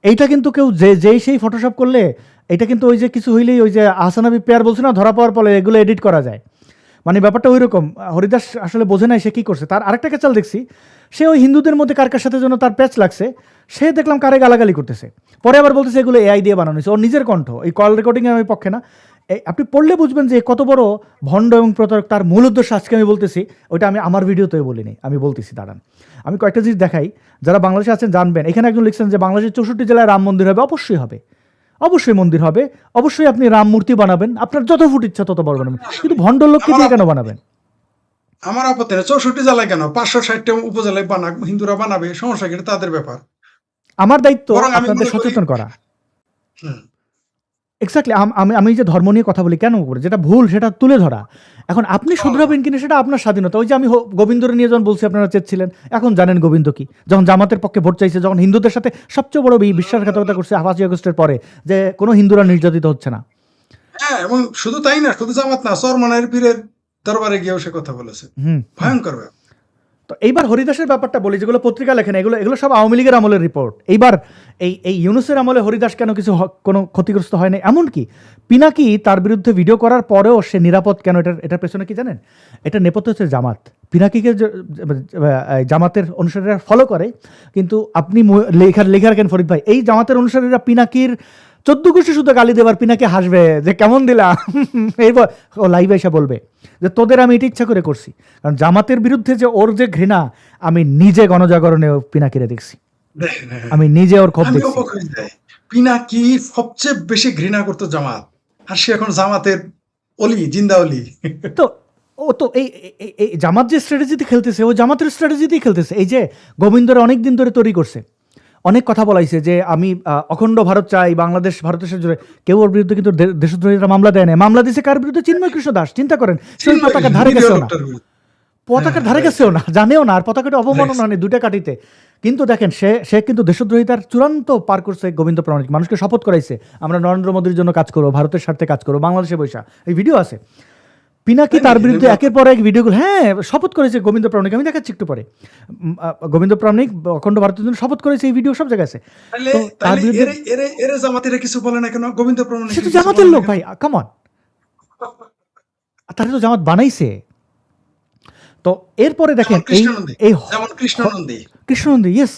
এইটা কিন্তু কেউ যেই সেই ফটোশপ করলে, এটা কিন্তু ওই যে কিছু হইলেই ওই যে আহসানাবি পেয়ার বলছে না, ধরা পাওয়ার পরে এগুলো এডিট করা যায়। মানে ব্যাপারটা ওই রকম। হরিদাস আসলে বোঝে নাই সে কী করছে। তার আরেকটা কেচাল দেখছি, সে ওই হিন্দুদের মধ্যে কার কার সাথে যেন তার প্যাচ লাগছে, সে দেখলাম কারে গালাগালি করতেছে, পরে আবার বলতেছে এগুলো এআই দিয়ে বানানো হয়েছে। ওর নিজের কণ্ঠ, এই কল রেকর্ডিংয়ের আমি পক্ষে না। আপনি পড়লে বুঝবেন যে কত বড় ভণ্ড এবং প্রতারক। তার মূল উদ্দেশ্য আজকে আমি বলতেছি, ওইটা আমি আমার ভিডিওতে বলিনি, আমি বলতেছি দাঁড়ান। আমি কয়েকটা জিনিস দেখাই, যারা বাংলাদেশে আছেন জানবেন। এখানে একজন লিখছেন যে বাংলাদেশের 64 জেলায় রাম মন্দির হবে। অবশ্যই হবে, অবশ্যই মন্দির হবে, অবশ্যই আপনি রাম মূর্তি বানাবেন, আপনার যত ফুট ইচ্ছা তত বড় বানাবেন, কিন্তু ভণ্ড লোককে দিয়ে কেন বানাবেন? আমার আপত্তি নেই। 64 জেলায় কেন, 560টা উপজেলায় বানাক, হিন্দুরা বানাবে, সমস্যা কি? এটা তাদের ব্যাপার। আমার দায়িত্ব বরং আমি আপনাদের মনে করি সচেতন করা। হুম, এক্স্যাক্টলি। আমি যে ধর্ম নিয়ে কথা বলি কেন করে, যেটা ভুল সেটা তুলে ধরা। এখন আপনি শুধরাবেন কিনা সেটা আপনার স্বাধীনতা। ওই যে আমি গোবিন্দরে নিয়ে যখন বলছি আপনারা চেয়েছিলেন, এখন জানেন গোবিন্দ কি, যখন জামাতের পক্ষে ভোট চাইছে, যখন হিন্দুদের সাথে সবচেয়ে বড় বিশ্বাসঘাতকতা করছে 5ই আগস্টের পরে, যে কোনো হিন্দুরা নির্যাতিত হচ্ছে না। হ্যাঁ, এবং শুধু তাই না, শুধু জামাত না, চরমনায়ের পীরের দরবারে গিয়েও সে কথা বলেছে। ভয়ঙ্কর ব্যাপার। তো এইবার হরিদাসের ব্যাপারটা বলি, যেগুলো পত্রিকা লেখেন এগুলো এগুলো সব আওয়ামী লীগের আমলের রিপোর্ট। এইবার এই ইউনুসের আমলে হরিদাস কেন কিছু কোনো ক্ষতিগ্রস্ত হয় না? এমনকি পিনাকি তার বিরুদ্ধে ভিডিও করার পরেও সে নিরাপদ কেন? এটার পেছনে কি জানেন? এটা নেপথ্য হচ্ছে জামাত। পিনাকিকে জামাতের অনুসারীরা ফলো করে, কিন্তু আপনি লেখার কেন ফরিদ ভাই, এই জামাতের অনুসারীরা পিনাকির 14 গোষ্ঠী শুধু গালি দেবার, পিনাকি হাসবে যে কেমন দিলা, এরপর ও লাইভে এসে বলবে যে তোদের আমি এটা ইচ্ছা করে করছি। কারণ জামাতের বিরুদ্ধে যে ওর যে ঘৃণা, আমি নিজে গণজাগরণে পিনাকিরে দেখছি, আমি নিজে ওর ক্ষোভ দেখছি। পিনাকি সবচেয়ে বেশি ঘৃণা করতো জামাত, আর সে এখন জামাতের অলি, জিন্দা অলি। তো ও তো এই জামাত যে স্ট্র্যাটেজিতে খেলতেছে, ও জামাতের স্ট্র্যাটেজিতেই খেলতেছে। এই যে গোবিন্দরে অনেক দিন ধরে তৈরি করছে, অনেক কথা বলাইছে যে আমি অখণ্ড ভারত চাই, বাংলাদেশ ভারতের জুড়ে। কেউ ওর বিরুদ্ধে কিন্তু দেশদ্রোহিতা মামলা দেয় না। মামলা দিয়েছে কার বিরুদ্ধে? চিন্ময় কৃষ্ণ দাস। চিন্তা করেন, সেই পতাকার ধারে গেছেও না, পতাকার ধারে গেছেও না, জানেও না, আর পতাকাটা অবমাননা হয়নি 2টা কাটিতে। কিন্তু দেখেন সে কিন্তু দেশদ্রোহিতার চূড়ান্ত পার করছে। গোবিন্দ প্রামাণিক মানুষকে শপথ করাইছে আমরা নরেন্দ্র মোদীর জন্য কাজ করবো, ভারতের স্বার্থে কাজ করবো, বাংলাদেশে বৈশা। এই ভিডিও আছে। পিনাকি তার বিরুদ্ধে একের পর এক ভিডিওগুলো, হ্যাঁ, শপথ করেছে গোবিন্দ প্রামাণিক। আমি দেখাচ্ছি একটু পরে। গোবিন্দ প্রামাণিক অখণ্ড ভারতের জন্য শপথ করেছে, এই ভিডিও সব জায়গায় আছে। তো তার বিরুদ্ধে এরে জামাতিরা কিছু বলে না কেন? গোবিন্দ প্রামাণিক সে তো জামাতের লোক ভাই, কাম অন, তারা তো জামাত বানাইছে। তো এরপরে দেখেন এই কৃষ্ণনন্দী, ইয়েস,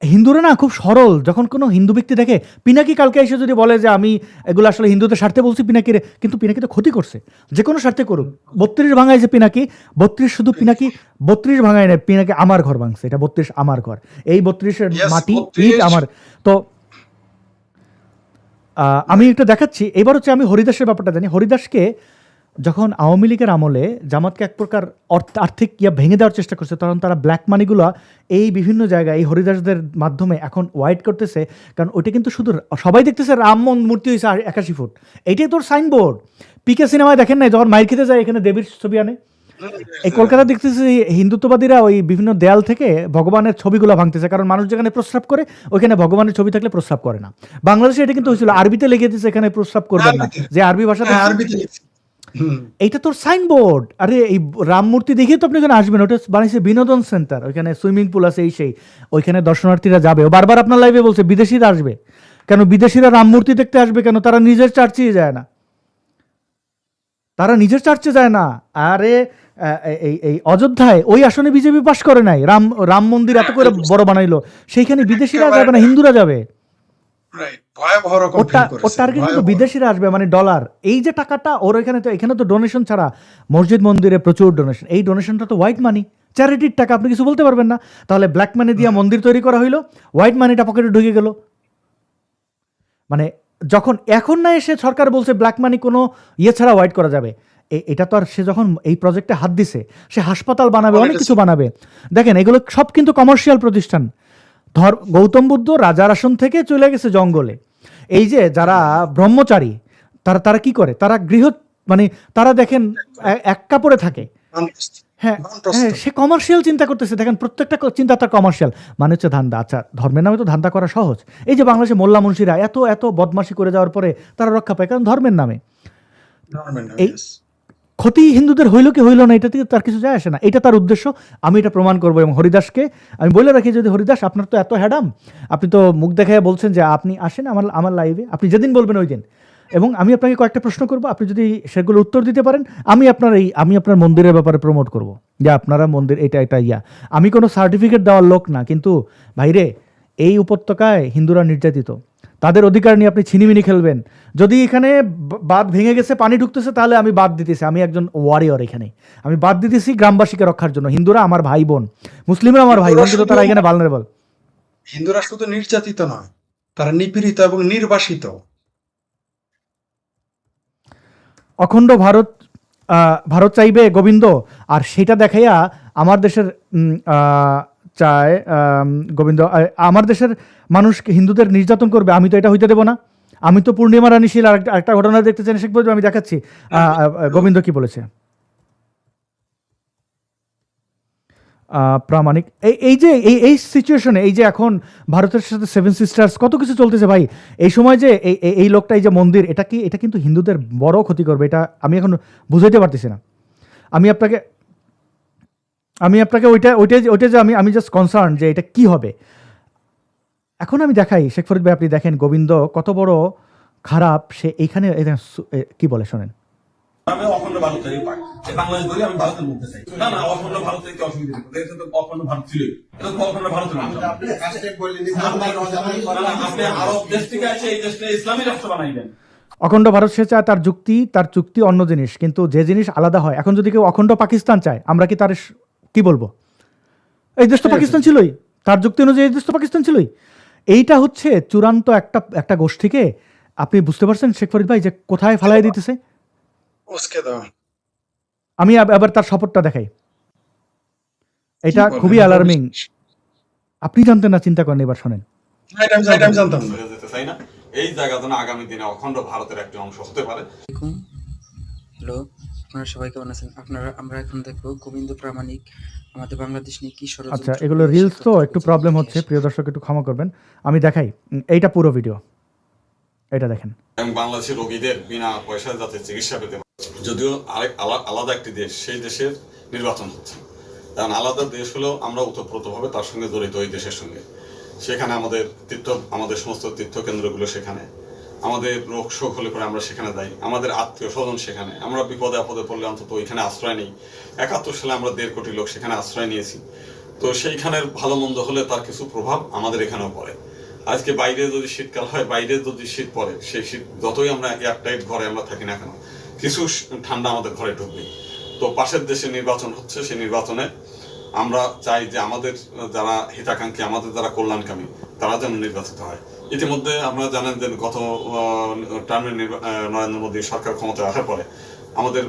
হিন্দুরা না খুব সরল। যখন কোনো হিন্দু ব্যক্তি দেখে, পিনাকি কালকে এসে যদি বলে যে আমি এগুলো আসলে হিন্দুদের স্বার্থে বলছি পিনাকিরে, কিন্তু পিনাকি তো ক্ষতি করছে, যে কোনো স্বার্থে করুক। 32 ভাঙাইছে পিনাকি, 32 শুধু পিনাকি 32 ভাঙায় না, পিনাকি আমার ঘর ভাঙছে। এটা 32 আমার ঘর, এই 32-এর মাটি ইট আমার। তো আমি একটা দেখাচ্ছি। এবার হচ্ছে আমি হরিদাসের ব্যাপারটা জানি। হরিদাসকে যখন আওয়ামী লীগের আমলে জামাতকে এক প্রকার আর্থিক ভেঙে দেওয়ার চেষ্টা করছে, তখন তারা ব্ল্যাক মানিগুলো এই বিভিন্ন জায়গায় এই হরিদাসদের মাধ্যমে এখন ওয়াইড করতেছে। কারণ ওইটা কিন্তু শুধু সবাই দেখতেছে রাম মূর্তি হয়েছে 81 ফুট, এইটাই তোর সাইনবোর্ড। পিকে সিনেমায় দেখেন নাই যখন মাইর খেতে যায় এখানে দেবীর ছবি আনে? এই কলকাতা দেখতেছে হিন্দুত্ববাদীরা ওই বিভিন্ন দেয়াল থেকে ভগবানের ছবিগুলো ভাঙতেছে, কারণ মানুষ যেখানে প্রস্রাব করে ওইখানে ভগবানের ছবি থাকলে প্রস্রাব করে না। বাংলাদেশে এটা কিন্তু হয়েছিল, আরবিতে লেগে দিচ্ছে এখানে প্রস্রাব করবেন না, যে আরবি ভাষাতে। এইটা তোর সাইনবোর্ড। আরে এই রাম মূর্তি দেখে তো আপনি এখানে আসবেন, ওটা বানিয়েছে বিনোদন সেন্টার, ওইখানে সুইমিং পুল আছে, এই সেই, ওইখানে দর্শনার্থীরা যাবে। ও বারবার আপনার লাইভে বলছে বিদেশিরা আসবে কেন, বিদেশিরা রাম মূর্তি দেখতে আসবে কেন? তারা নিজের চার্চেই যায় না, তারা নিজের চার্চে যায় না। আরে এই এই অযোধ্যায় ওই আসনে বিজেপি পাশ করে নাই, রাম রাম মন্দির এত করে বড় বানাইলো, সেইখানে বিদেশিরা যাবে না, হিন্দুরা যাবে। রাইট, ভয়াবহ রকম ওর ফিল করেছে, টার্গেট কিন্তু ভয়াবহ। বিদেশিরা আসবে, মানে ডলার। এই যে টাকাটা ওর এখানে তো ডোনেশন ছাড়া, মসজিদ মন্দিরে প্রচুর ডোনেশন, এই ডোনেশনটা তো হোয়াইট মানি, চ্যারিটির টাকা, আপনি কিছু বলতে পারবেন না। তাহলে ব্ল্যাক মানি দিয়ে মন্দির তৈরি করা হইলো, হোয়াইট মানিটা পকেটে ঢুকে গেল। মানে যখন এখন না এসে সরকার বলছে ব্ল্যাক মানি কোনো ইয়ে ছাড়া হোয়াইট করা যাবে, এটা তো আর, সে যখন এই প্রজেক্টে হাত দিছে, সে হাসপাতাল বানাবে, অনেক কিছু বানাবে। দেখেন এগুলো সব কিন্তু কমার্শিয়াল প্রতিষ্ঠান। গৌতম বুদ্ধ রাজার আসন থেকে চলে গেছে জঙ্গলে। এই যে যারা ব্রহ্মচারী, তারা কি করে, তারা মানে তারা দেখেন এক কাপড়ে থাকে। হ্যাঁ হ্যাঁ, সে কমার্শিয়াল চিন্তা করতেছে। দেখেন প্রত্যেকটা চিন্তা তার কমার্শিয়াল, মানে হচ্ছে ধান্দা। আচ্ছা, ধর্মের নামে তো ধান্দা করা সহজ। এই যে বাংলাদেশে মোল্লা মুন্সিরা এত এত বদমাশি করে যাওয়ার পরে তারা রক্ষা পায়, কারণ ধর্মের নামে। এই ক্ষতি হিন্দুদের হইল কি হইল না, এটা থেকে তার কিছু যায় আসে না, এটা তার উদ্দেশ্য। আমি এটা প্রমাণ করবো। এবং হরিদাসকে আমি বলে রাখি, যদি হরিদাস আপনার তো এত হ্যাডাম, আপনি তো মুখ দেখায় বলছেন যে আপনি আসেন আমার লাইভে, আপনি যেদিন বলবেন ওই দিন, এবং আমি আপনাকে কয়েকটা প্রশ্ন করবো, আপনি যদি সেগুলো উত্তর দিতে পারেন, আমি আপনার মন্দিরের ব্যাপারে প্রমোট করব, যে আপনারা মন্দির এটা ইয়া। আমি কোনো সার্টিফিকেট দেওয়ার লোক না, কিন্তু ভাইরে, এই উপত্যকায় হিন্দুরা নির্যাতিত, তাদের অধিকার নিয়ে আপনি ছিনিমিনি খেলবেন। যদি এখানে বাঁধ ভেঙে গেছে, পানি ঢুকতেছে, তাহলে আমি বাদ দিতেছি, আমি একজন ওয়ারিয়র, এখানে আমি বাদ দিতেছি গ্রামবাসীকে রক্ষার জন্য। হিন্দুরা আমার ভাই বোন, মুসলিমরা আমার ভাই বোন, কিন্তু তারা এখানে ভালনারেবল। হিন্দুরা শুধু নির্যাতিত নয়, তারা নিপীড়িত এবং নির্বাসিত। অখণ্ড ভারত চাইবে গোবিন্দ, আর সেটা দেখাইয়া আমার দেশের চায় গোবিন্দ, আমার দেশের মানুষকে হিন্দুদের নির্যাতন করবে, আমি তো এটা হইতে দেবো না। আমি তো পূর্ণিমা রানী শীল আরেকটা ঘটনা দেখতে চাই শেখ বলবো, আমি দেখাচ্ছি গোবিন্দ কি বলেছে। প্রামাণিক এই যে এই সিচুয়েশনে, এই যে এখন ভারতের সাথে সেভেন সিস্টার্স কত কিছু চলতেছে ভাই, এই সময় যে এই লোকটা, এই যে মন্দির, এটা কিন্তু হিন্দুদের বড় ক্ষতি করবে। এটা আমি এখন বুঝাইতে পারতেছি না। আমি আপনাকে ওইটা যে আমি জাস্ট কনসার্ন যে এটা কি হবে। এখন আমি দেখাই, শেখ ফরিদ ভাই আপনি দেখেন গোবিন্দ কত বড় খারাপ। সে এইখানে কি বলে শোনেন। আমি অখণ্ড ভারত থেকে পাই, বাংলাদেশ বলি আমি ভারতের মধ্যে চাই না, না অখণ্ড ভারত থেকে অসুবিধা নেই, এটা তো অখণ্ড ভারত ছিল, এটা তো অখণ্ড ভারতের মধ্যে। আপনি আরব দেশ থেকে এসে এই দেশটা ইসলামী রাষ্ট্র বানাইবেন। অখণ্ড ভারত সে চায়, তার চুক্তি অন্য জিনিস, কিন্তু যে জিনিস আলাদা হয়। এখন যদি কেউ অখণ্ড পাকিস্তান চায়, আমরা কি তার কি বলবো? এই দেশ তো পাকিস্তান ছিলই, তার যুক্তি অনুযায়ী এই দেশ তো পাকিস্তান ছিলই। এইটা হচ্ছে চূড়ান্ত একটা গোষ্ঠীকে, আপনি বুঝতে পারছেন শেখ ফরিদ ভাই, যে কোথায় ফালাই দিতেছে। আমি আবার তার শপথটা দেখাই, এটা খুবই অ্যালার্মিং। আপনি জানতেন না, চিন্তা করেন, এবার শোনেন। জানতাম না। চাই না এই জায়গা যেন আগামী দিনে অখণ্ড ভারতের একটা অংশ হতে পারে। হ্যালো, আপনারা সবাই কেমন আছেন? আমরা এখন দেখবো গোবিন্দ প্রামাণিক আমাদের বাংলাদেশ নিয়ে কি ষড়যন্ত্র। আচ্ছা, এগুলো রিলস তো একটু প্রবলেম হচ্ছে, প্রিয় দর্শক একটু ক্ষমা করবেন। আমি দেখাই, এইটা পুরো ভিডিও, এটা দেখেন। এবং বাংলাদেশের রোগীদের বিনা পয়সায় যাতে চিকিৎসা পেতে পারে, যদিও আলাদা একটি দেশ, সেই দেশের নির্বাচন হচ্ছে। কারণ আলাদা দেশ হলেও আমরা ওতপ্রোতভাবে তার সঙ্গে জড়িত, ওই দেশের সঙ্গে। সেখানে আমাদের সমস্ত তীর্থকেন্দ্রগুলো সেখানে, আমাদের রোগ শোক হলে পরে আমরা সেখানে যাই, আমাদের আত্মীয় স্বজন সেখানে, আমরা বিপদে আপদে পড়লে অন্তত ওইখানে আশ্রয় নেই। 71 সালে আমরা 1.5 কোটি লোক সেখানে আশ্রয় নিয়েছি। তো সেইখানের ভালো মন্দ হলে তার কিছু প্রভাব আমাদের এখানেও পড়ে। আজকে বাইরে যদি শীতকাল হয়, বাইরে যদি শীত পড়ে, সেই শীত যতই আমরা এয়ারটাইট ঘরে আমরা থাকি না কেন, কিছু ঠান্ডা আমাদের ঘরে ঢুকবে। তো পাশের দেশে নির্বাচন হচ্ছে, সেই নির্বাচনে আমরা চাই যে আমাদের যারা হিতাকাঙ্ক্ষী, আমাদের যারা কল্যাণকামী, তারা যেন নির্বাচিত হয়। ইতিমধ্যে আপনারা জানেন যে গত টার্মে নরেন্দ্র মোদী সরকার ক্ষমতায় আসার পরে আমাদের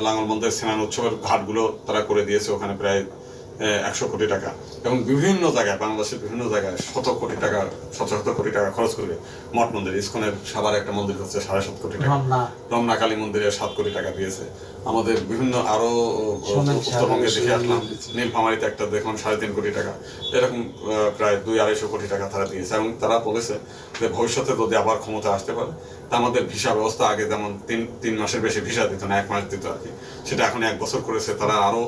লাঙ্গলবন্দের স্নান উৎসবের ঘাটগুলো তারা করে দিয়েছে, ওখানে প্রায় 100 কোটি টাকা, এবং বিভিন্ন জায়গায়, বাংলাদেশের বিভিন্ন জায়গায় শত কোটি টাকা খরচ করে মঠ মন্দির, ইসকনের সাভার একটা মন্দির হচ্ছে 7.5 কোটি টাকা, রমনা কালী মন্দিরে 7 কোটি টাকা দিয়েছে। আমাদের বিভিন্ন আরো উত্তরবঙ্গে দেখে আসলাম, নীলফামারীতে একটা দেখুন 3.5 কোটি টাকা, এরকম প্রায় 2-250 কোটি টাকা তারা দিয়েছে। এবং তারা বলেছে যে ভবিষ্যতে যদি আবার ক্ষমতা আসতে পারে, তা আমাদের ভিসা ব্যবস্থা আগে যেমন 3 মাসের বেশি ভিসা দিত না, 1 মাস দিত আর কি, সেটা এখন 1 বছর করেছে। তারা আরো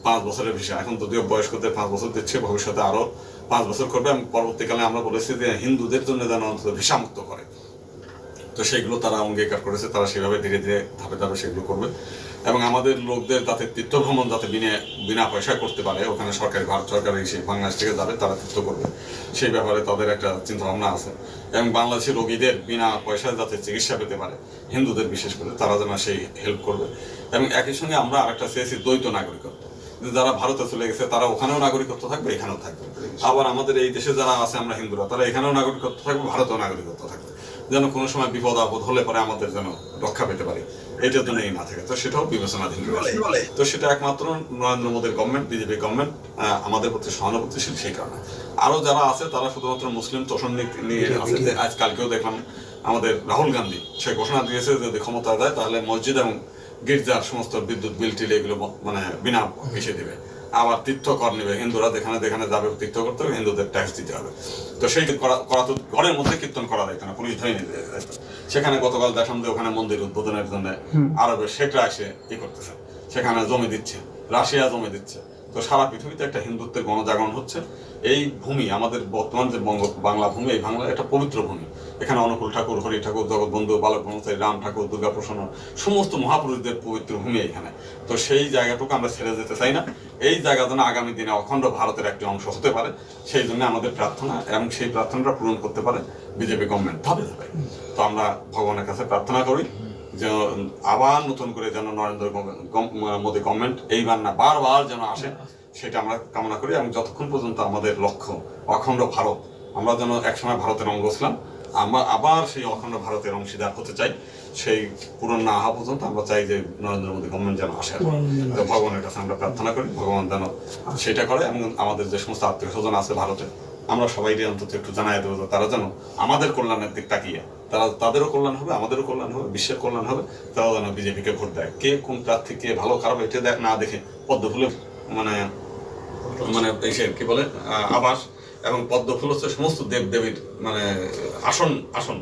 5 বছরের ভিসা, এখন যদিও বয়স্কদের 5 বছর দিচ্ছে, ভবিষ্যতে আরো 5 বছর করবে। এবং পরবর্তীকালে আমরা বলেছি যে হিন্দুদের জন্য যেন অন্তত ভিসা মুক্ত করে। তো সেগুলো তারা অঙ্গীকার করেছে, তারা সেভাবে ধীরে ধীরে ধাপে ধাপে সেগুলো করবে। এবং আমাদের লোকদের যাতে তীর্থ ভ্রমণ যাতে বিনা পয়সায় করতে পারে, ওখানে ভারত সরকারি এসে বাংলাদেশ থেকে যাবে, তারা তীর্থ করবে, সেই ব্যাপারে তাদের একটা চিন্তা ভাবনা আছে। এবং বাংলাদেশের রোগীদের বিনা পয়সায় যাতে চিকিৎসা পেতে পারে, হিন্দুদের বিশেষ করে, তারা যেন সেই হেল্প করবে। এবং একই সঙ্গে আমরা আরেকটা চেয়েছি দ্বৈত নাগরিকত্ব, যারা ভারতে চলে গেছে তারা ওখানেও নাগরিকত্ব থাকবে, এখানেও থাকবে। আবার আমাদের এই দেশে যারা আছে আমরা হিন্দুরা, তারা এখানেও নাগরিকত্ব থাকবে, ভারতেও নাগরিকত্ব থাকবে, যেন কোনো সময় বিপদ আপদ হলে পরে আমাদের যেন রক্ষা পেতে পারি, এটার জন্য এই না থাকে। তো সেটাও বিবেচনাধীন রয়েছে। তো সেটা একমাত্র নরেন্দ্র মোদীর গভর্নমেন্ট, বিজেপি গভর্নমেন্ট আমাদের প্রতি সহানুভূতিশীল, সেই কারণে। আরো যারা আছে তারা শুধুমাত্র মুসলিম তোষণ নিয়ে আছে। আজ কালকেও দেখলাম আমাদের রাহুল গান্ধী সে ঘোষণা দিয়েছে যদি ক্ষমতা দেয় তাহলে মসজিদ এবং গির্জার সমস্ত বিদ্যুৎ বিল টিল এগুলো মানে বিনা এসে দেবে। আবার তীর্থ কর নেবে, হিন্দুরা যেখানে যাবে তীর্থ করতে হবে, হিন্দুদের ট্যাক্স দিতে হবে। তো সেই করা তো ঘরের মধ্যে কীর্তন করা যায় না, পুলিশ ধরে নিতে যেত। সেখানে গতকাল দেখলাম যে ওখানে মন্দির উদ্বোধনের জন্য আরবের শেখরা এসে করতেছে, সেখানে জমি দিচ্ছে, রাশিয়া জমি দিচ্ছে। তো সারা পৃথিবীতে একটা হিন্দুত্বের গণজাগরণ হচ্ছে। এই ভূমি আমাদের বর্তমান যে বাংলা ভূমি, এই বাংলা একটা পবিত্র ভূমি। এখানে অনুকূল ঠাকুর, হরি ঠাকুর, জগৎবন্ধু, বালক ব্রহ্মচারী, রাম ঠাকুর, দুর্গা প্রসন্ন, সমস্ত মহাপুরুষদের পবিত্র ভূমি এখানে। তো সেই জায়গাটুকু আমরা ছেড়ে যেতে চাই না। এই জায়গা যেন আগামী দিনে অখণ্ড ভারতের একটি অংশ হতে পারে, সেই জন্য আমাদের প্রার্থনা, এবং সেই প্রার্থনাটা পূরণ করতে পারে বিজেপি গভর্নমেন্ট ধাপে ধাপে। তো আমরা ভগবানের কাছে প্রার্থনা করি যে আবার নতুন করে যেন নরেন্দ্র মোদী গভর্নমেন্ট এইবার না বারবার যেন আসে, সেটা আমরা কামনা করি। এবং যতক্ষণ পর্যন্ত আমাদের লক্ষ্য অখণ্ড ভারত, আমরা যেন একসময় ভারতের অঙ্গ ছিলাম, আমরা আবার সেই অখণ্ড ভারতের অংশীদার হতে চাই, সেই পূরণ না হওয়া পর্যন্ত আমরা চাই যে নরেন্দ্র মোদী গভর্নমেন্ট যেন আসে। তো ভগবানের কাছে আমরা প্রার্থনা করি ভগবান যেন সেটা করে। এবং আমাদের যে সমস্ত আত্মীয় স্বজন আছে ভারতে, আমরা সবাইকে অন্তত একটু জানাই দেবো তারা যেন আমাদের কল্যাণের দিক তাকিয়ে, তাদেরও কল্যাণ হবে, আমাদেরও কল্যাণ হবে, বিশ্বের কল্যাণ হবে, তারা যেন বিজেপিকে ভোট দেয়। কে কোন প্রার্থী, কে ভালো খারাপ এটা না দেখে পদ্মফুলে মানে কি বলে আবাস, এবং পদ্মফুল হচ্ছে সমস্ত দেব দেবীর মানে আসন।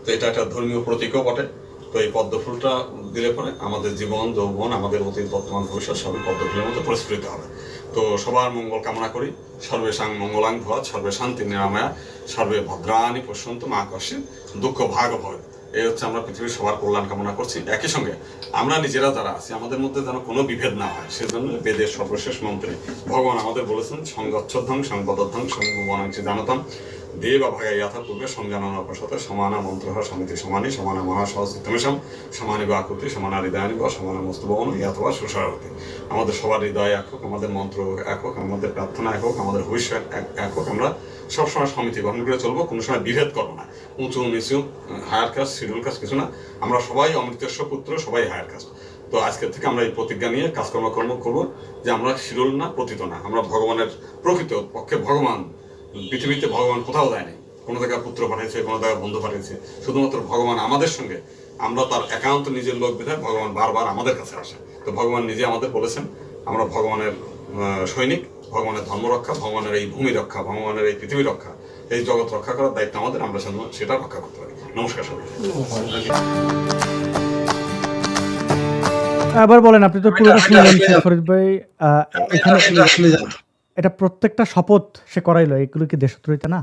তো এটা একটা ধর্মীয় প্রতীকও বটে। তো এই পদ্মফুলটা দিলে পরে আমাদের জীবন যৌবন, আমাদের অতীত বর্তমান ভবিষ্যৎ সবই পদ্মফুলের মতো পরিস্ফুটিত হবে। তো সবার মঙ্গল কামনা করি। সর্বেশাং মঙ্গলাং ভবৎ, সর্বে শান্তি নিরাময়া, সর্বে ভদ্রাণি পশ্যন্তু মা কশ্চিৎ দুঃখ ভাগ ভবেৎ। এই হচ্ছে আমরা পৃথিবীর সবার কল্যাণ কামনা করছি। একই সঙ্গে আমরা নিজেরা যারা আছি আমাদের মধ্যে যেন কোনো বিভেদ না হয়, সেজন্য বেদের সর্বশেষ মন্ত্রে ভগবান আমাদের বলেছেন সংগচ্ছধ্বং সংপদধ্বং সংবনাংশি জানতম দেবা ভাগা ইয়াথা পূর্বে সংজানন অপসতে সমানা মন্ত্র সমিতি সমানি সমানা মহাসহস্তিতমেশম সমানি বা আকৃতি সমানা হৃদয়ানি বা সমানা মস্তবন ইয়াথবা সুসারতি। আমাদের সবার হৃদয় একক, আমাদের মন্ত্র একক, আমাদের প্রার্থনা একক, আমাদের ভবিষ্যৎ একক। আমরা সবসময় সমিতি গঠন করে চলবো, কোনো সময় বিভেদ করবো না। উঁচু নিচু, হায়ার কাস্ট, শিডিউল কাস্ট কিছু না। আমরা সবাই অমৃতেশ্বর পুত্র, সবাই হায়ার কাস্ট। তো আজকের থেকে আমরা এই প্রতিজ্ঞা নিয়ে কাজকর্ম করবো যে আমরা শিডিউল না, পতিত না, আমরা ভগবানের প্রকৃত পক্ষে ভগবান। পৃথিবীতে ভগবান কোথাও দেয়নি, কোনো জায়গায় পুত্র পাঠিয়েছে, কোনো জায়গায় বন্ধু পাঠিয়েছে, শুধুমাত্র ভগবান আমাদের সঙ্গে। আমরা তার একান্ত নিজের লোক বিধায় ভগবান বারবার আমাদের কাছে আসে। তো ভগবান নিজে আমাদের বলেছেন আমরা ভগবানের সৈনিক, ভগবানের ধর্ম রক্ষা, ভগবানের এই ভূমি রক্ষা, ভগবানের এই পৃথিবী রক্ষা, এই জগৎ রক্ষা করার দায়িত্ব আমাদের। আমরা সেটা রক্ষা করতে পারি। নমস্কার সবাই। আবার বলেন, আপনি তো পুরোটা শুনলেন শেখ ফরিদ ভাই। এখানে এটা প্রত্যেকটা শপথ সে করাইলো, এগুলো কি দেশদ্রোহিতা না?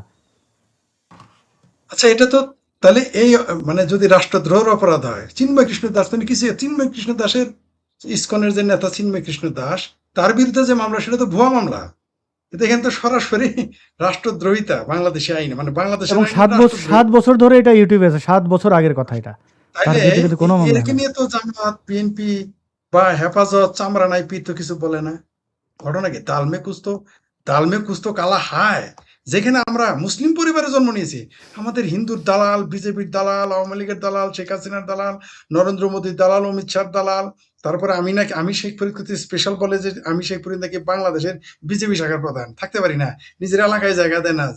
আচ্ছা, এটা তো তাহলে এই মানে যদি রাষ্ট্রদ্রোহের অপরাধ হয়, চিন্ময় কৃষ্ণ দাস তো কিছু, চিন্ময় কৃষ্ণ দাসের ইসকনের যে নেতা চিন্ময় কৃষ্ণ দাস, তার বিরুদ্ধে যে মামলা সেটা তো ভুয়া মামলা। এখানে তো সরাসরি রাষ্ট্রদ্রোহিতা বাংলাদেশে আইনে, মানে বাংলাদেশে 7 বছর ধরে এটা ইউটিউবে আছে, 7 বছর আগের কথা এটা। একে নিয়ে তো জামাত, বিএনপি বা হেফাজত, চামড়া নাই পীর তো কিছু বলে না। ঘটনা কি দালমে কুস্তো কালা হায়। যেখানে আমরা মুসলিম পরিবারে জন্ম নিয়েছি, আমাদের হিন্দুর দালাল, বিজেপির দালাল, আওয়ামী লীগের দালাল, শেখ হাসিনার দালাল, নরেন্দ্র মোদীর দালাল, অমিত শাহর দালাল। তারপরে আমি শেখ ফরিদ স্পেশাল বলে যে আমি শেখ ফরিদ নাকি বাংলাদেশের বিজেপি শাখার প্রধান। থাকতে পারি না, নিজের এলাকায় জায়গা দেয় না,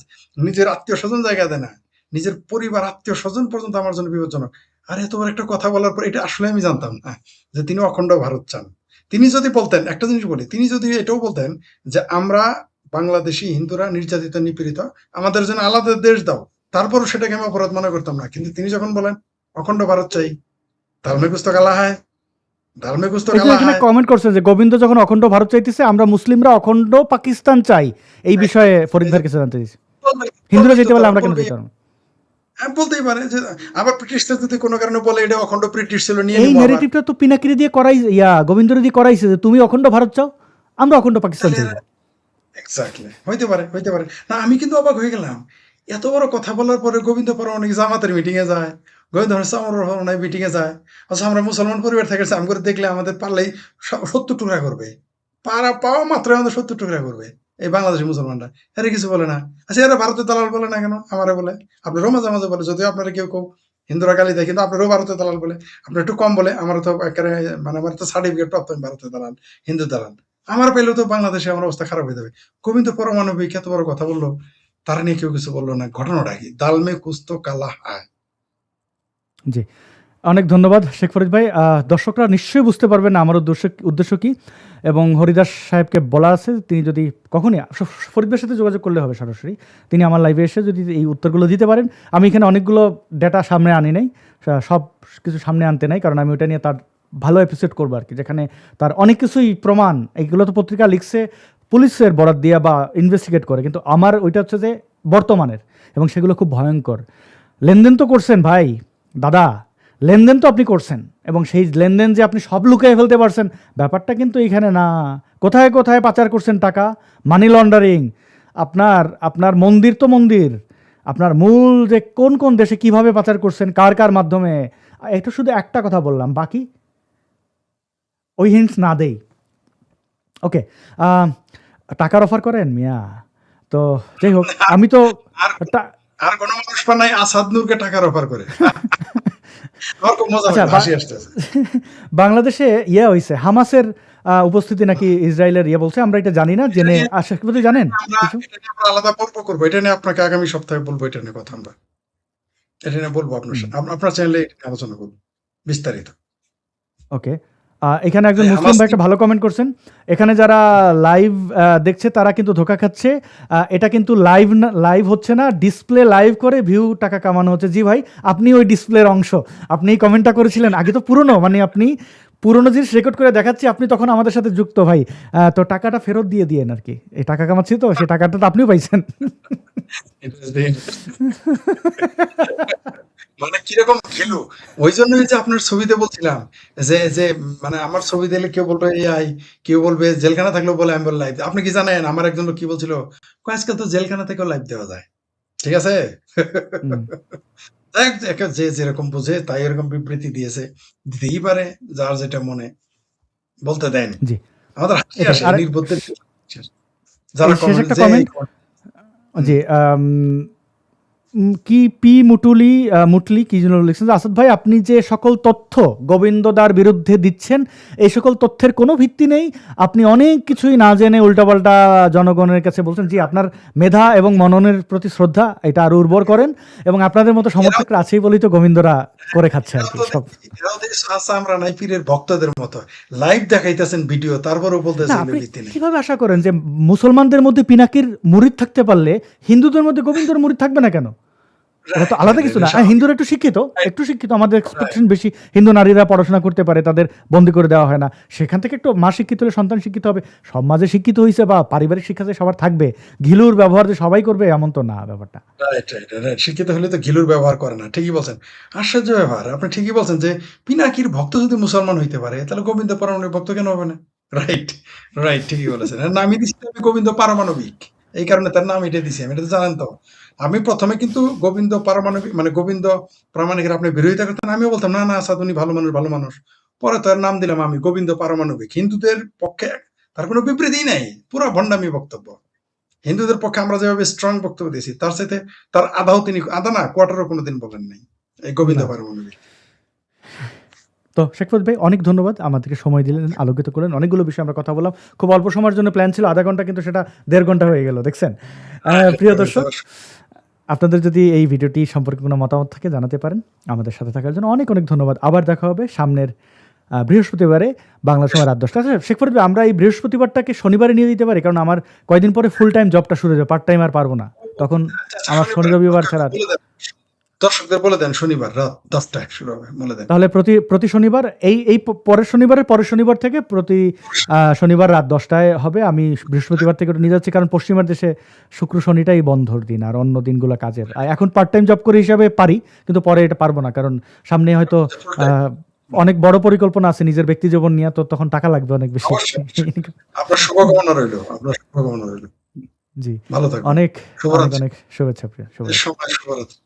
নিজের আত্মীয় স্বজন জায়গা দেয় না, নিজের পরিবার আত্মীয় স্বজন পর্যন্ত আমার জন্য বিপজ্জনক। আর এতবার একটা কথা বলার পর এটা আসলে আমি জানতাম না যে তিনি অখণ্ড ভারত চান। তিনি যদি বলতেন, একটা জিনিস বলি, তিনি যদি এটাও বলতেন যে আমরা বাংলাদেশি হিন্দুরা নির্যাতিত, নিপীড়িত, আমাদের জন্য আলাদা দেশ দাও, তারপরও সেটাকে আমি অপরাধ মনে করতাম না। কিন্তু তিনি যখন বলেন অখণ্ড ভারত চাই, দালমে কুস্তো কালা হয়, দালমে কুস্তো কালা হয়। কমেন্ট করছে যে গোবিন্দ যখন অখণ্ড ভারত চাইতেছে, আমরা মুসলিমরা অখণ্ড পাকিস্তান চাই। এই বিষয়ে ফরিদ ভাই কিছু জানতে দিয়েছি, হিন্দুরা যেতে পারলে আমরা কেন যেতে পারবো? হ্যাঁ, বলতেই পারে যে আবার ব্রিটিশরা যদি কোনো কারণে বলে এটা অখণ্ড ব্রিটিশ ছিল, নিয়ে এই নিবো আবার। ন্যারেটিভটা তো পিনাকিরি দিয়ে গোবিন্দরে দিয়ে করাইছে যে তুমি অখণ্ড ভারত চাও, আমরা অখণ্ড পাকিস্তান চাইবো। এক্স্যাক্টলি, হইতে পারে, হইতে পারে। না, আমি কিন্তু অবাক হয়ে গেলাম, এত বড় কথা বলার পরে গোবিন্দ পরমাণিক জামাতের মিটিং এ যায়, গোবিন্দ পরমাণিক মিটিং এ যায়। অথচ আমরা মুসলমান পরিবার থেকে আম করে দেখলে আমাদের পারলেই 70 টুকরা করবে, পাওয়া মাত্র আমাদের 70 টুকরা করবে এই বাংলাদেশি মুসলমানরা। এরা কিছু বলে না। আচ্ছা, এরা ভারতের দালাল বলে না কেন? আমারে বলে, আপনারও মাঝে মাঝে বলে, যদিও আপনারা কেউ কেউ হিন্দুরা গালি দেয়, কিন্তু আপনারও ভারতের দালাল বলে। আপনার একটু কম বলে, আমার তো একেবারে মানে আমার তো সার্টিফিকেট প্রাপ্ত আমি ভারতের দালাল, হিন্দু দালাল। আমার পেলেও তো বাংলাদেশে আমার অবস্থা খারাপ হয়ে যাবে। গোবিন্দ পরমাণবিক এত বড় কথা বললো, তারা নিয়ে কেউ কিছু বললো না। ঘটনাটা কি? দাল মে কুছ তো কালা হ্যায়। জি, অনেক ধন্যবাদ শেখ ফরিদ ভাই। দর্শকরা নিশ্চয়ই বুঝতে পারবেন আমার উদ্দেশ্য কি, এবং হরিদাস সাহেবকে বলা আছে তিনি যদি কখনই ফরিদ ভাইয়ের সাথে যোগাযোগ করলে হবে সরাসরি, তিনি আমার লাইভে এসে যদি এই উত্তরগুলো দিতে পারেন। আমি এখানে অনেকগুলো ডেটা সামনে আনি নাই, সব কিছু সামনে আনতে নাই, কারণ আমি ওটা নিয়ে তার ভালো এপিসোড করবো আর কি, যেখানে তার অনেক কিছুই প্রমাণ, এইগুলো তো পত্রিকা লিখছে পুলিশের বরাত দিয়া বা ইনভেস্টিগেট করে, কিন্তু আমার ওইটা হচ্ছে যে বর্তমানের, এবং সেগুলো খুব ভয়ঙ্কর। লেনদেন তো করছেন ভাই, দাদা, লেনদেন তো আপনি করছেন, এবং সেই লেনদেন যে আপনি সব লুকিয়ে ফেলতে পারছেন, ব্যাপারটা কিন্তু এইখানে না। কোথায় কোথায় পাচার করছেন টাকা, মানি লন্ডারিং, আপনার মন্দির তো মন্দির, আপনার মূল যে কোন কোন দেশে কিভাবে পাচার করছেন, কার কার মাধ্যমে, এটা শুধু একটা কথা বললাম, বাকি ওই হিন্টস না দেই। ওকে, টাকার অফার করেন মিয়া, তো যাই হোক, আমি তো আর আর কোনো মানুষ নাই আসাদ নূরকে টাকার অফার করে। আমার খুব মজা আচ্ছা, লাগে, হাসি আসতেছে। বাংলাদেশে হইছে হামাসের উপস্থিতি নাকি ইসরায়েলের বলছে, আমরা এটা জানি না, জেনে আশা করি জানেন আমরা কিছু। এটা নিয়ে আমরা আলাদা পর্ব করবো, এটা নিয়ে আপনাকে আগামী সপ্তাহে বলবো, এটা নিয়ে কথা আমরা এটা নিয়ে বলবো আপনার সাথে, আপনার চ্যানেলে আলোচনা করবো বিস্তারিত। ওকে, এখানে একজন হ্যাঁ, মুসলিম ভাই একটা ভালো কমেন্ট করছেন, এখানে যারা লাইভ দেখছে তারা কিন্তু ধোকা খাচ্ছে, এটা কিন্তু লাইভ হচ্ছে না, ডিসপ্লে লাইভ করে ভিউ টাকা কামানো হচ্ছে। জি ভাই, আপনি ওই ডিসপ্লের অংশ, আপনি এই কমেন্টটা করেছিলেন আগে, তো পুরনো, মানে আপনি পুরনো জিনিস রেকর্ড করে দেখাচ্ছি, আপনি তখন আমাদের সাথে যুক্ত ভাই, তো টাকাটা ফেরত দিয়ে দিয়েন আর কি, এই টাকা কামাচ্ছি তো, সেই টাকাটা তো আপনিও পাইছেন। মানে কিরকম খেলু, ওই জন্যই যে আপনার ছবিতে বলছিলাম যে যে মানে আমার ছবি দিলে কেউ বলবে এআই, কেউ বলবে জেলখানা থাকলেও বলে আমি বল লাইভ। আপনি কি জানেন আমার একজন লোক কি বলছিল, আজকাল তো জেলখানা থেকেও লাইভ দেওয়া যায়, ঠিক আছে। হুম, যে যেরকম বুঝে তাই এরকম বিবৃতি দিয়েছে, দিতেই পারে, যার যেটা মনে, বলতে দেন। জি, আমাদের হাসি এটাই। আসে আর নির্বোধদের, যারা এই শেষ কমেন্ট একটা যে কমেন্ট, জি, কি পি মুটলি কি জন্য লিখছেন যে, আসাদ ভাই আপনি যে সকল তথ্য গোবিন্দদার বিরুদ্ধে দিচ্ছেন, এই সকল তথ্যের কোনো ভিত্তি নেই, আপনি অনেক কিছুই না জেনে উল্টাপাল্টা জনগণের কাছে বলছেন। জি, আপনার মেধা এবং মননের প্রতি শ্রদ্ধা, এটা আরো উর্বর করেন, এবং আপনাদের মতো সমর্থকরা আছেই বলেই তো গোবিন্দরা করে খাচ্ছে আর কি সব। আমরা নাই পীরের ভক্তদের মতো লাইভ দেখাইতেছেন ভিডিও, তারপরেও না, বলতেছেন আপনি ভিত্তি নেই। কিভাবে আশা করেন যে মুসলমানদের মধ্যে পিনাকির মুরিদ থাকতে পারলে হিন্দুদের মধ্যে গোবিন্দর মুরিদ থাকবে না কেন? এটা তো আলাদা কিছু না। হিন্দুরা একটু শিক্ষিত, আমাদের এক্সপেকটেশন বেশি, হিন্দু নারীরা পড়াশোনা করতে পারে, তাদের বন্দি করে দেওয়া হয় না, সেখান থেকে একটু মা শিক্ষিত হলে সন্তান শিক্ষিত হবে, সমাজে শিক্ষিত হয়েছে বা পারিবারিক শিক্ষা যে সবার থাকবে, ঘিলুর ব্যবহার যে সবাই করবে এমন তো না ব্যাপারটা। রাইট, শিক্ষিত হলে তো ঘিলুর ব্যবহার করে না, ঠিকই বলছেন। আশ্চর্য ব্যবহার, আপনি ঠিকই বলছেন যে পিনাকির ভক্ত যদি মুসলমান হইতে পারে, তাহলে গোবিন্দ পারমাণবিক ভক্ত কেন হবে না? রাইট, ঠিকই বলেছেন। এর নামই দিচ্ছি আমি গোবিন্দ পারমাণবিক, এই কারণে তার নাম এটা দিছি আমি, এটা তো জানেন তো। আমি প্রথমে কিন্তু গোবিন্দ পারমাণবিক মানে গোবিন্দ প্রামাণিকের আপনি বিরোধিতা করতেন, আমিও বলতাম না আসাদ উনি ভালো মানুষ। পরে তার নাম দিলাম আমি গোবিন্দ পারমাণবিক। হিন্দুদের পক্ষে তার কোনো বিবৃতি নাই, পুরো ভণ্ডামি বক্তব্য। হিন্দুদের পক্ষে আমরা যেভাবে স্ট্রং বক্তব্য দিয়েছি, তার সাথে তার আধা না কোয়ার্টারও কোনোদিন বলেন নাই এই গোবিন্দ পারমাণবিক। তো শেখ ফরিদ ভাই অনেক ধন্যবাদ, আমাদেরকে সময় দিলেন, আলোকিত করলেন, অনেকগুলো বিষয় আমরা কথা বললাম। খুব অল্প সময়ের জন্য প্ল্যান ছিল আধা ঘন্টা, কিন্তু সেটা 1.5 ঘন্টা হয়ে গেল, দেখছেন। প্রিয় দর্শক, আপনাদের যদি এই ভিডিওটি সম্পর্কে কোনো মতামত থাকে জানাতে পারেন। আমাদের সাথে থাকার জন্য অনেক ধন্যবাদ। আবার দেখা হবে সামনের বৃহস্পতিবারে, বাংলা সময় রাত 10টা। শেখ ফরিদ ভাই, আমরা এই বৃহস্পতিবারটাকে শনিবারে নিয়ে দিতে পারি, কারণ আমার কয়দিন পরে ফুল টাইম জবটা শুরু হয়ে যাবে, পার্ট টাইম আর পারবো না, তখন আমার শনি রবিবার ছাড়া। দর্শকদের বলে দেন শনিবার রাত 10টায় শুরু হবে, বলে দেন। তাহলে প্রতি শনিবার এই পরের শনিবার থেকে প্রতি শনিবার রাত 10টায় হবে। আমি বৃহস্পতিবার থেকে ওটা নিয়ে যাচ্ছি, কারণ পশ্চিমার দেশে শুক্র শনিটাই বন্ধর দিন, আর অন্য দিনগুলো কাজের। আর এখন পার্ট টাইম জব করে হিসাবে পারি, কিন্তু পরে এটা পারবো না, কারণ সামনে হয়তো অনেক বড় পরিকল্পনা আছে নিজের ব্যক্তি জীবন নিয়ে, তো তখন টাকা লাগবে অনেক বেশি। আপনার শুভকামনা রইল, আপনার শুভকামনা রইল। জি, ভালো থাকবেন। অনেক শুভরাত্রি। অনেক শুভেচ্ছা প্রিয়, শুভরাত্রি। সময় শুভরাত্রি।